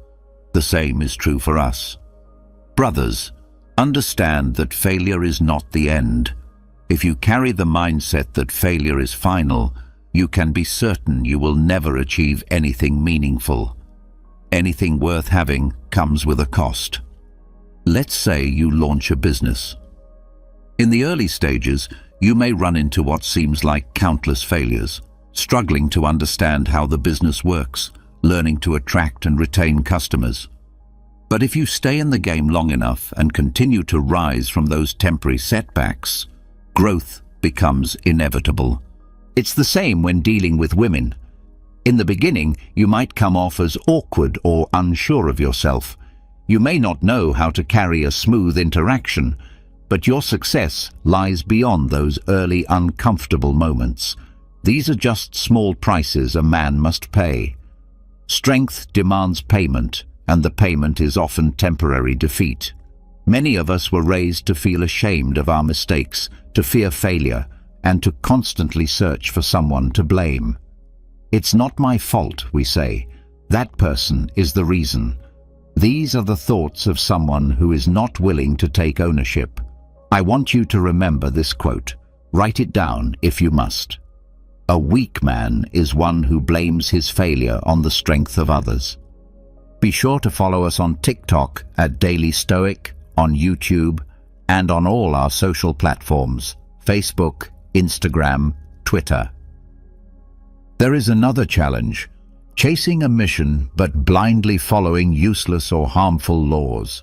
The same is true for us. Brothers, understand that failure is not the end. If you carry the mindset that failure is final, you can be certain you will never achieve anything meaningful. Anything worth having comes with a cost. Let's say you launch a business. In the early stages, you may run into what seems like countless failures, struggling to understand how the business works, learning to attract and retain customers. But if you stay in the game long enough and continue to rise from those temporary setbacks, growth becomes inevitable. It's the same when dealing with women. In the beginning, you might come off as awkward or unsure of yourself. You may not know how to carry a smooth interaction, but your success lies beyond those early uncomfortable moments. These are just small prices a man must pay. Strength demands payment, and the payment is often temporary defeat. Many of us were raised to feel ashamed of our mistakes, to fear failure, and to constantly search for someone to blame. It's not my fault, we say. That person is the reason. These are the thoughts of someone who is not willing to take ownership. I want you to remember this quote. Write it down if you must. A weak man is one who blames his failure on the strength of others. Be sure to follow us on TikTok at Daily Stoic, on YouTube, and on all our social platforms, Facebook, Instagram, Twitter. There is another challenge, chasing a mission but blindly following useless or harmful laws.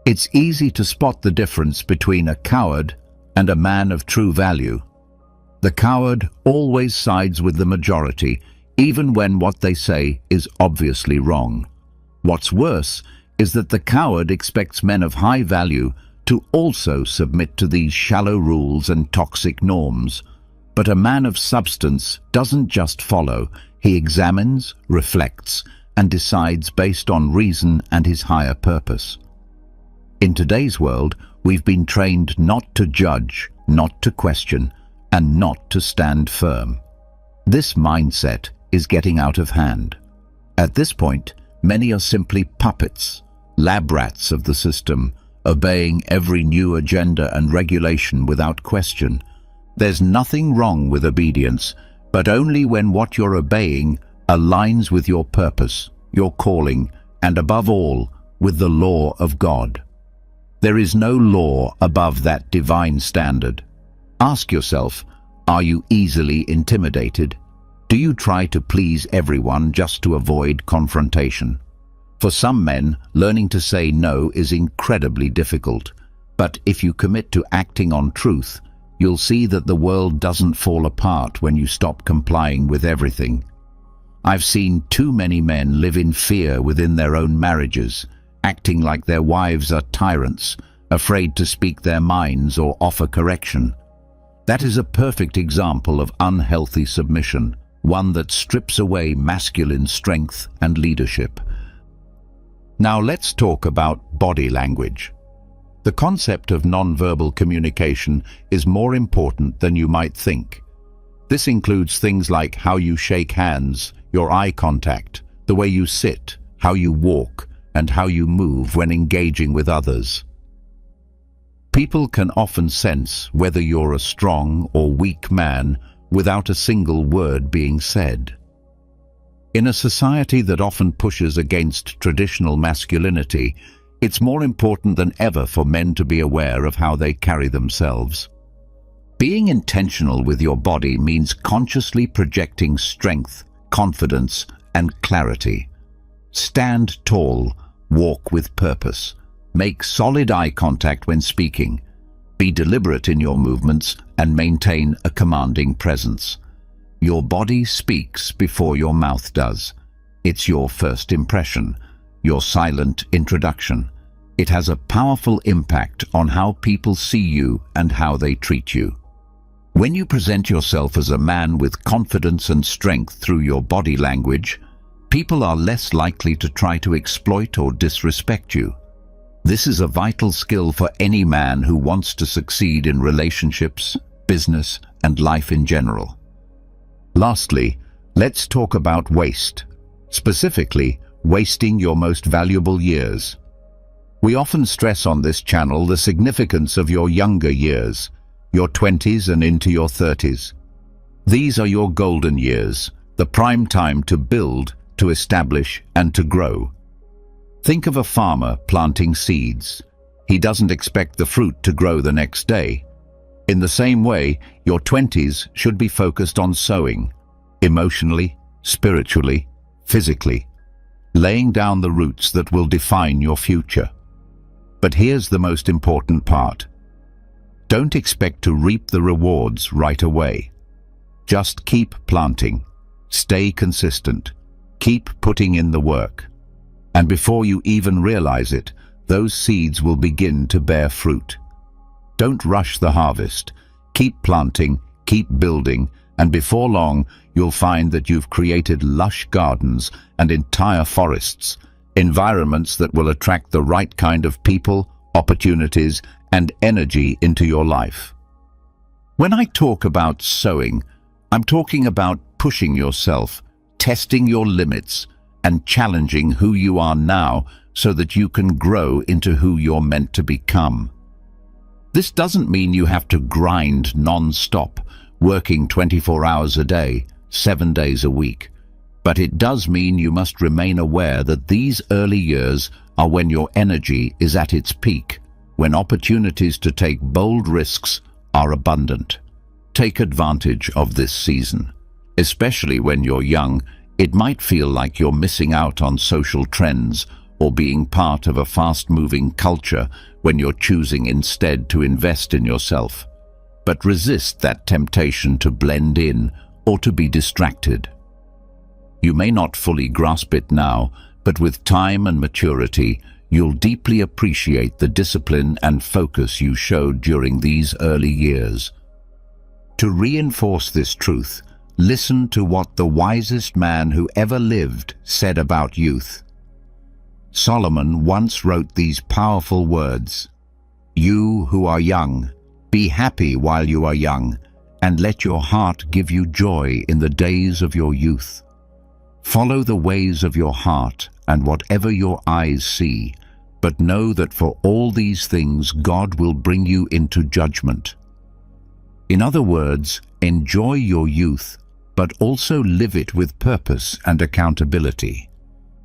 It's easy to spot the difference between a coward and a man of true value. The coward always sides with the majority, even when what they say is obviously wrong. What's worse is that the coward expects men of high value to also submit to these shallow rules and toxic norms. But a man of substance doesn't just follow, he examines, reflects, and decides based on reason and his higher purpose. In today's world, we've been trained not to judge, not to question, and not to stand firm. This mindset is getting out of hand. At this point, many are simply puppets, lab rats of the system, obeying every new agenda and regulation without question. There's nothing wrong with obedience, but only when what you're obeying aligns with your purpose, your calling, and above all, with the law of God. There is no law above that divine standard. Ask yourself, are you easily intimidated? Do you try to please everyone just to avoid confrontation? For some men, learning to say no is incredibly difficult. But if you commit to acting on truth, you'll see that the world doesn't fall apart when you stop complying with everything. I've seen too many men live in fear within their own marriages, acting like their wives are tyrants, afraid to speak their minds or offer correction. That is a perfect example of unhealthy submission, one that strips away masculine strength and leadership. Now let's talk about body language. The concept of nonverbal communication is more important than you might think. This includes things like how you shake hands, your eye contact, the way you sit, how you walk, and how you move when engaging with others. People can often sense whether you're a strong or weak man without a single word being said. In a society that often pushes against traditional masculinity, it's more important than ever for men to be aware of how they carry themselves. Being intentional with your body means consciously projecting strength, confidence, and clarity. Stand tall, walk with purpose. Make solid eye contact when speaking. Be deliberate in your movements and maintain a commanding presence. Your body speaks before your mouth does. It's your first impression, your silent introduction. It has a powerful impact on how people see you and how they treat you. When you present yourself as a man with confidence and strength through your body language, people are less likely to try to exploit or disrespect you. This is a vital skill for any man who wants to succeed in relationships, business, and life in general. Lastly, let's talk about waste. Specifically, wasting your most valuable years. We often stress on this channel the significance of your younger years, your 20s and into your 30s. These are your golden years, the prime time to build, to establish, and to grow. Think of a farmer planting seeds. He doesn't expect the fruit to grow the next day. In the same way, your 20s should be focused on sowing, emotionally, spiritually, physically, laying down the roots that will define your future. But here's the most important part. Don't expect to reap the rewards right away. Just keep planting, stay consistent, keep putting in the work. And before you even realize it, those seeds will begin to bear fruit. Don't rush the harvest. Keep planting, keep building, and before long, you'll find that you've created lush gardens and entire forests, environments that will attract the right kind of people, opportunities, and energy into your life. When I talk about sowing, I'm talking about pushing yourself, testing your limits, and challenging who you are now so that you can grow into who you're meant to become. This doesn't mean you have to grind non-stop, working 24 hours a day, 7 days a week. But it does mean you must remain aware that these early years are when your energy is at its peak, when opportunities to take bold risks are abundant. Take advantage of this season. Especially when you're young, it might feel like you're missing out on social trends or being part of a fast-moving culture when you're choosing instead to invest in yourself. But resist that temptation to blend in or to be distracted. You may not fully grasp it now, but with time and maturity, you'll deeply appreciate the discipline and focus you showed during these early years. To reinforce this truth, listen to what the wisest man who ever lived said about youth. Solomon once wrote these powerful words, "You who are young, be happy while you are young, and let your heart give you joy in the days of your youth. Follow the ways of your heart and whatever your eyes see, but know that for all these things God will bring you into judgment." In other words, enjoy your youth, but also live it with purpose and accountability.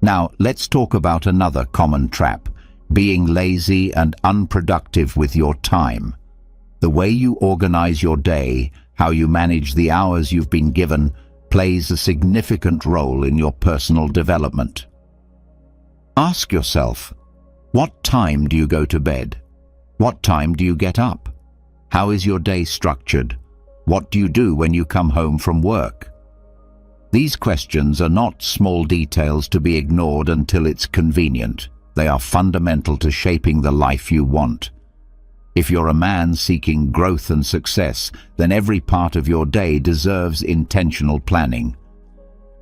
Now, let's talk about another common trap, being lazy and unproductive with your time. The way you organize your day, how you manage the hours you've been given, plays a significant role in your personal development. Ask yourself, what time do you go to bed? What time do you get up? How is your day structured? What do you do when you come home from work? These questions are not small details to be ignored until it's convenient. They are fundamental to shaping the life you want. If you're a man seeking growth and success, then every part of your day deserves intentional planning.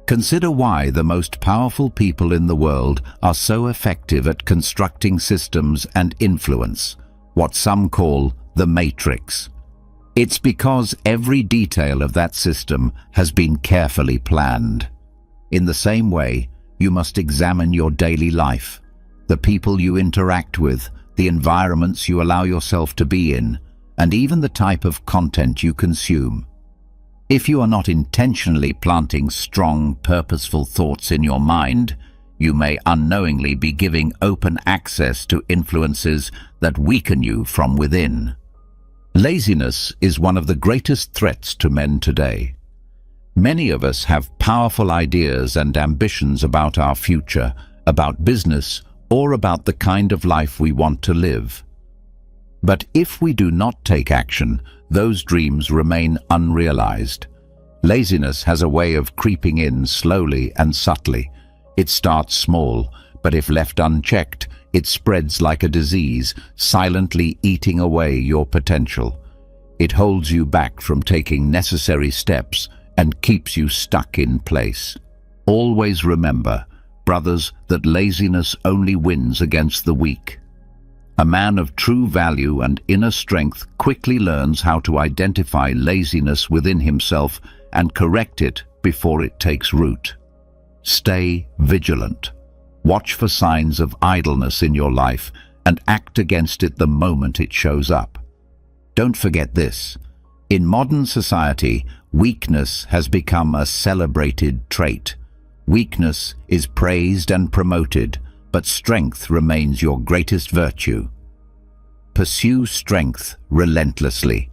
Consider why the most powerful people in the world are so effective at constructing systems and influence, what some call the matrix. It's because every detail of that system has been carefully planned. In the same way, you must examine your daily life, the people you interact with, the environments you allow yourself to be in, and even the type of content you consume. If you are not intentionally planting strong, purposeful thoughts in your mind, you may unknowingly be giving open access to influences that weaken you from within. Laziness is one of the greatest threats to men today. Many of us have powerful ideas and ambitions about our future, about business, or about the kind of life we want to live. But if we do not take action, those dreams remain unrealized. Laziness has a way of creeping in slowly and subtly. It starts small, but if left unchecked, it spreads like a disease, silently eating away your potential. It holds you back from taking necessary steps and keeps you stuck in place. Always remember, brothers, that laziness only wins against the weak. A man of true value and inner strength quickly learns how to identify laziness within himself and correct it before it takes root. Stay vigilant. Watch for signs of idleness in your life and act against it the moment it shows up. Don't forget this. In modern society, weakness has become a celebrated trait. Weakness is praised and promoted, but strength remains your greatest virtue. Pursue strength relentlessly.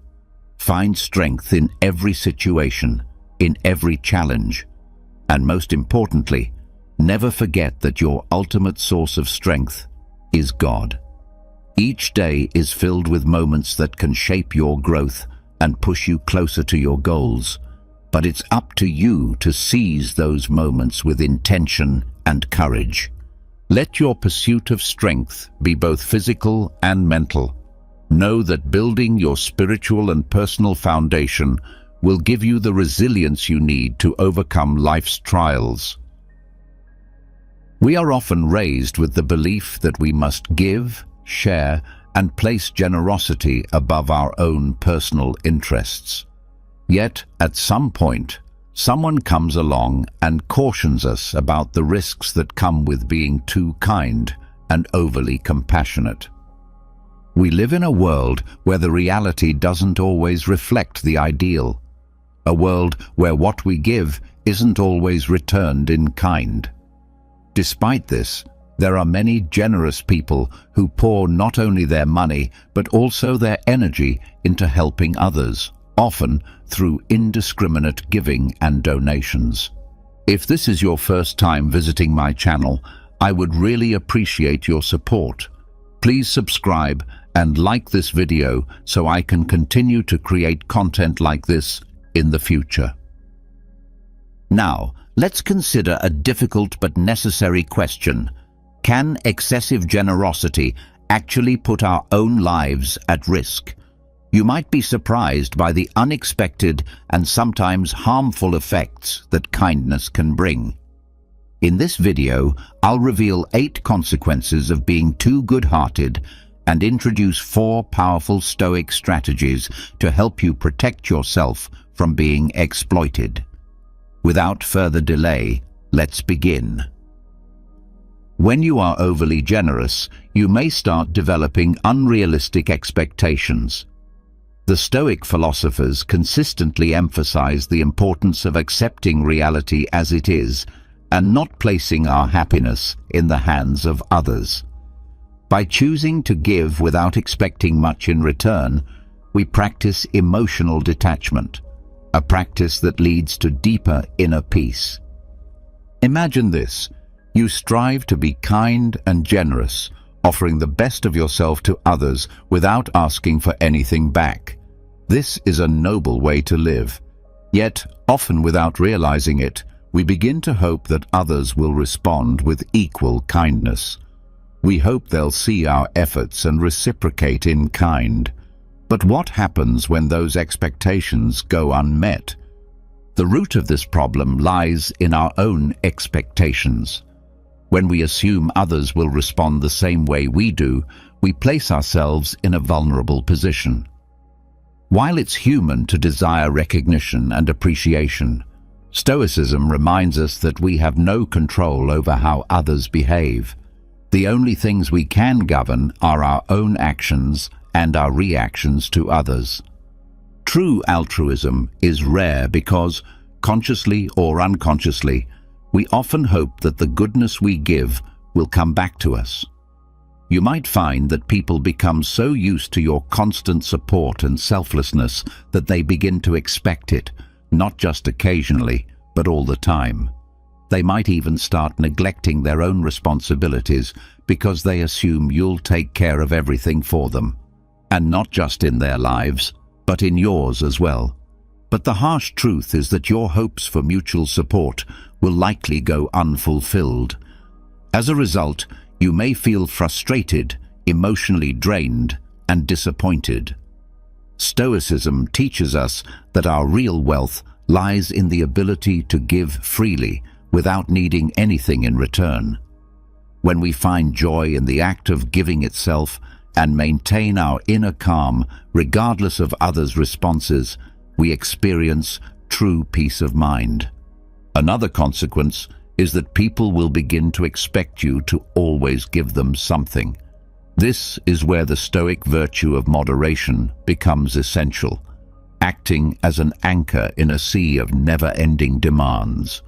Find strength in every situation, in every challenge. And most importantly, never forget that your ultimate source of strength is God. Each day is filled with moments that can shape your growth and push you closer to your goals. But it's up to you to seize those moments with intention and courage. Let your pursuit of strength be both physical and mental. Know that building your spiritual and personal foundation will give you the resilience you need to overcome life's trials. We are often raised with the belief that we must give, share, and place generosity above our own personal interests. Yet, at some point, someone comes along and cautions us about the risks that come with being too kind and overly compassionate. We live in a world where the reality doesn't always reflect the ideal, a world where what we give isn't always returned in kind. Despite this, there are many generous people who pour not only their money but also their energy into helping others, often through indiscriminate giving and donations. If this is your first time visiting my channel, I would really appreciate your support. Please subscribe and like this video so I can continue to create content like this in the future. Now, let's consider a difficult but necessary question. Can excessive generosity actually put our own lives at risk? You might be surprised by the unexpected and sometimes harmful effects that kindness can bring. In this video, I'll reveal 8 consequences of being too good-hearted and introduce 4 powerful Stoic strategies to help you protect yourself from being exploited. Without further delay, let's begin. When you are overly generous, you may start developing unrealistic expectations. The Stoic philosophers consistently emphasize the importance of accepting reality as it is and not placing our happiness in the hands of others. By choosing to give without expecting much in return, we practice emotional detachment, a practice that leads to deeper inner peace. Imagine this. You strive to be kind and generous, offering the best of yourself to others without asking for anything back. This is a noble way to live. Yet, often without realizing it, we begin to hope that others will respond with equal kindness. We hope they'll see our efforts and reciprocate in kind. But what happens when those expectations go unmet? The root of this problem lies in our own expectations. When we assume others will respond the same way we do, we place ourselves in a vulnerable position. While it's human to desire recognition and appreciation, Stoicism reminds us that we have no control over how others behave. The only things we can govern are our own actions and our reactions to others. True altruism is rare because, consciously or unconsciously, we often hope that the goodness we give will come back to us. You might find that people become so used to your constant support and selflessness that they begin to expect it, not just occasionally, but all the time. They might even start neglecting their own responsibilities because they assume you'll take care of everything for them. And not just in their lives, but in yours as well. But the harsh truth is that your hopes for mutual support will likely go unfulfilled. As a result, you may feel frustrated, emotionally drained, and disappointed. Stoicism teaches us that our real wealth lies in the ability to give freely without needing anything in return. When we find joy in the act of giving itself and maintain our inner calm regardless of others' responses, we experience true peace of mind. Another consequence is that people will begin to expect you to always give them something. This is where the Stoic virtue of moderation becomes essential, acting as an anchor in a sea of never-ending demands.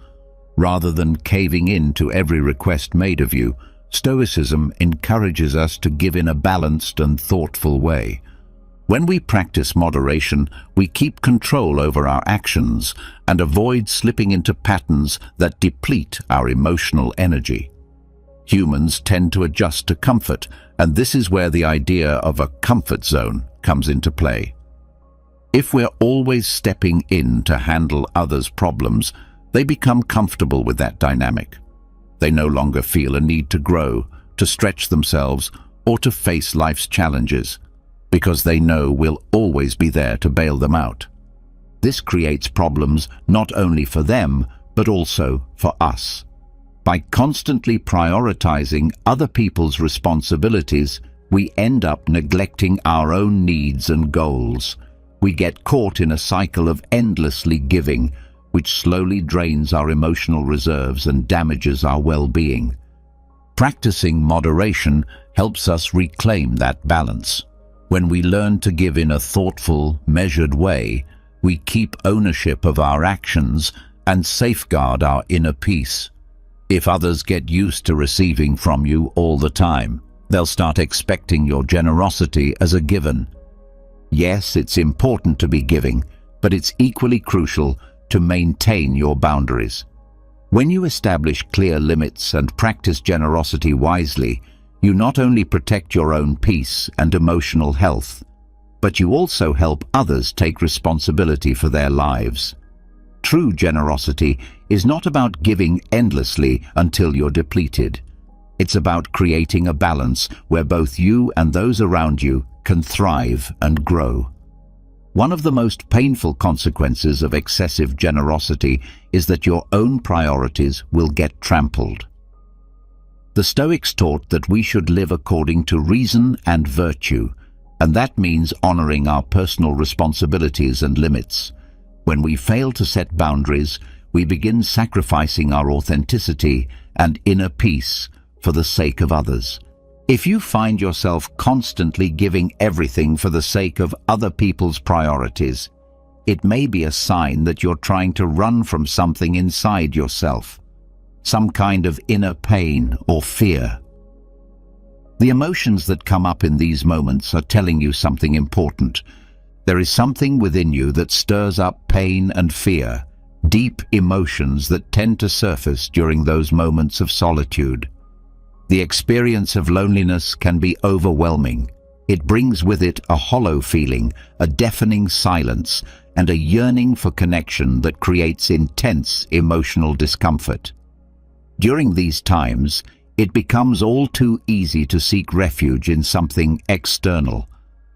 Rather than caving in to every request made of you, Stoicism encourages us to give in a balanced and thoughtful way. When we practice moderation, we keep control over our actions and avoid slipping into patterns that deplete our emotional energy. Humans tend to adjust to comfort, and this is where the idea of a comfort zone comes into play. If we're always stepping in to handle others' problems, they become comfortable with that dynamic. They no longer feel a need to grow, to stretch themselves, or to face life's challenges, because they know we'll always be there to bail them out. This creates problems not only for them, but also for us. By constantly prioritizing other people's responsibilities, we end up neglecting our own needs and goals. We get caught in a cycle of endlessly giving, which slowly drains our emotional reserves and damages our well-being. Practicing moderation helps us reclaim that balance. When we learn to give in a thoughtful, measured way, we keep ownership of our actions and safeguard our inner peace. If others get used to receiving from you all the time, they'll start expecting your generosity as a given. Yes, it's important to be giving, but it's equally crucial to maintain your boundaries. When you establish clear limits and practice generosity wisely, you not only protect your own peace and emotional health, but you also help others take responsibility for their lives. True generosity is not about giving endlessly until you're depleted. It's about creating a balance where both you and those around you can thrive and grow. One of the most painful consequences of excessive generosity is that your own priorities will get trampled. The Stoics taught that we should live according to reason and virtue, and that means honoring our personal responsibilities and limits. When we fail to set boundaries, we begin sacrificing our authenticity and inner peace for the sake of others. If you find yourself constantly giving everything for the sake of other people's priorities, it may be a sign that you're trying to run from something inside yourself, some kind of inner pain or fear. The emotions that come up in these moments are telling you something important. There is something within you that stirs up pain and fear, deep emotions that tend to surface during those moments of solitude. The experience of loneliness can be overwhelming. It brings with it a hollow feeling, a deafening silence, and a yearning for connection that creates intense emotional discomfort. During these times, it becomes all too easy to seek refuge in something external.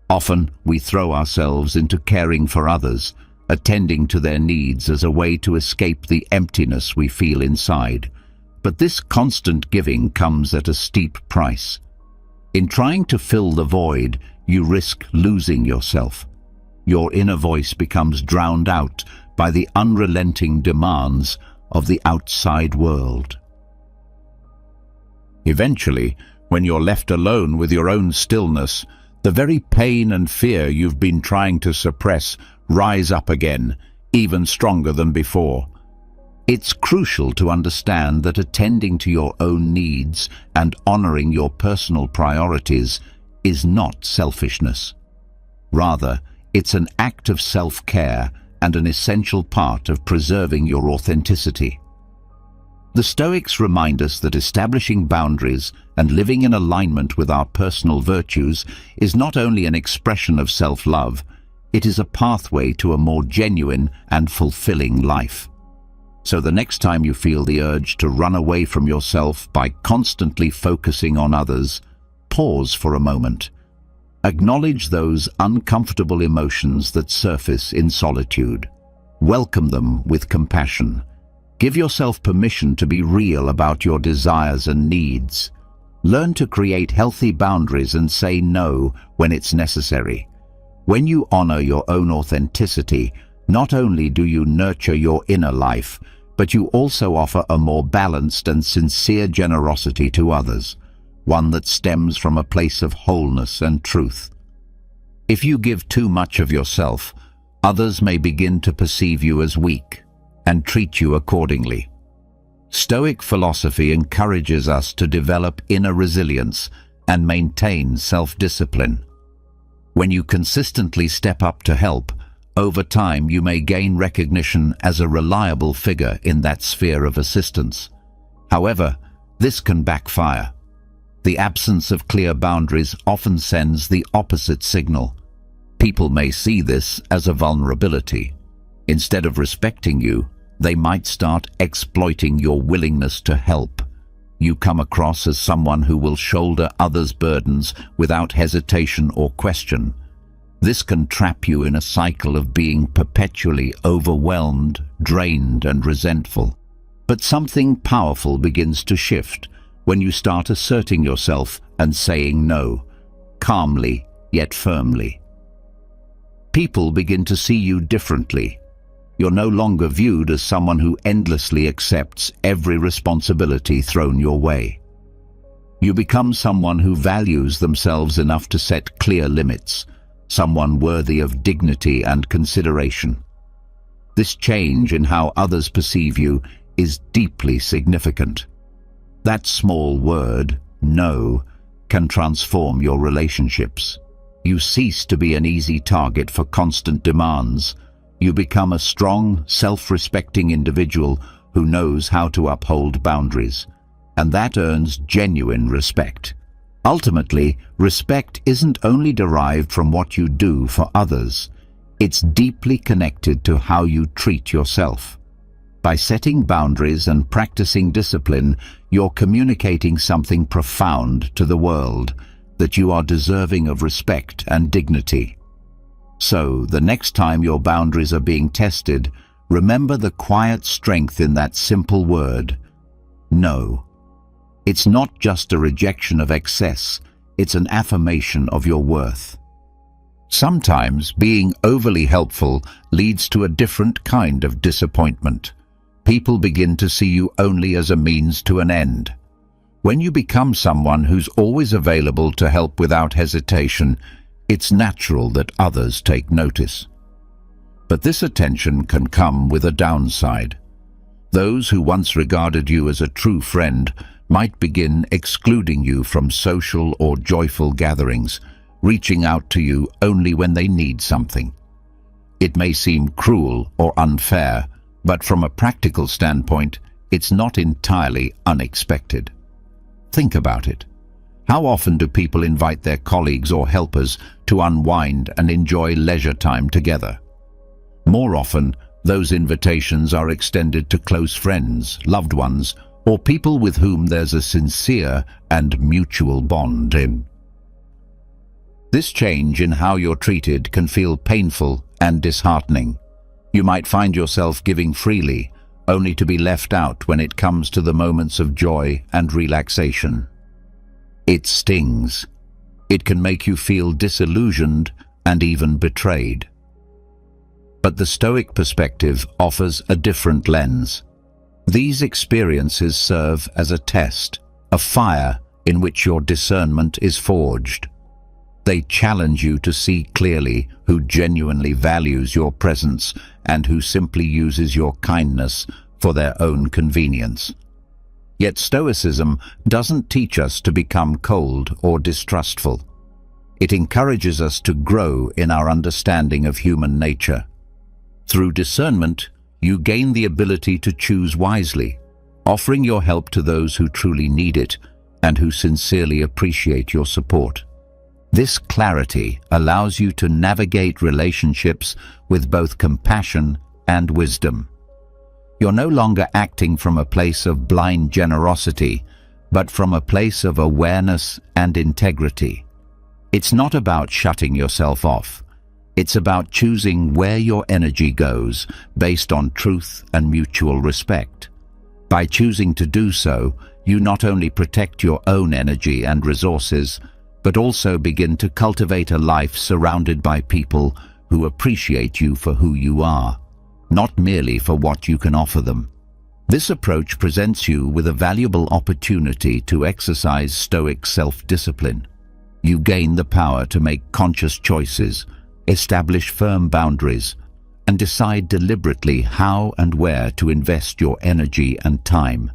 Often, we throw ourselves into caring for others, attending to their needs as a way to escape the emptiness we feel inside. But this constant giving comes at a steep price. In trying to fill the void, you risk losing yourself. Your inner voice becomes drowned out by the unrelenting demands of the outside world. Eventually, when you're left alone with your own stillness, the very pain and fear you've been trying to suppress rise up again, even stronger than before. It's crucial to understand that attending to your own needs and honoring your personal priorities is not selfishness. Rather, it's an act of self-care and an essential part of preserving your authenticity. The Stoics remind us that establishing boundaries and living in alignment with our personal virtues is not only an expression of self-love, it is a pathway to a more genuine and fulfilling life. So the next time you feel the urge to run away from yourself by constantly focusing on others, pause for a moment. Acknowledge those uncomfortable emotions that surface in solitude. Welcome them with compassion. Give yourself permission to be real about your desires and needs. Learn to create healthy boundaries and say no when it's necessary. When you honor your own authenticity, not only do you nurture your inner life, but you also offer a more balanced and sincere generosity to others, one that stems from a place of wholeness and truth. If you give too much of yourself, others may begin to perceive you as weak and treat you accordingly. Stoic philosophy encourages us to develop inner resilience and maintain self-discipline. When you consistently step up to help, over time you may gain recognition as a reliable figure in that sphere of assistance. However, this can backfire. The absence of clear boundaries often sends the opposite signal. People may see this as a vulnerability. Instead of respecting you, they might start exploiting your willingness to help. You come across as someone who will shoulder others' burdens without hesitation or question. This can trap you in a cycle of being perpetually overwhelmed, drained, and resentful. But something powerful begins to shift when you start asserting yourself and saying no, calmly yet firmly. People begin to see you differently. You're no longer viewed as someone who endlessly accepts every responsibility thrown your way. You become someone who values themselves enough to set clear limits, someone worthy of dignity and consideration. This change in how others perceive you is deeply significant. That small word, no, can transform your relationships. You cease to be an easy target for constant demands. You become a strong, self-respecting individual who knows how to uphold boundaries, and that earns genuine respect. Ultimately, respect isn't only derived from what you do for others, it's deeply connected to how you treat yourself. By setting boundaries and practicing discipline, you're communicating something profound to the world, that you are deserving of respect and dignity. So, the next time your boundaries are being tested, remember the quiet strength in that simple word, no. It's not just a rejection of excess, it's an affirmation of your worth. Sometimes being overly helpful leads to a different kind of disappointment. People begin to see you only as a means to an end. When you become someone who's always available to help without hesitation, it's natural that others take notice. But this attention can come with a downside. Those who once regarded you as a true friend might begin excluding you from social or joyful gatherings, reaching out to you only when they need something. It may seem cruel or unfair, but from a practical standpoint, it's not entirely unexpected. Think about it. How often do people invite their colleagues or helpers to unwind and enjoy leisure time together? More often, those invitations are extended to close friends, loved ones, or people with whom there's a sincere and mutual bond in. This change in how you're treated can feel painful and disheartening. You might find yourself giving freely, only to be left out when it comes to the moments of joy and relaxation. It stings. It can make you feel disillusioned and even betrayed. But the Stoic perspective offers a different lens. These experiences serve as a test, a fire in which your discernment is forged. They challenge you to see clearly who genuinely values your presence and who simply uses your kindness for their own convenience. Yet Stoicism doesn't teach us to become cold or distrustful. It encourages us to grow in our understanding of human nature. Through discernment, you gain the ability to choose wisely, offering your help to those who truly need it and who sincerely appreciate your support. This clarity allows you to navigate relationships with both compassion and wisdom. You're no longer acting from a place of blind generosity, but from a place of awareness and integrity. It's not about shutting yourself off. It's about choosing where your energy goes based on truth and mutual respect. By choosing to do so, you not only protect your own energy and resources, but also begin to cultivate a life surrounded by people who appreciate you for who you are, not merely for what you can offer them. This approach presents you with a valuable opportunity to exercise Stoic self-discipline. You gain the power to make conscious choices, establish firm boundaries, and decide deliberately how and where to invest your energy and time.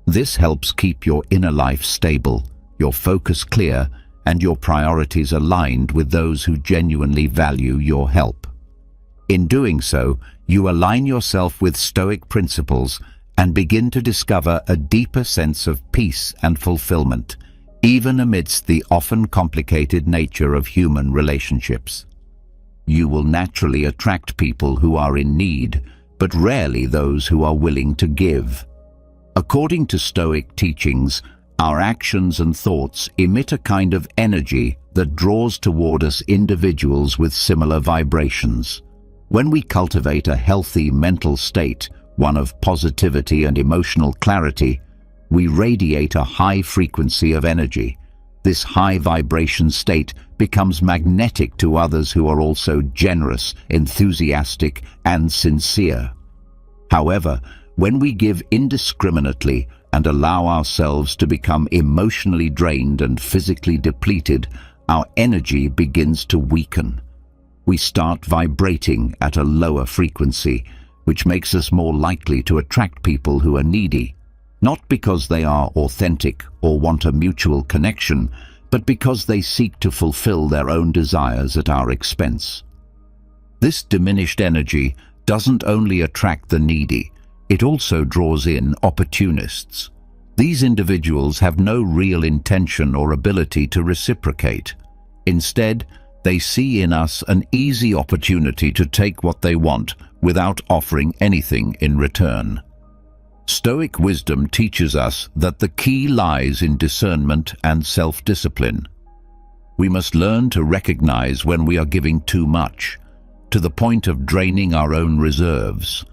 This helps keep your inner life stable, your focus clear, and your priorities aligned with those who genuinely value your help. In doing so, you align yourself with Stoic principles and begin to discover a deeper sense of peace and fulfillment, even amidst the often complicated nature of human relationships. You will naturally attract people who are in need, but rarely those who are willing to give. According to Stoic teachings, our actions and thoughts emit a kind of energy that draws toward us individuals with similar vibrations. When we cultivate a healthy mental state, one of positivity and emotional clarity, we radiate a high frequency of energy. This high vibration state becomes magnetic to others who are also generous, enthusiastic, and sincere. However, when we give indiscriminately and allow ourselves to become emotionally drained and physically depleted, our energy begins to weaken. We start vibrating at a lower frequency, which makes us more likely to attract people who are needy, not because they are authentic or want a mutual connection, but because they seek to fulfill their own desires at our expense. This diminished energy doesn't only attract the needy, it also draws in opportunists. These individuals have no real intention or ability to reciprocate. Instead, they see in us an easy opportunity to take what they want without offering anything in return. Stoic wisdom teaches us that the key lies in discernment and self-discipline. We must learn to recognize when we are giving too much, to the point of draining our own reserves.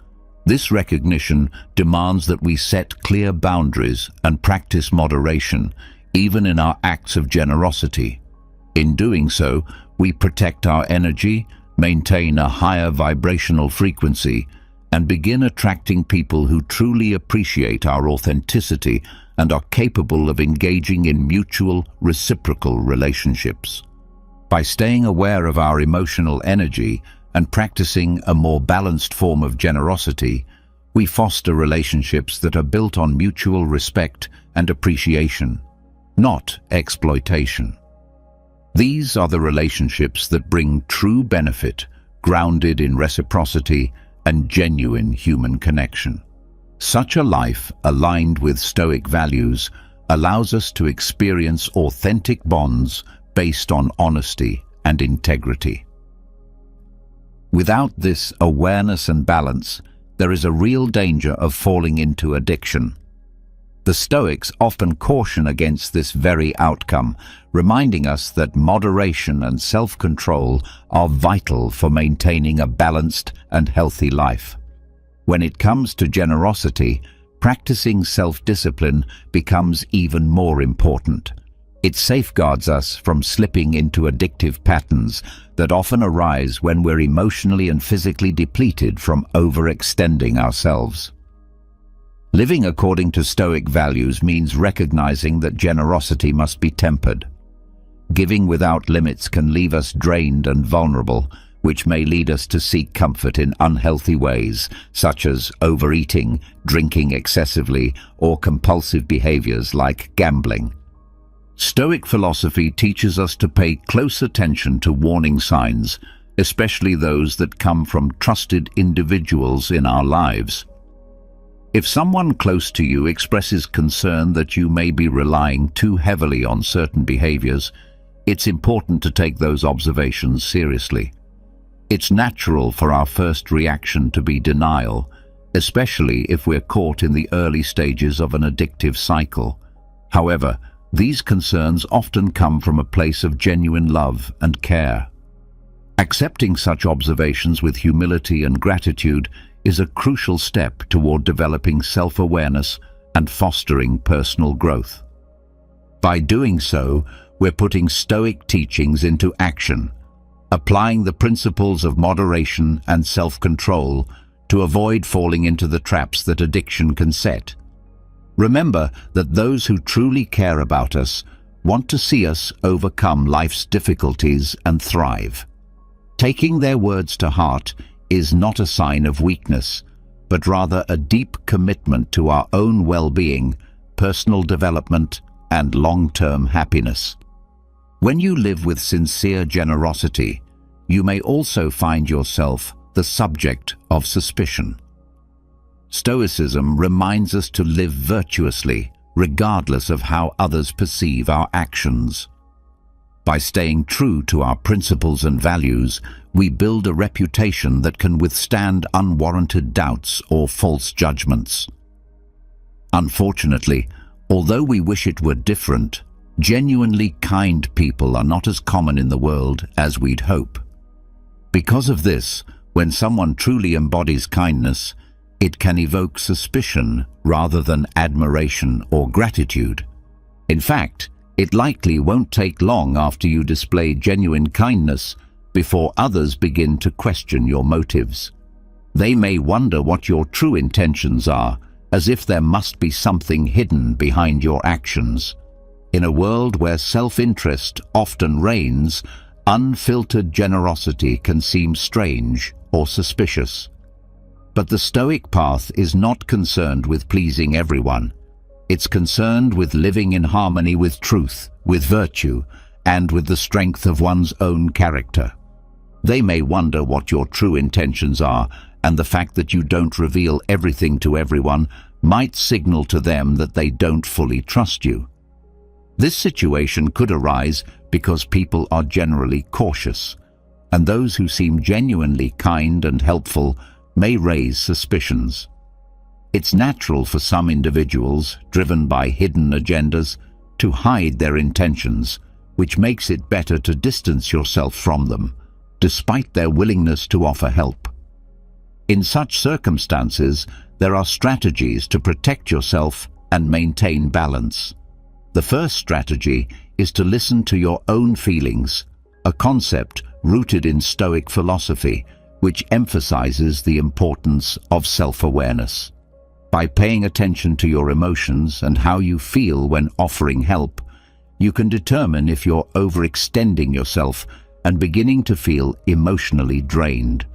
This recognition demands that we set clear boundaries and practice moderation, even in our acts of generosity. In doing so, we protect our energy, maintain a higher vibrational frequency, and begin attracting people who truly appreciate our authenticity and are capable of engaging in mutual, reciprocal relationships. By staying aware of our emotional energy and practicing a more balanced form of generosity, we foster relationships that are built on mutual respect and appreciation, not exploitation. These are the relationships that bring true benefit, grounded in reciprocity and genuine human connection. Such a life, aligned with Stoic values, allows us to experience authentic bonds based on honesty and integrity. Without this awareness and balance, there is a real danger of falling into addiction. The Stoics often caution against this very outcome, reminding us that moderation and self-control are vital for maintaining a balanced and healthy life. When it comes to generosity, practicing self-discipline becomes even more important. It safeguards us from slipping into addictive patterns that often arise when we're emotionally and physically depleted from overextending ourselves. Living according to Stoic values means recognizing that generosity must be tempered. Giving without limits can leave us drained and vulnerable, which may lead us to seek comfort in unhealthy ways, such as overeating, drinking excessively, or compulsive behaviors like gambling. Stoic philosophy teaches us to pay close attention to warning signs, especially those that come from trusted individuals in our lives. If someone close to you expresses concern that you may be relying too heavily on certain behaviors, it's important to take those observations seriously. It's natural for our first reaction to be denial, especially if we're caught in the early stages of an addictive cycle. However, these concerns often come from a place of genuine love and care. Accepting such observations with humility and gratitude is a crucial step toward developing self-awareness and fostering personal growth. By doing so, we're putting Stoic teachings into action, applying the principles of moderation and self-control to avoid falling into the traps that addiction can set. Remember that those who truly care about us want to see us overcome life's difficulties and thrive. Taking their words to heart is not a sign of weakness, but rather a deep commitment to our own well-being, personal development, and long-term happiness. When you live with sincere generosity, you may also find yourself the subject of suspicion. Stoicism reminds us to live virtuously, regardless of how others perceive our actions. By staying true to our principles and values, we build a reputation that can withstand unwarranted doubts or false judgments. Unfortunately, although we wish it were different, genuinely kind people are not as common in the world as we'd hope. Because of this, when someone truly embodies kindness, it can evoke suspicion rather than admiration or gratitude. In fact, it likely won't take long after you display genuine kindness before others begin to question your motives. They may wonder what your true intentions are, as if there must be something hidden behind your actions. In a world where self-interest often reigns, unfiltered generosity can seem strange or suspicious. But the Stoic path is not concerned with pleasing everyone. It's concerned with living in harmony with truth, with virtue, and with the strength of one's own character. They may wonder what your true intentions are, and the fact that you don't reveal everything to everyone might signal to them that they don't fully trust you. This situation could arise because people are generally cautious, and those who seem genuinely kind and helpful may raise suspicions. It's natural for some individuals, driven by hidden agendas, to hide their intentions, which makes it better to distance yourself from them, despite their willingness to offer help. In such circumstances, there are strategies to protect yourself and maintain balance. The first strategy is to listen to your own feelings, a concept rooted in Stoic philosophy, which emphasizes the importance of self-awareness. By paying attention to your emotions and how you feel when offering help, you can determine if you're overextending yourself and beginning to feel emotionally drained.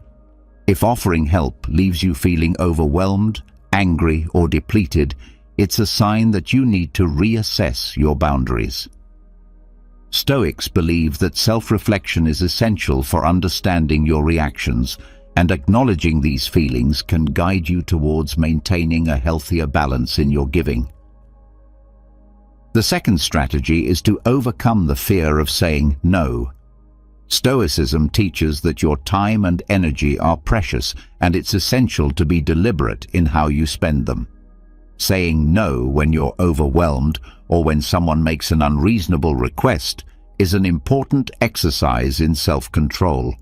If offering help leaves you feeling overwhelmed, angry, or depleted, it's a sign that you need to reassess your boundaries. Stoics believe that self-reflection is essential for understanding your reactions, and acknowledging these feelings can guide you towards maintaining a healthier balance in your giving. The second strategy is to overcome the fear of saying no. Stoicism teaches that your time and energy are precious, and it's essential to be deliberate in how you spend them. Saying no when you're overwhelmed or when someone makes an unreasonable request is an important exercise in self-control.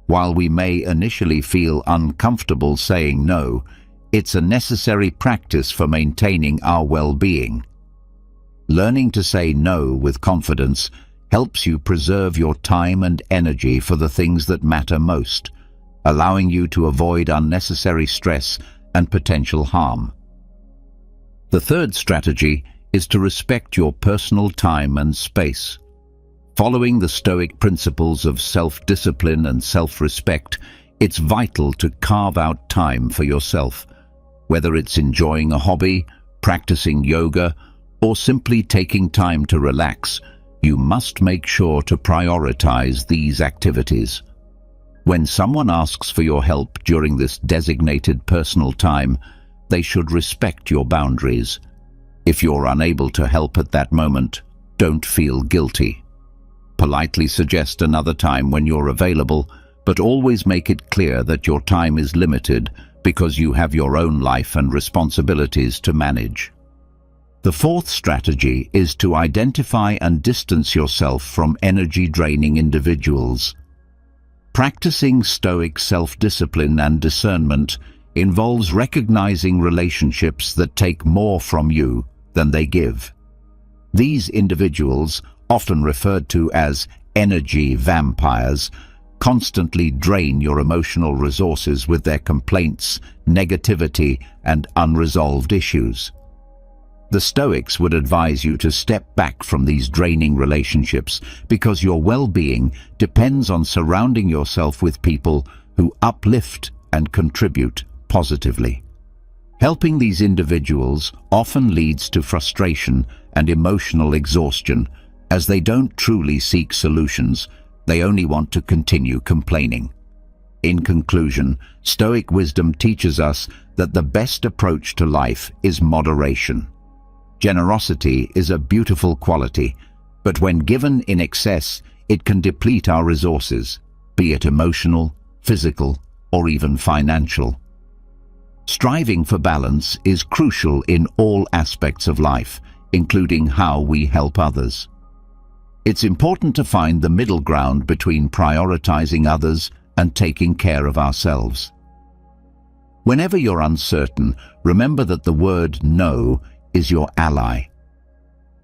While we may initially feel uncomfortable saying no, it's a necessary practice for maintaining our well-being. Learning to say no with confidence helps you preserve your time and energy for the things that matter most, allowing you to avoid unnecessary stress and potential harm. The third strategy is to respect your personal time and space. Following the Stoic principles of self-discipline and self-respect, it's vital to carve out time for yourself. Whether it's enjoying a hobby, practicing yoga, or simply taking time to relax, you must make sure to prioritize these activities. When someone asks for your help during this designated personal time, they should respect your boundaries. If you're unable to help at that moment, don't feel guilty. Politely suggest another time when you're available, but always make it clear that your time is limited because you have your own life and responsibilities to manage. The fourth strategy is to identify and distance yourself from energy-draining individuals. Practicing Stoic self-discipline and discernment involves recognizing relationships that take more from you than they give. These individuals, often referred to as energy vampires, constantly drain your emotional resources with their complaints, negativity, and unresolved issues. The Stoics would advise you to step back from these draining relationships because your well-being depends on surrounding yourself with people who uplift and contribute positively. Helping these individuals often leads to frustration and emotional exhaustion, as they don't truly seek solutions, they only want to continue complaining. In conclusion, Stoic wisdom teaches us that the best approach to life is moderation. Generosity is a beautiful quality, but when given in excess, it can deplete our resources, be it emotional, physical, or even financial. Striving for balance is crucial in all aspects of life, including how we help others. It's important to find the middle ground between prioritizing others and taking care of ourselves. Whenever you're uncertain, remember that the word no is your ally.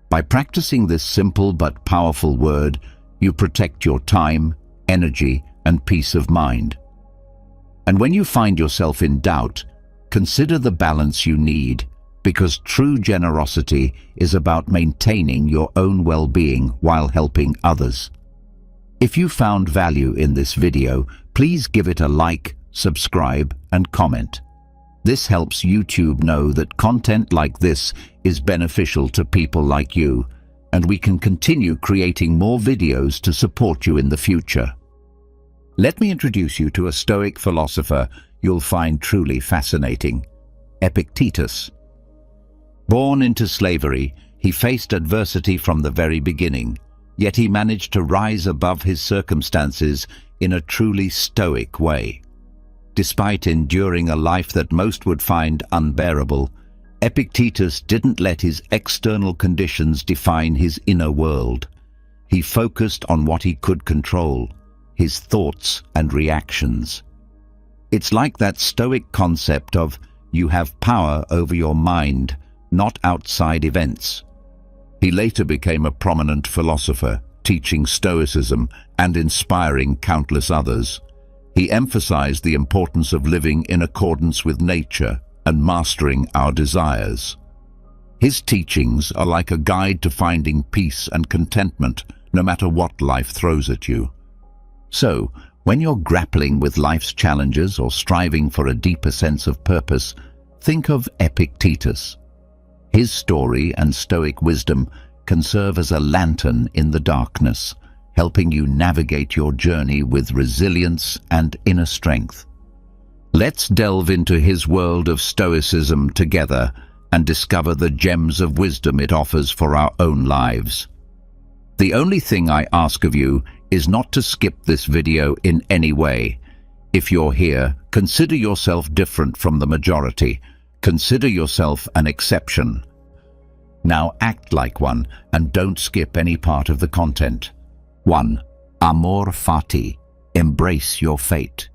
By practicing this simple but powerful word, you protect your time, energy, and peace of mind. And when you find yourself in doubt, consider the balance you need, because true generosity is about maintaining your own well-being while helping others. If you found value in this video, please give it a like, subscribe, and comment. This helps YouTube know that content like this is beneficial to people like you, and we can continue creating more videos to support you in the future. Let me introduce you to a Stoic philosopher you'll find truly fascinating, Epictetus. Born into slavery, he faced adversity from the very beginning, yet he managed to rise above his circumstances in a truly Stoic way. Despite enduring a life that most would find unbearable, Epictetus didn't let his external conditions define his inner world. He focused on what he could control, his thoughts and reactions. It's like that Stoic concept of you have power over your mind, not outside events. He later became a prominent philosopher, teaching Stoicism and inspiring countless others. He emphasized the importance of living in accordance with nature and mastering our desires. His teachings are like a guide to finding peace and contentment, no matter what life throws at you. So, when you're grappling with life's challenges or striving for a deeper sense of purpose, think of Epictetus. His story and Stoic wisdom can serve as a lantern in the darkness, helping you navigate your journey with resilience and inner strength. Let's delve into his world of Stoicism together and discover the gems of wisdom it offers for our own lives. The only thing I ask of you is not to skip this video in any way. If you're here, consider yourself different from the majority. Consider yourself an exception. Now act like one and don't skip any part of the content. 1. Amor fati. Embrace your fate.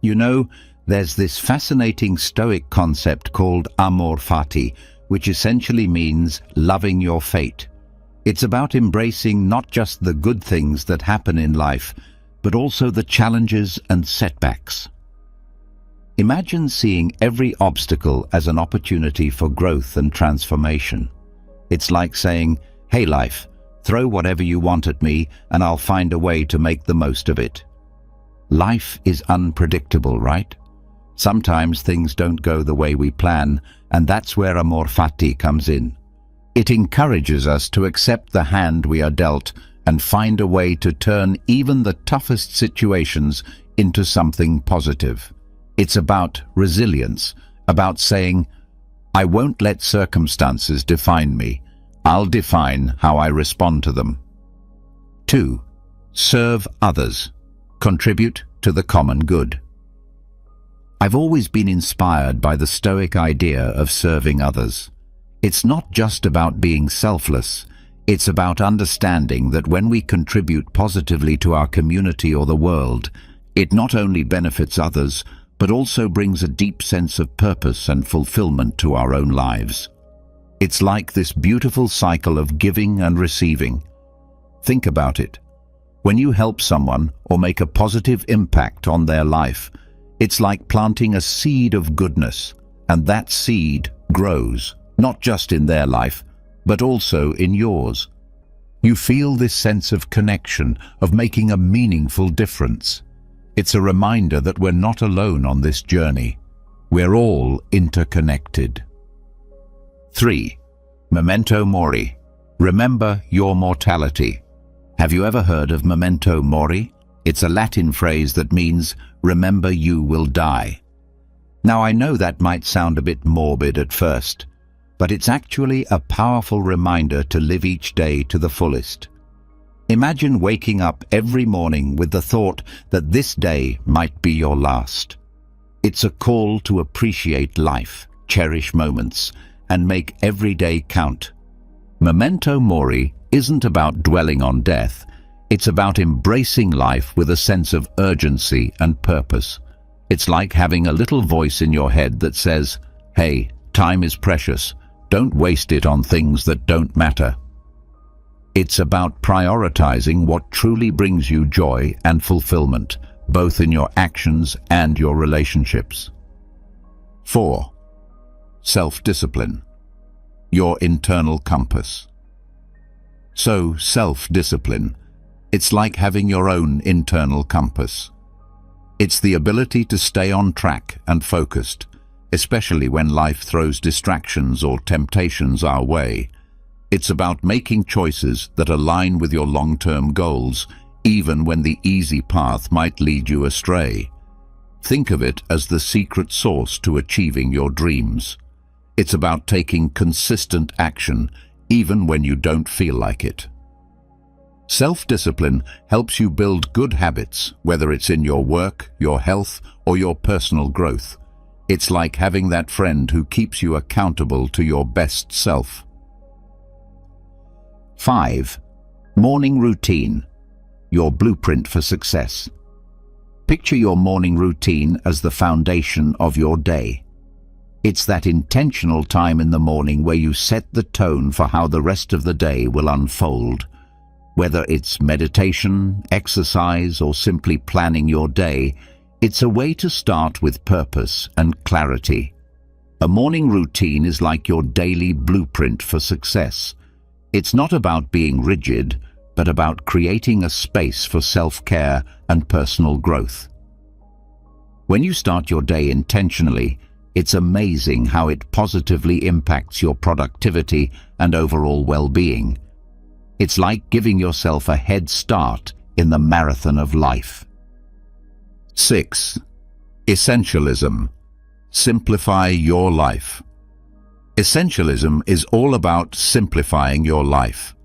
You know, there's this fascinating Stoic concept called amor fati, which essentially means loving your fate. It's about embracing not just the good things that happen in life, but also the challenges and setbacks. Imagine seeing every obstacle as an opportunity for growth and transformation. It's like saying, "Hey life, Throw whatever you want at me and I'll find a way to make the most of it. Life is unpredictable, right? Sometimes things don't go the way we plan, and that's where amor fati comes in. It encourages us to accept the hand we are dealt and find a way to turn even the toughest situations into something positive. It's about resilience, about saying, I won't let circumstances define me. I'll define how I respond to them. 2. Serve others. Contribute to the common good. I've always been inspired by the Stoic idea of serving others. It's not just about being selfless. It's about understanding that when we contribute positively to our community or the world, it not only benefits others, but also brings a deep sense of purpose and fulfillment to our own lives. It's like this beautiful cycle of giving and receiving. Think about it. When you help someone or make a positive impact on their life, it's like planting a seed of goodness, and that seed grows, not just in their life, but also in yours. You feel this sense of connection, of making a meaningful difference. It's a reminder that we're not alone on this journey. We're all interconnected. 3. Memento mori. Remember your mortality. Have you ever heard of memento mori? It's a Latin phrase that means, remember you will die. Now I know that might sound a bit morbid at first, but it's actually a powerful reminder to live each day to the fullest. Imagine waking up every morning with the thought that this day might be your last. It's a call to appreciate life, cherish moments, and make every day count. Memento mori isn't about dwelling on death. It's about embracing life with a sense of urgency and purpose. It's like having a little voice in your head that says, hey, time is precious. Don't waste it on things that don't matter. It's about prioritizing what truly brings you joy and fulfillment, both in your actions and your relationships. 4. Self-discipline. Your internal compass. So, self-discipline. It's like having your own internal compass. It's the ability to stay on track and focused, especially when life throws distractions or temptations our way. It's about making choices that align with your long-term goals, even when the easy path might lead you astray. Think of it as the secret sauce to achieving your dreams. It's about taking consistent action, even when you don't feel like it. Self-discipline helps you build good habits, whether it's in your work, your health, or your personal growth. It's like having that friend who keeps you accountable to your best self. 5. Morning routine. Your blueprint for success. Picture your morning routine as the foundation of your day. It's that intentional time in the morning where you set the tone for how the rest of the day will unfold. Whether it's meditation, exercise, or simply planning your day, it's a way to start with purpose and clarity. A morning routine is like your daily blueprint for success. It's not about being rigid, but about creating a space for self-care and personal growth. When you start your day intentionally, it's amazing how it positively impacts your productivity and overall well-being. It's like giving yourself a head start in the marathon of life. 6. Essentialism. Simplify your life. Essentialism is all about simplifying your life.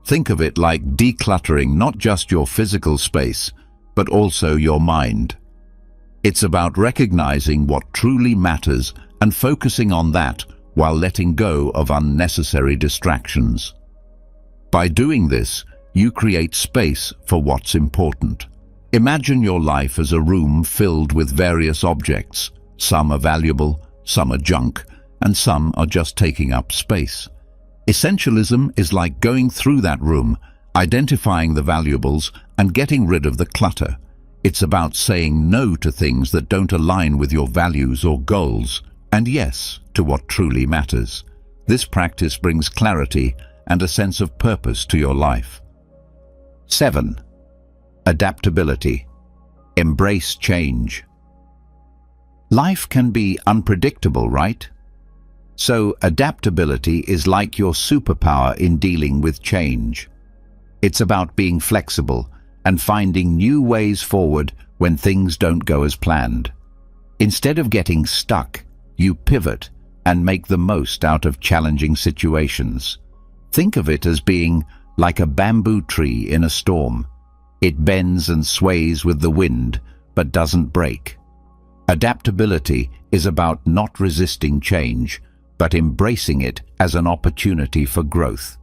Think of it like decluttering not just your physical space, but also your mind. It's about recognizing what truly matters and focusing on that while letting go of unnecessary distractions. By doing this, you create space for what's important. Imagine your life as a room filled with various objects. Some are valuable, some are junk, and some are just taking up space. Essentialism is like going through that room, identifying the valuables, and getting rid of the clutter. It's about saying no to things that don't align with your values or goals, and yes to what truly matters. This practice brings clarity and a sense of purpose to your life. 7. Adaptability. Embrace change. Life can be unpredictable, right? So adaptability is like your superpower in dealing with change. It's about being flexible and finding new ways forward when things don't go as planned. Instead of getting stuck, you pivot and make the most out of challenging situations. Think of it as being like a bamboo tree in a storm. It bends and sways with the wind, but doesn't break. Adaptability is about not resisting change, but embracing it as an opportunity for growth.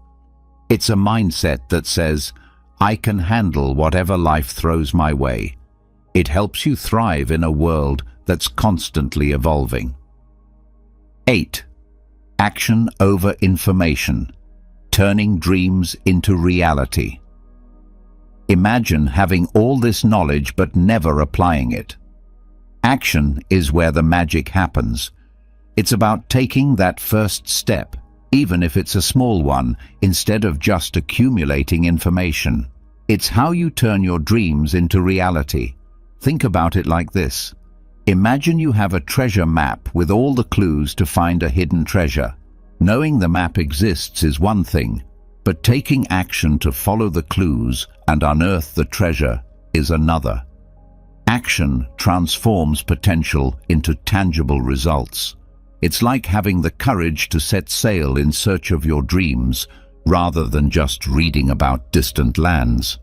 It's a mindset that says, I can handle whatever life throws my way. It helps you thrive in a world that's constantly evolving. 8. Action over information. Turning dreams into reality. Imagine having all this knowledge but never applying it. Action is where the magic happens. It's about taking that first step, even if it's a small one, instead of just accumulating information. It's how you turn your dreams into reality. Think about it like this. Imagine you have a treasure map with all the clues to find a hidden treasure. Knowing the map exists is one thing, but taking action to follow the clues and unearth the treasure is another. Action transforms potential into tangible results. It's like having the courage to set sail in search of your dreams rather than just reading about distant lands.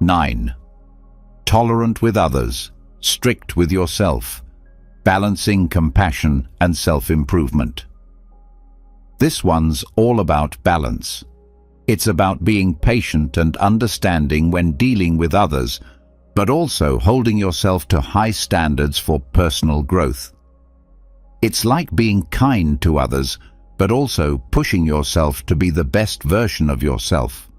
9. Tolerant with others, strict with yourself, balancing compassion and self-improvement. This one's all about balance. It's about being patient and understanding when dealing with others, but also holding yourself to high standards for personal growth. It's like being kind to others, but also pushing yourself to be the best version of yourself.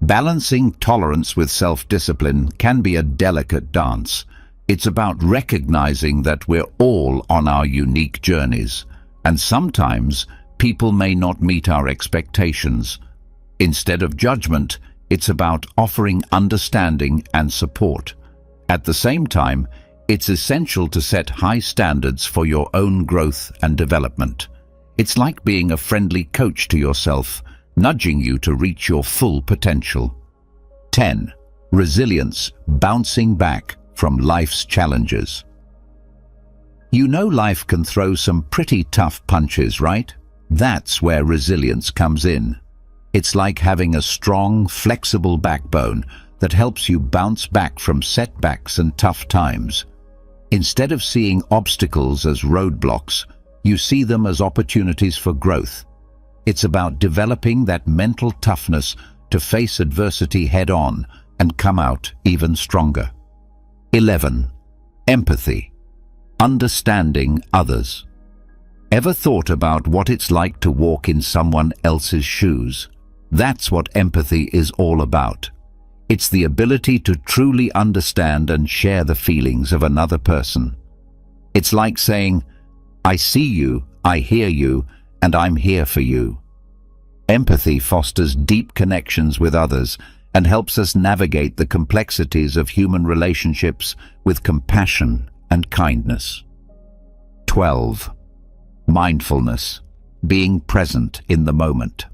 Balancing tolerance with self-discipline can be a delicate dance. It's about recognizing that we're all on our unique journeys, and sometimes people may not meet our expectations. Instead of judgment, it's about offering understanding and support. At the same time, it's essential to set high standards for your own growth and development. It's like being a friendly coach to yourself, nudging you to reach your full potential. 10. Resilience, bouncing back from life's challenges. You know life can throw some pretty tough punches, right? That's where resilience comes in. It's like having a strong, flexible backbone that helps you bounce back from setbacks and tough times. Instead of seeing obstacles as roadblocks, you see them as opportunities for growth. It's about developing that mental toughness to face adversity head-on and come out even stronger. 11. Empathy, understanding others. Ever thought about what it's like to walk in someone else's shoes? That's what empathy is all about. It's the ability to truly understand and share the feelings of another person. It's like saying, I see you, I hear you, and I'm here for you. Empathy fosters deep connections with others and helps us navigate the complexities of human relationships with compassion and kindness. 12. Mindfulness, being present in the moment.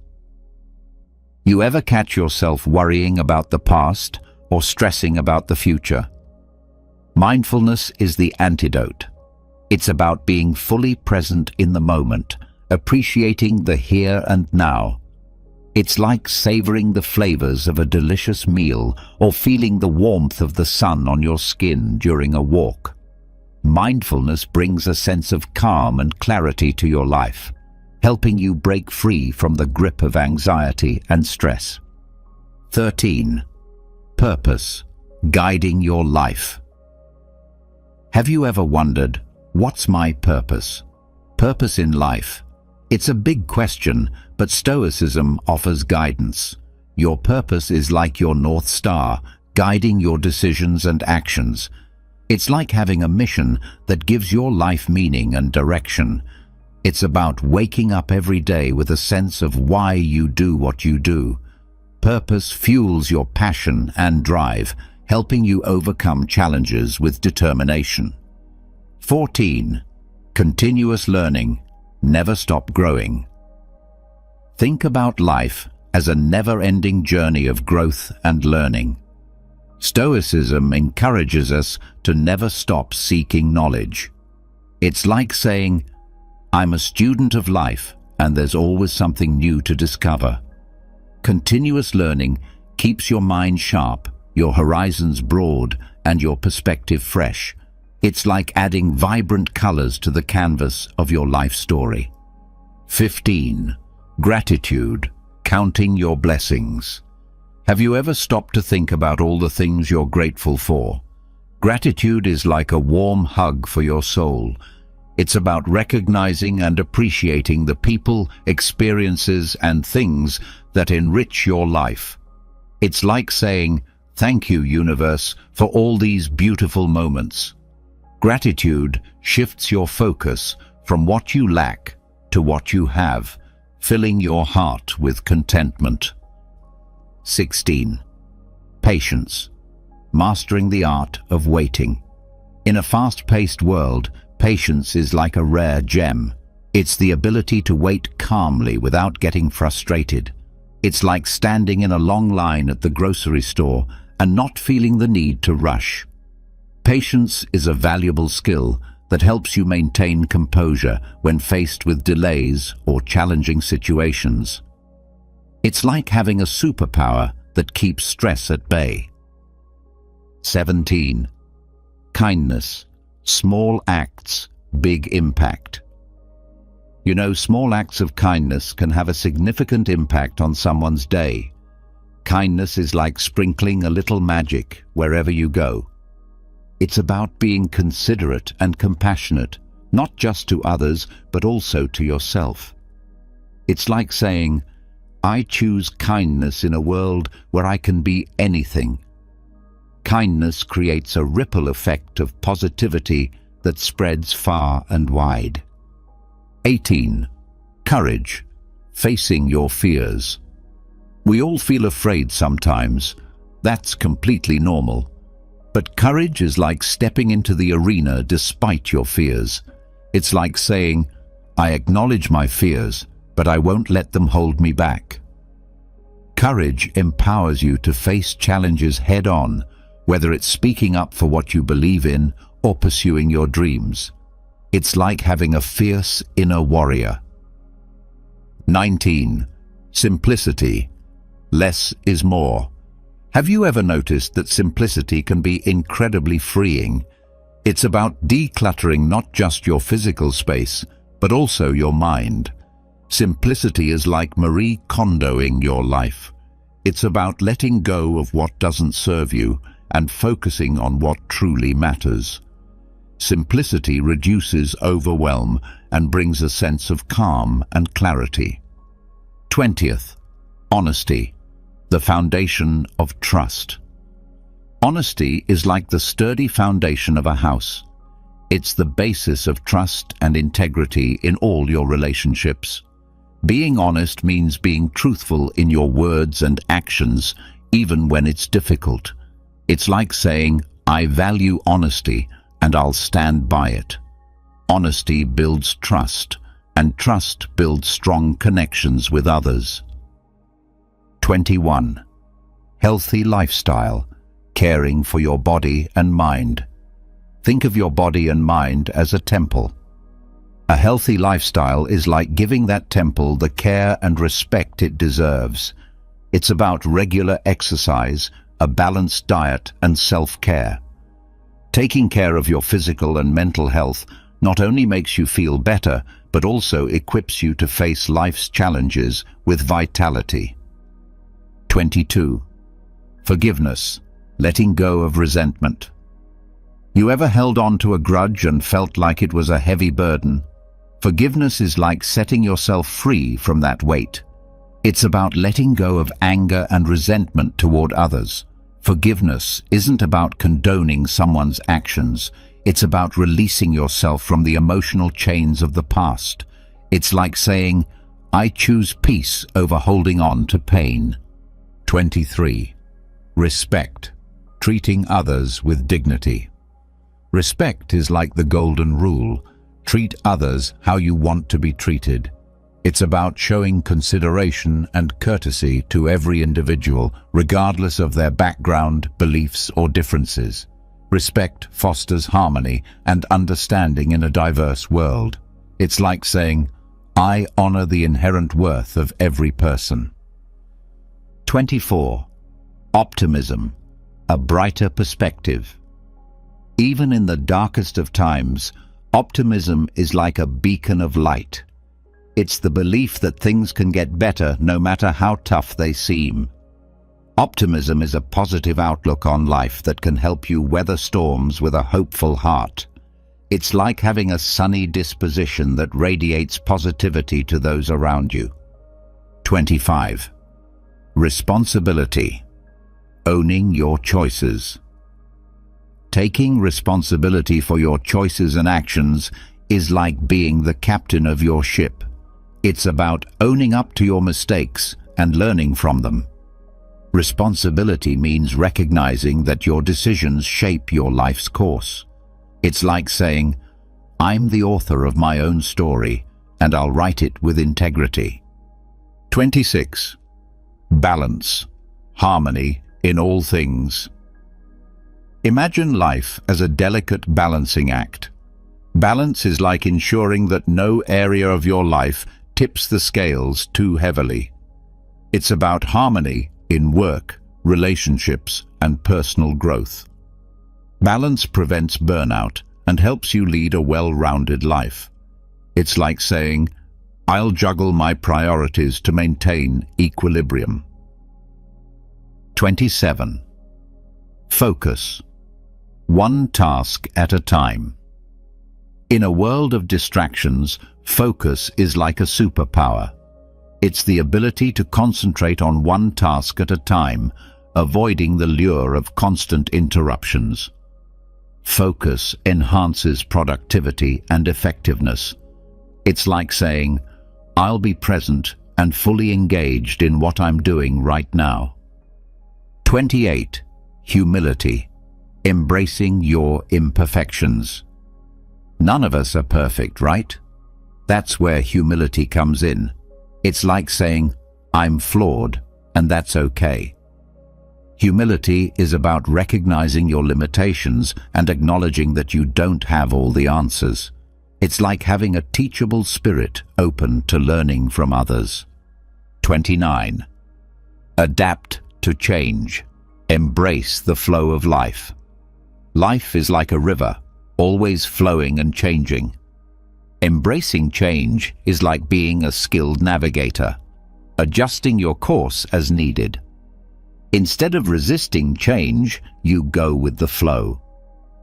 You ever catch yourself worrying about the past or stressing about the future? Mindfulness is the antidote. It's about being fully present in the moment, appreciating the here and now. It's like savoring the flavors of a delicious meal or feeling the warmth of the sun on your skin during a walk. Mindfulness brings a sense of calm and clarity to your life, helping you break free from the grip of anxiety and stress. 13. Purpose, guiding your life. Have you ever wondered, what's my purpose? Purpose in life. It's a big question, but Stoicism offers guidance. Your purpose is like your North Star, guiding your decisions and actions. It's like having a mission that gives your life meaning and direction. It's about waking up every day with a sense of why you do what you do. Purpose fuels your passion and drive, helping you overcome challenges with determination. 14. Continuous learning. Never stop growing. Think about life as a never-ending journey of growth and learning. Stoicism encourages us to never stop seeking knowledge. It's like saying, I'm a student of life, and there's always something new to discover. Continuous learning keeps your mind sharp, your horizons broad, and your perspective fresh. It's like adding vibrant colors to the canvas of your life story. 15. Gratitude. Counting your blessings. Have you ever stopped to think about all the things you're grateful for? Gratitude is like a warm hug for your soul. It's about recognizing and appreciating the people, experiences, and things that enrich your life. It's like saying, thank you, universe, for all these beautiful moments. Gratitude shifts your focus from what you lack to what you have, filling your heart with contentment. 16. Patience. Mastering the art of waiting. In a fast-paced world, patience is like a rare gem. It's the ability to wait calmly without getting frustrated. It's like standing in a long line at the grocery store and not feeling the need to rush. Patience is a valuable skill that helps you maintain composure when faced with delays or challenging situations. It's like having a superpower that keeps stress at bay. 17. Kindness. Small acts, big impact. You know, small acts of kindness can have a significant impact on someone's day. Kindness is like sprinkling a little magic wherever you go. It's about being considerate and compassionate, not just to others, but also to yourself. It's like saying, I choose kindness in a world where I can be anything. Kindness creates a ripple effect of positivity that spreads far and wide. 18. Courage. Facing your fears. We all feel afraid sometimes. That's completely normal. But courage is like stepping into the arena despite your fears. It's like saying, I acknowledge my fears, but I won't let them hold me back. Courage empowers you to face challenges head-on, whether it's speaking up for what you believe in or pursuing your dreams. It's like having a fierce inner warrior. 19. Simplicity. Less is more. Have you ever noticed that simplicity can be incredibly freeing? It's about decluttering not just your physical space, but also your mind. Simplicity is like Marie Kondoing your life. It's about letting go of what doesn't serve you and focusing on what truly matters. Simplicity reduces overwhelm and brings a sense of calm and clarity. 20th. Honesty. The foundation of trust. Honesty is like the sturdy foundation of a house. It's the basis of trust and integrity in all your relationships. Being honest means being truthful in your words and actions, even when it's difficult. It's like saying, I value honesty and I'll stand by it. Honesty builds trust, and trust builds strong connections with others. 21. Healthy lifestyle. Caring for your body and mind. Think of your body and mind as a temple. A healthy lifestyle is like giving that temple the care and respect it deserves. It's about regular exercise, a balanced diet, and self-care. Taking care of your physical and mental health not only makes you feel better, but also equips you to face life's challenges with vitality. 22. Forgiveness. Letting go of resentment. You ever held on to a grudge and felt like it was a heavy burden? Forgiveness is like setting yourself free from that weight. It's about letting go of anger and resentment toward others. Forgiveness isn't about condoning someone's actions. It's about releasing yourself from the emotional chains of the past. It's like saying, I choose peace over holding on to pain. 23. Respect. Treating others with dignity. Respect is like the golden rule. Treat others how you want to be treated. It's about showing consideration and courtesy to every individual, regardless of their background, beliefs, or differences. Respect fosters harmony and understanding in a diverse world. It's like saying, I honor the inherent worth of every person. 24. Optimism. A brighter perspective. Even in the darkest of times, optimism is like a beacon of light. It's the belief that things can get better no matter how tough they seem. Optimism is a positive outlook on life that can help you weather storms with a hopeful heart. It's like having a sunny disposition that radiates positivity to those around you. 25. Responsibility. Owning your choices. Taking responsibility for your choices and actions is like being the captain of your ship. It's about owning up to your mistakes and learning from them. Responsibility means recognizing that your decisions shape your life's course. It's like saying, I'm the author of my own story, and I'll write it with integrity. 26. Balance. Harmony in all things. Imagine life as a delicate balancing act. Balance is like ensuring that no area of your life tips the scales too heavily. It's about harmony in work, relationships, and personal growth. Balance prevents burnout and helps you lead a well-rounded life. It's like saying, I'll juggle my priorities to maintain equilibrium. 27. Focus. One task at a time. In a world of distractions, focus is like a superpower. It's the ability to concentrate on one task at a time, avoiding the lure of constant interruptions. Focus enhances productivity and effectiveness. It's like saying, I'll be present and fully engaged in what I'm doing right now. 28. Humility. Embracing your imperfections. None of us are perfect, right? That's where humility comes in. It's like saying, I'm flawed, and that's okay. Humility is about recognizing your limitations and acknowledging that you don't have all the answers. It's like having a teachable spirit open to learning from others. 29. Adapt to change. Embrace the flow of life. Life is like a river, always flowing and changing. Embracing change is like being a skilled navigator, adjusting your course as needed. Instead of resisting change, you go with the flow.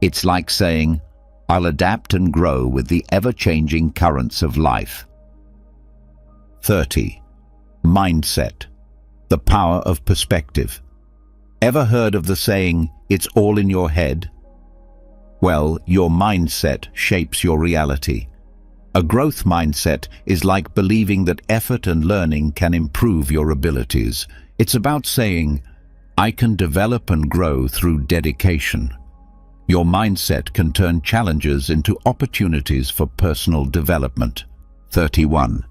It's like saying, I'll adapt and grow with the ever-changing currents of life. 30. Mindset. The power of perspective. Ever heard of the saying, it's all in your head? Well, your mindset shapes your reality. A growth mindset is like believing that effort and learning can improve your abilities. It's about saying, I can develop and grow through dedication. Your mindset can turn challenges into opportunities for personal development. 31.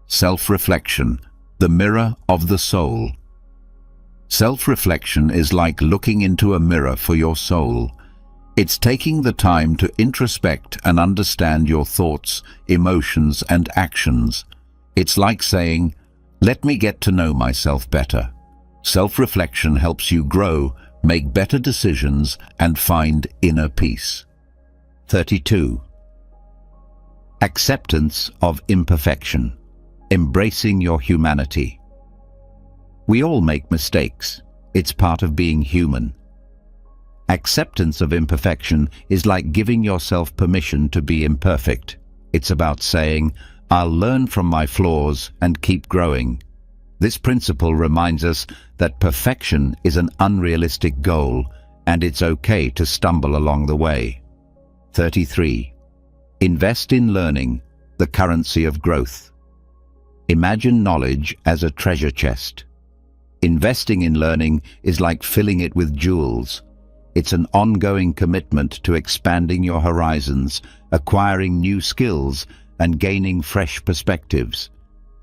Self-reflection, the mirror of the soul. Self-reflection is like looking into a mirror for your soul. It's taking the time to introspect and understand your thoughts, emotions, and actions. It's like saying, let me get to know myself better. Self-reflection helps you grow, make better decisions, and find inner peace. 32. Acceptance of imperfection. Embracing your humanity. We all make mistakes. It's part of being human. Acceptance of imperfection is like giving yourself permission to be imperfect. It's about saying, I'll learn from my flaws and keep growing. This principle reminds us that perfection is an unrealistic goal, and it's okay to stumble along the way. 33. Invest in learning. the currency of growth. Imagine knowledge as a treasure chest. Investing in learning is like filling it with jewels. It's an ongoing commitment to expanding your horizons, acquiring new skills, and gaining fresh perspectives.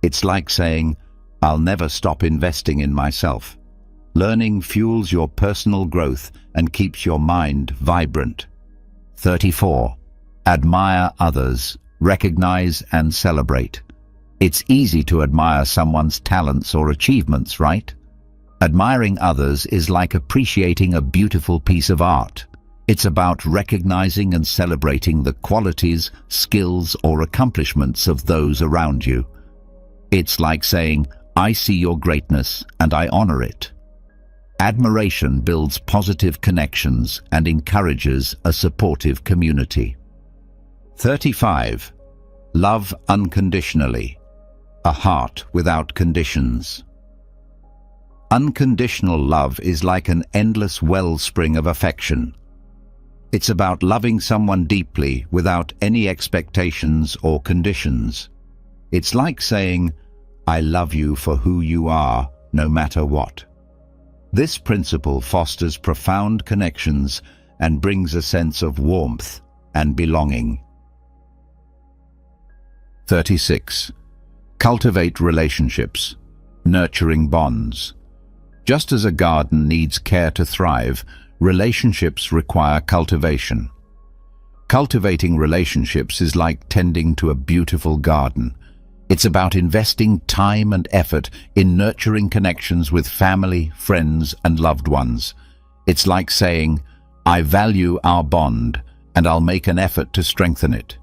It's like saying, "I'll never stop investing in myself." Learning fuels your personal growth and keeps your mind vibrant. 34. Admire others, recognize and celebrate. It's easy to admire someone's talents or achievements, right? Admiring others is like appreciating a beautiful piece of art. It's about recognizing and celebrating the qualities, skills, or accomplishments of those around you. It's like saying, "I see your greatness and I honor it." Admiration builds positive connections and encourages a supportive community. 35. Love unconditionally. A heart without conditions. Unconditional love is like an endless wellspring of affection. It's about loving someone deeply without any expectations or conditions. It's like saying, "I love you for who you are, no matter what." This principle fosters profound connections and brings a sense of warmth and belonging. 36. Cultivate relationships, nurturing bonds. Just as a garden needs care to thrive, relationships require cultivation. Cultivating relationships is like tending to a beautiful garden. It's about investing time and effort in nurturing connections with family, friends, and loved ones. It's like saying, "I value our bond, and I'll make an effort to strengthen it."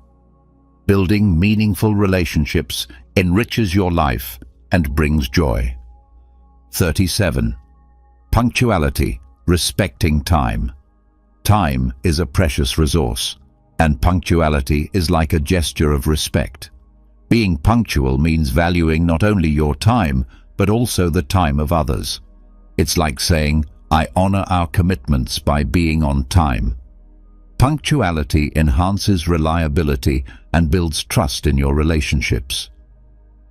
Building meaningful relationships enriches your life and brings joy. 37. Punctuality, respecting time. Time is a precious resource, and punctuality is like a gesture of respect. Being punctual means valuing not only your time, but also the time of others. It's like saying, "I honor our commitments by being on time." Punctuality enhances reliability and builds trust in your relationships.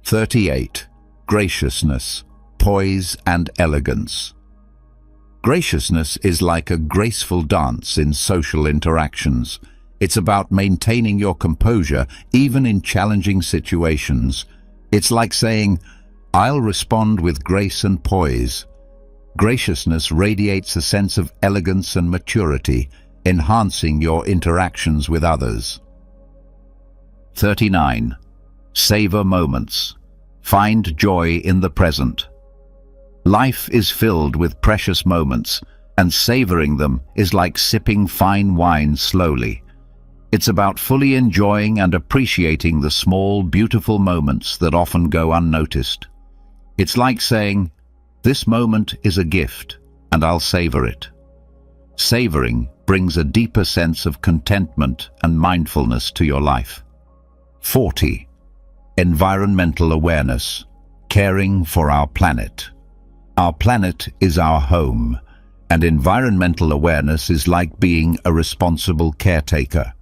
38. Graciousness, poise and elegance. Graciousness is like a graceful dance in social interactions. It's about maintaining your composure even in challenging situations. It's like saying, "I'll respond with grace and poise." Graciousness radiates a sense of elegance and maturity, enhancing your interactions with others. 39. Savor moments. Find joy in the present. Life is filled with precious moments, and savoring them is like sipping fine wine slowly. It's about fully enjoying and appreciating the small, beautiful moments that often go unnoticed. It's like saying, "This moment is a gift, and I'll savor it." Savoring brings a deeper sense of contentment and mindfulness to your life. 40. Environmental awareness, caring for our planet. Our planet is our home, and environmental awareness is like being a responsible caretaker.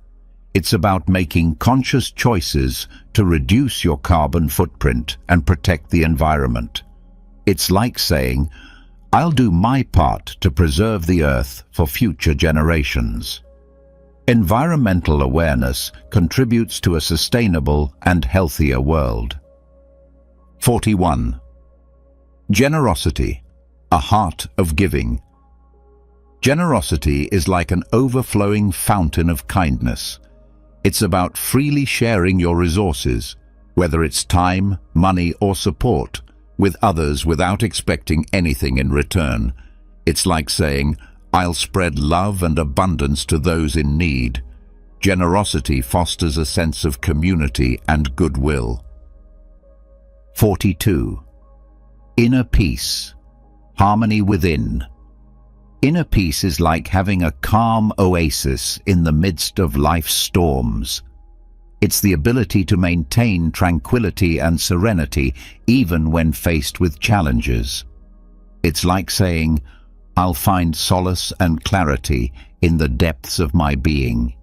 It's about making conscious choices to reduce your carbon footprint and protect the environment. It's like saying, "I'll do my part to preserve the earth for future generations." Environmental awareness contributes to a sustainable and healthier world. 41. Generosity, a heart of giving. Generosity is like an overflowing fountain of kindness. It's about freely sharing your resources, whether it's time, money, or support, with others without expecting anything in return. It's like saying, "I'll spread love and abundance to those in need." Generosity fosters a sense of community and goodwill. 42. Inner peace, harmony within. Inner peace is like having a calm oasis in the midst of life's storms. It's the ability to maintain tranquility and serenity even when faced with challenges. It's like saying, "I'll find solace and clarity in the depths of my being."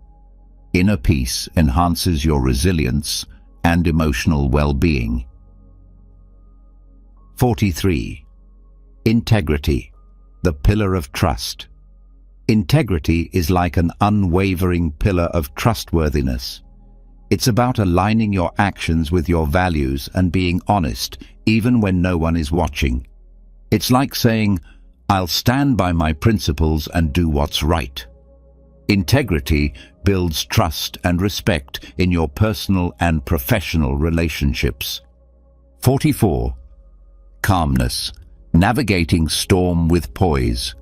Inner peace enhances your resilience and emotional well-being. 43. Integrity, the pillar of trust. Integrity is like an unwavering pillar of trustworthiness. It's about aligning your actions with your values and being honest, even when no one is watching. It's like saying, "I'll stand by my principles and do what's right." Integrity builds trust and respect in your personal and professional relationships. 44. Calmness, navigating storm with poise.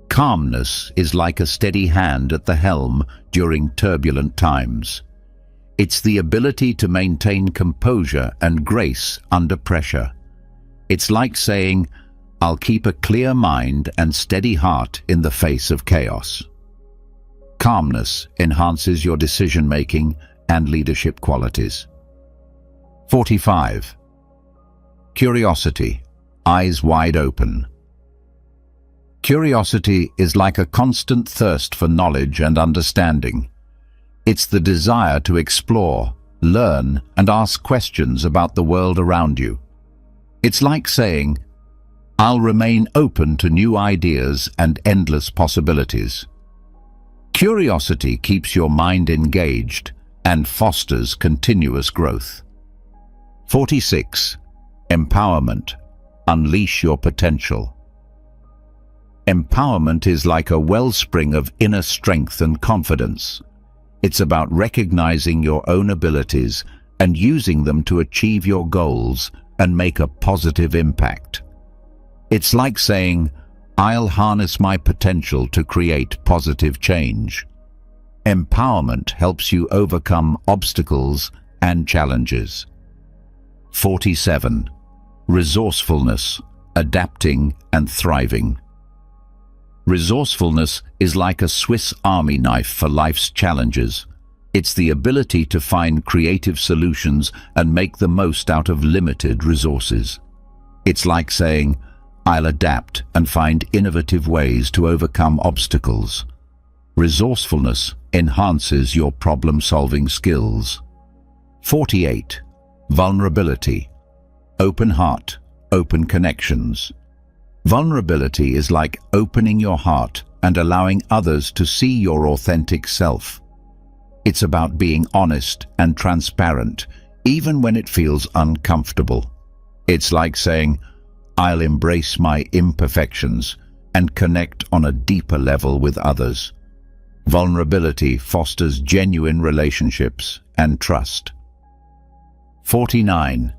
Calmness is like a steady hand at the helm during turbulent times. It's the ability to maintain composure and grace under pressure. It's like saying, "I'll keep a clear mind and steady heart in the face of chaos." Calmness enhances your decision-making and leadership qualities. 45. Curiosity, eyes wide open. Curiosity is like a constant thirst for knowledge and understanding. It's the desire to explore, learn, and ask questions about the world around you. It's like saying, "I'll remain open to new ideas and endless possibilities." Curiosity keeps your mind engaged and fosters continuous growth. 46. Empowerment, unleash your potential. Empowerment is like a wellspring of inner strength and confidence. It's about recognizing your own abilities and using them to achieve your goals and make a positive impact. It's like saying, "I'll harness my potential to create positive change." Empowerment helps you overcome obstacles and challenges. 47. Resourcefulness, adapting and thriving. Resourcefulness is like a Swiss Army knife for life's challenges. It's the ability to find creative solutions and make the most out of limited resources. It's like saying, "I'll adapt and find innovative ways to overcome obstacles." Resourcefulness enhances your problem-solving skills. 48. Vulnerability, open heart, open connections. Vulnerability is like opening your heart and allowing others to see your authentic self. It's about being honest and transparent, even when it feels uncomfortable. It's like saying, "I'll embrace my imperfections and connect on a deeper level with others." Vulnerability fosters genuine relationships and trust. 49.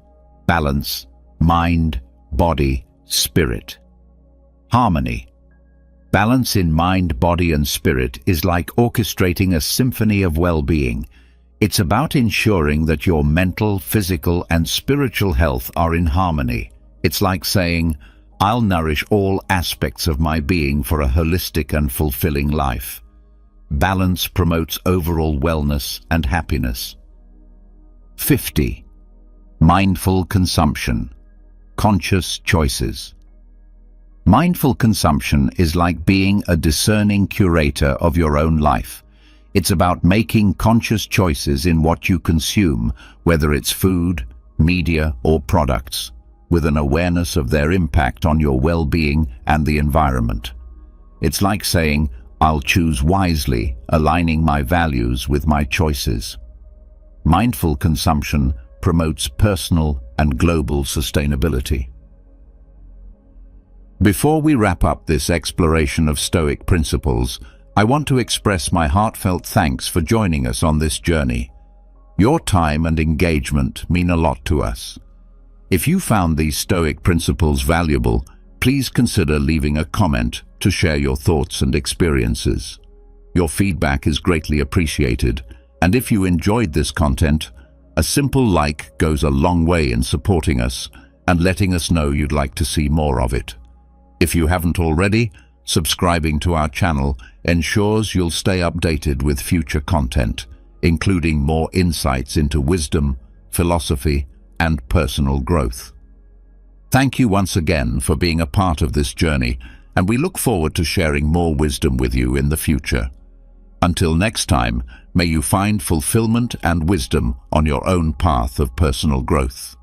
Balance, mind, body, spirit. Harmony. Balance in mind, body, and spirit is like orchestrating a symphony of well-being. It's about ensuring that your mental, physical, and spiritual health are in harmony. It's like saying, "I'll nourish all aspects of my being for a holistic and fulfilling life." Balance promotes overall wellness and happiness. 50. Mindful consumption, conscious choices. Mindful consumption is like being a discerning curator of your own life. It's about making conscious choices in what you consume, whether it's food, media, or products, with an awareness of their impact on your well-being and the environment. It's like saying, "I'll choose wisely, aligning my values with my choices." Mindful consumption promotes personal and global sustainability. Before we wrap up this exploration of Stoic principles, I want to express my heartfelt thanks for joining us on this journey. Your time and engagement mean a lot to us. If you found these Stoic principles valuable, please consider leaving a comment to share your thoughts and experiences. Your feedback is greatly appreciated, and if you enjoyed this content, a simple like goes a long way in supporting us and letting us know you'd like to see more of it. If you haven't already, subscribing to our channel ensures you'll stay updated with future content, including more insights into wisdom, philosophy, and personal growth. Thank you once again for being a part of this journey, and we look forward to sharing more wisdom with you in the future. Until next time, may you find fulfillment and wisdom on your own path of personal growth.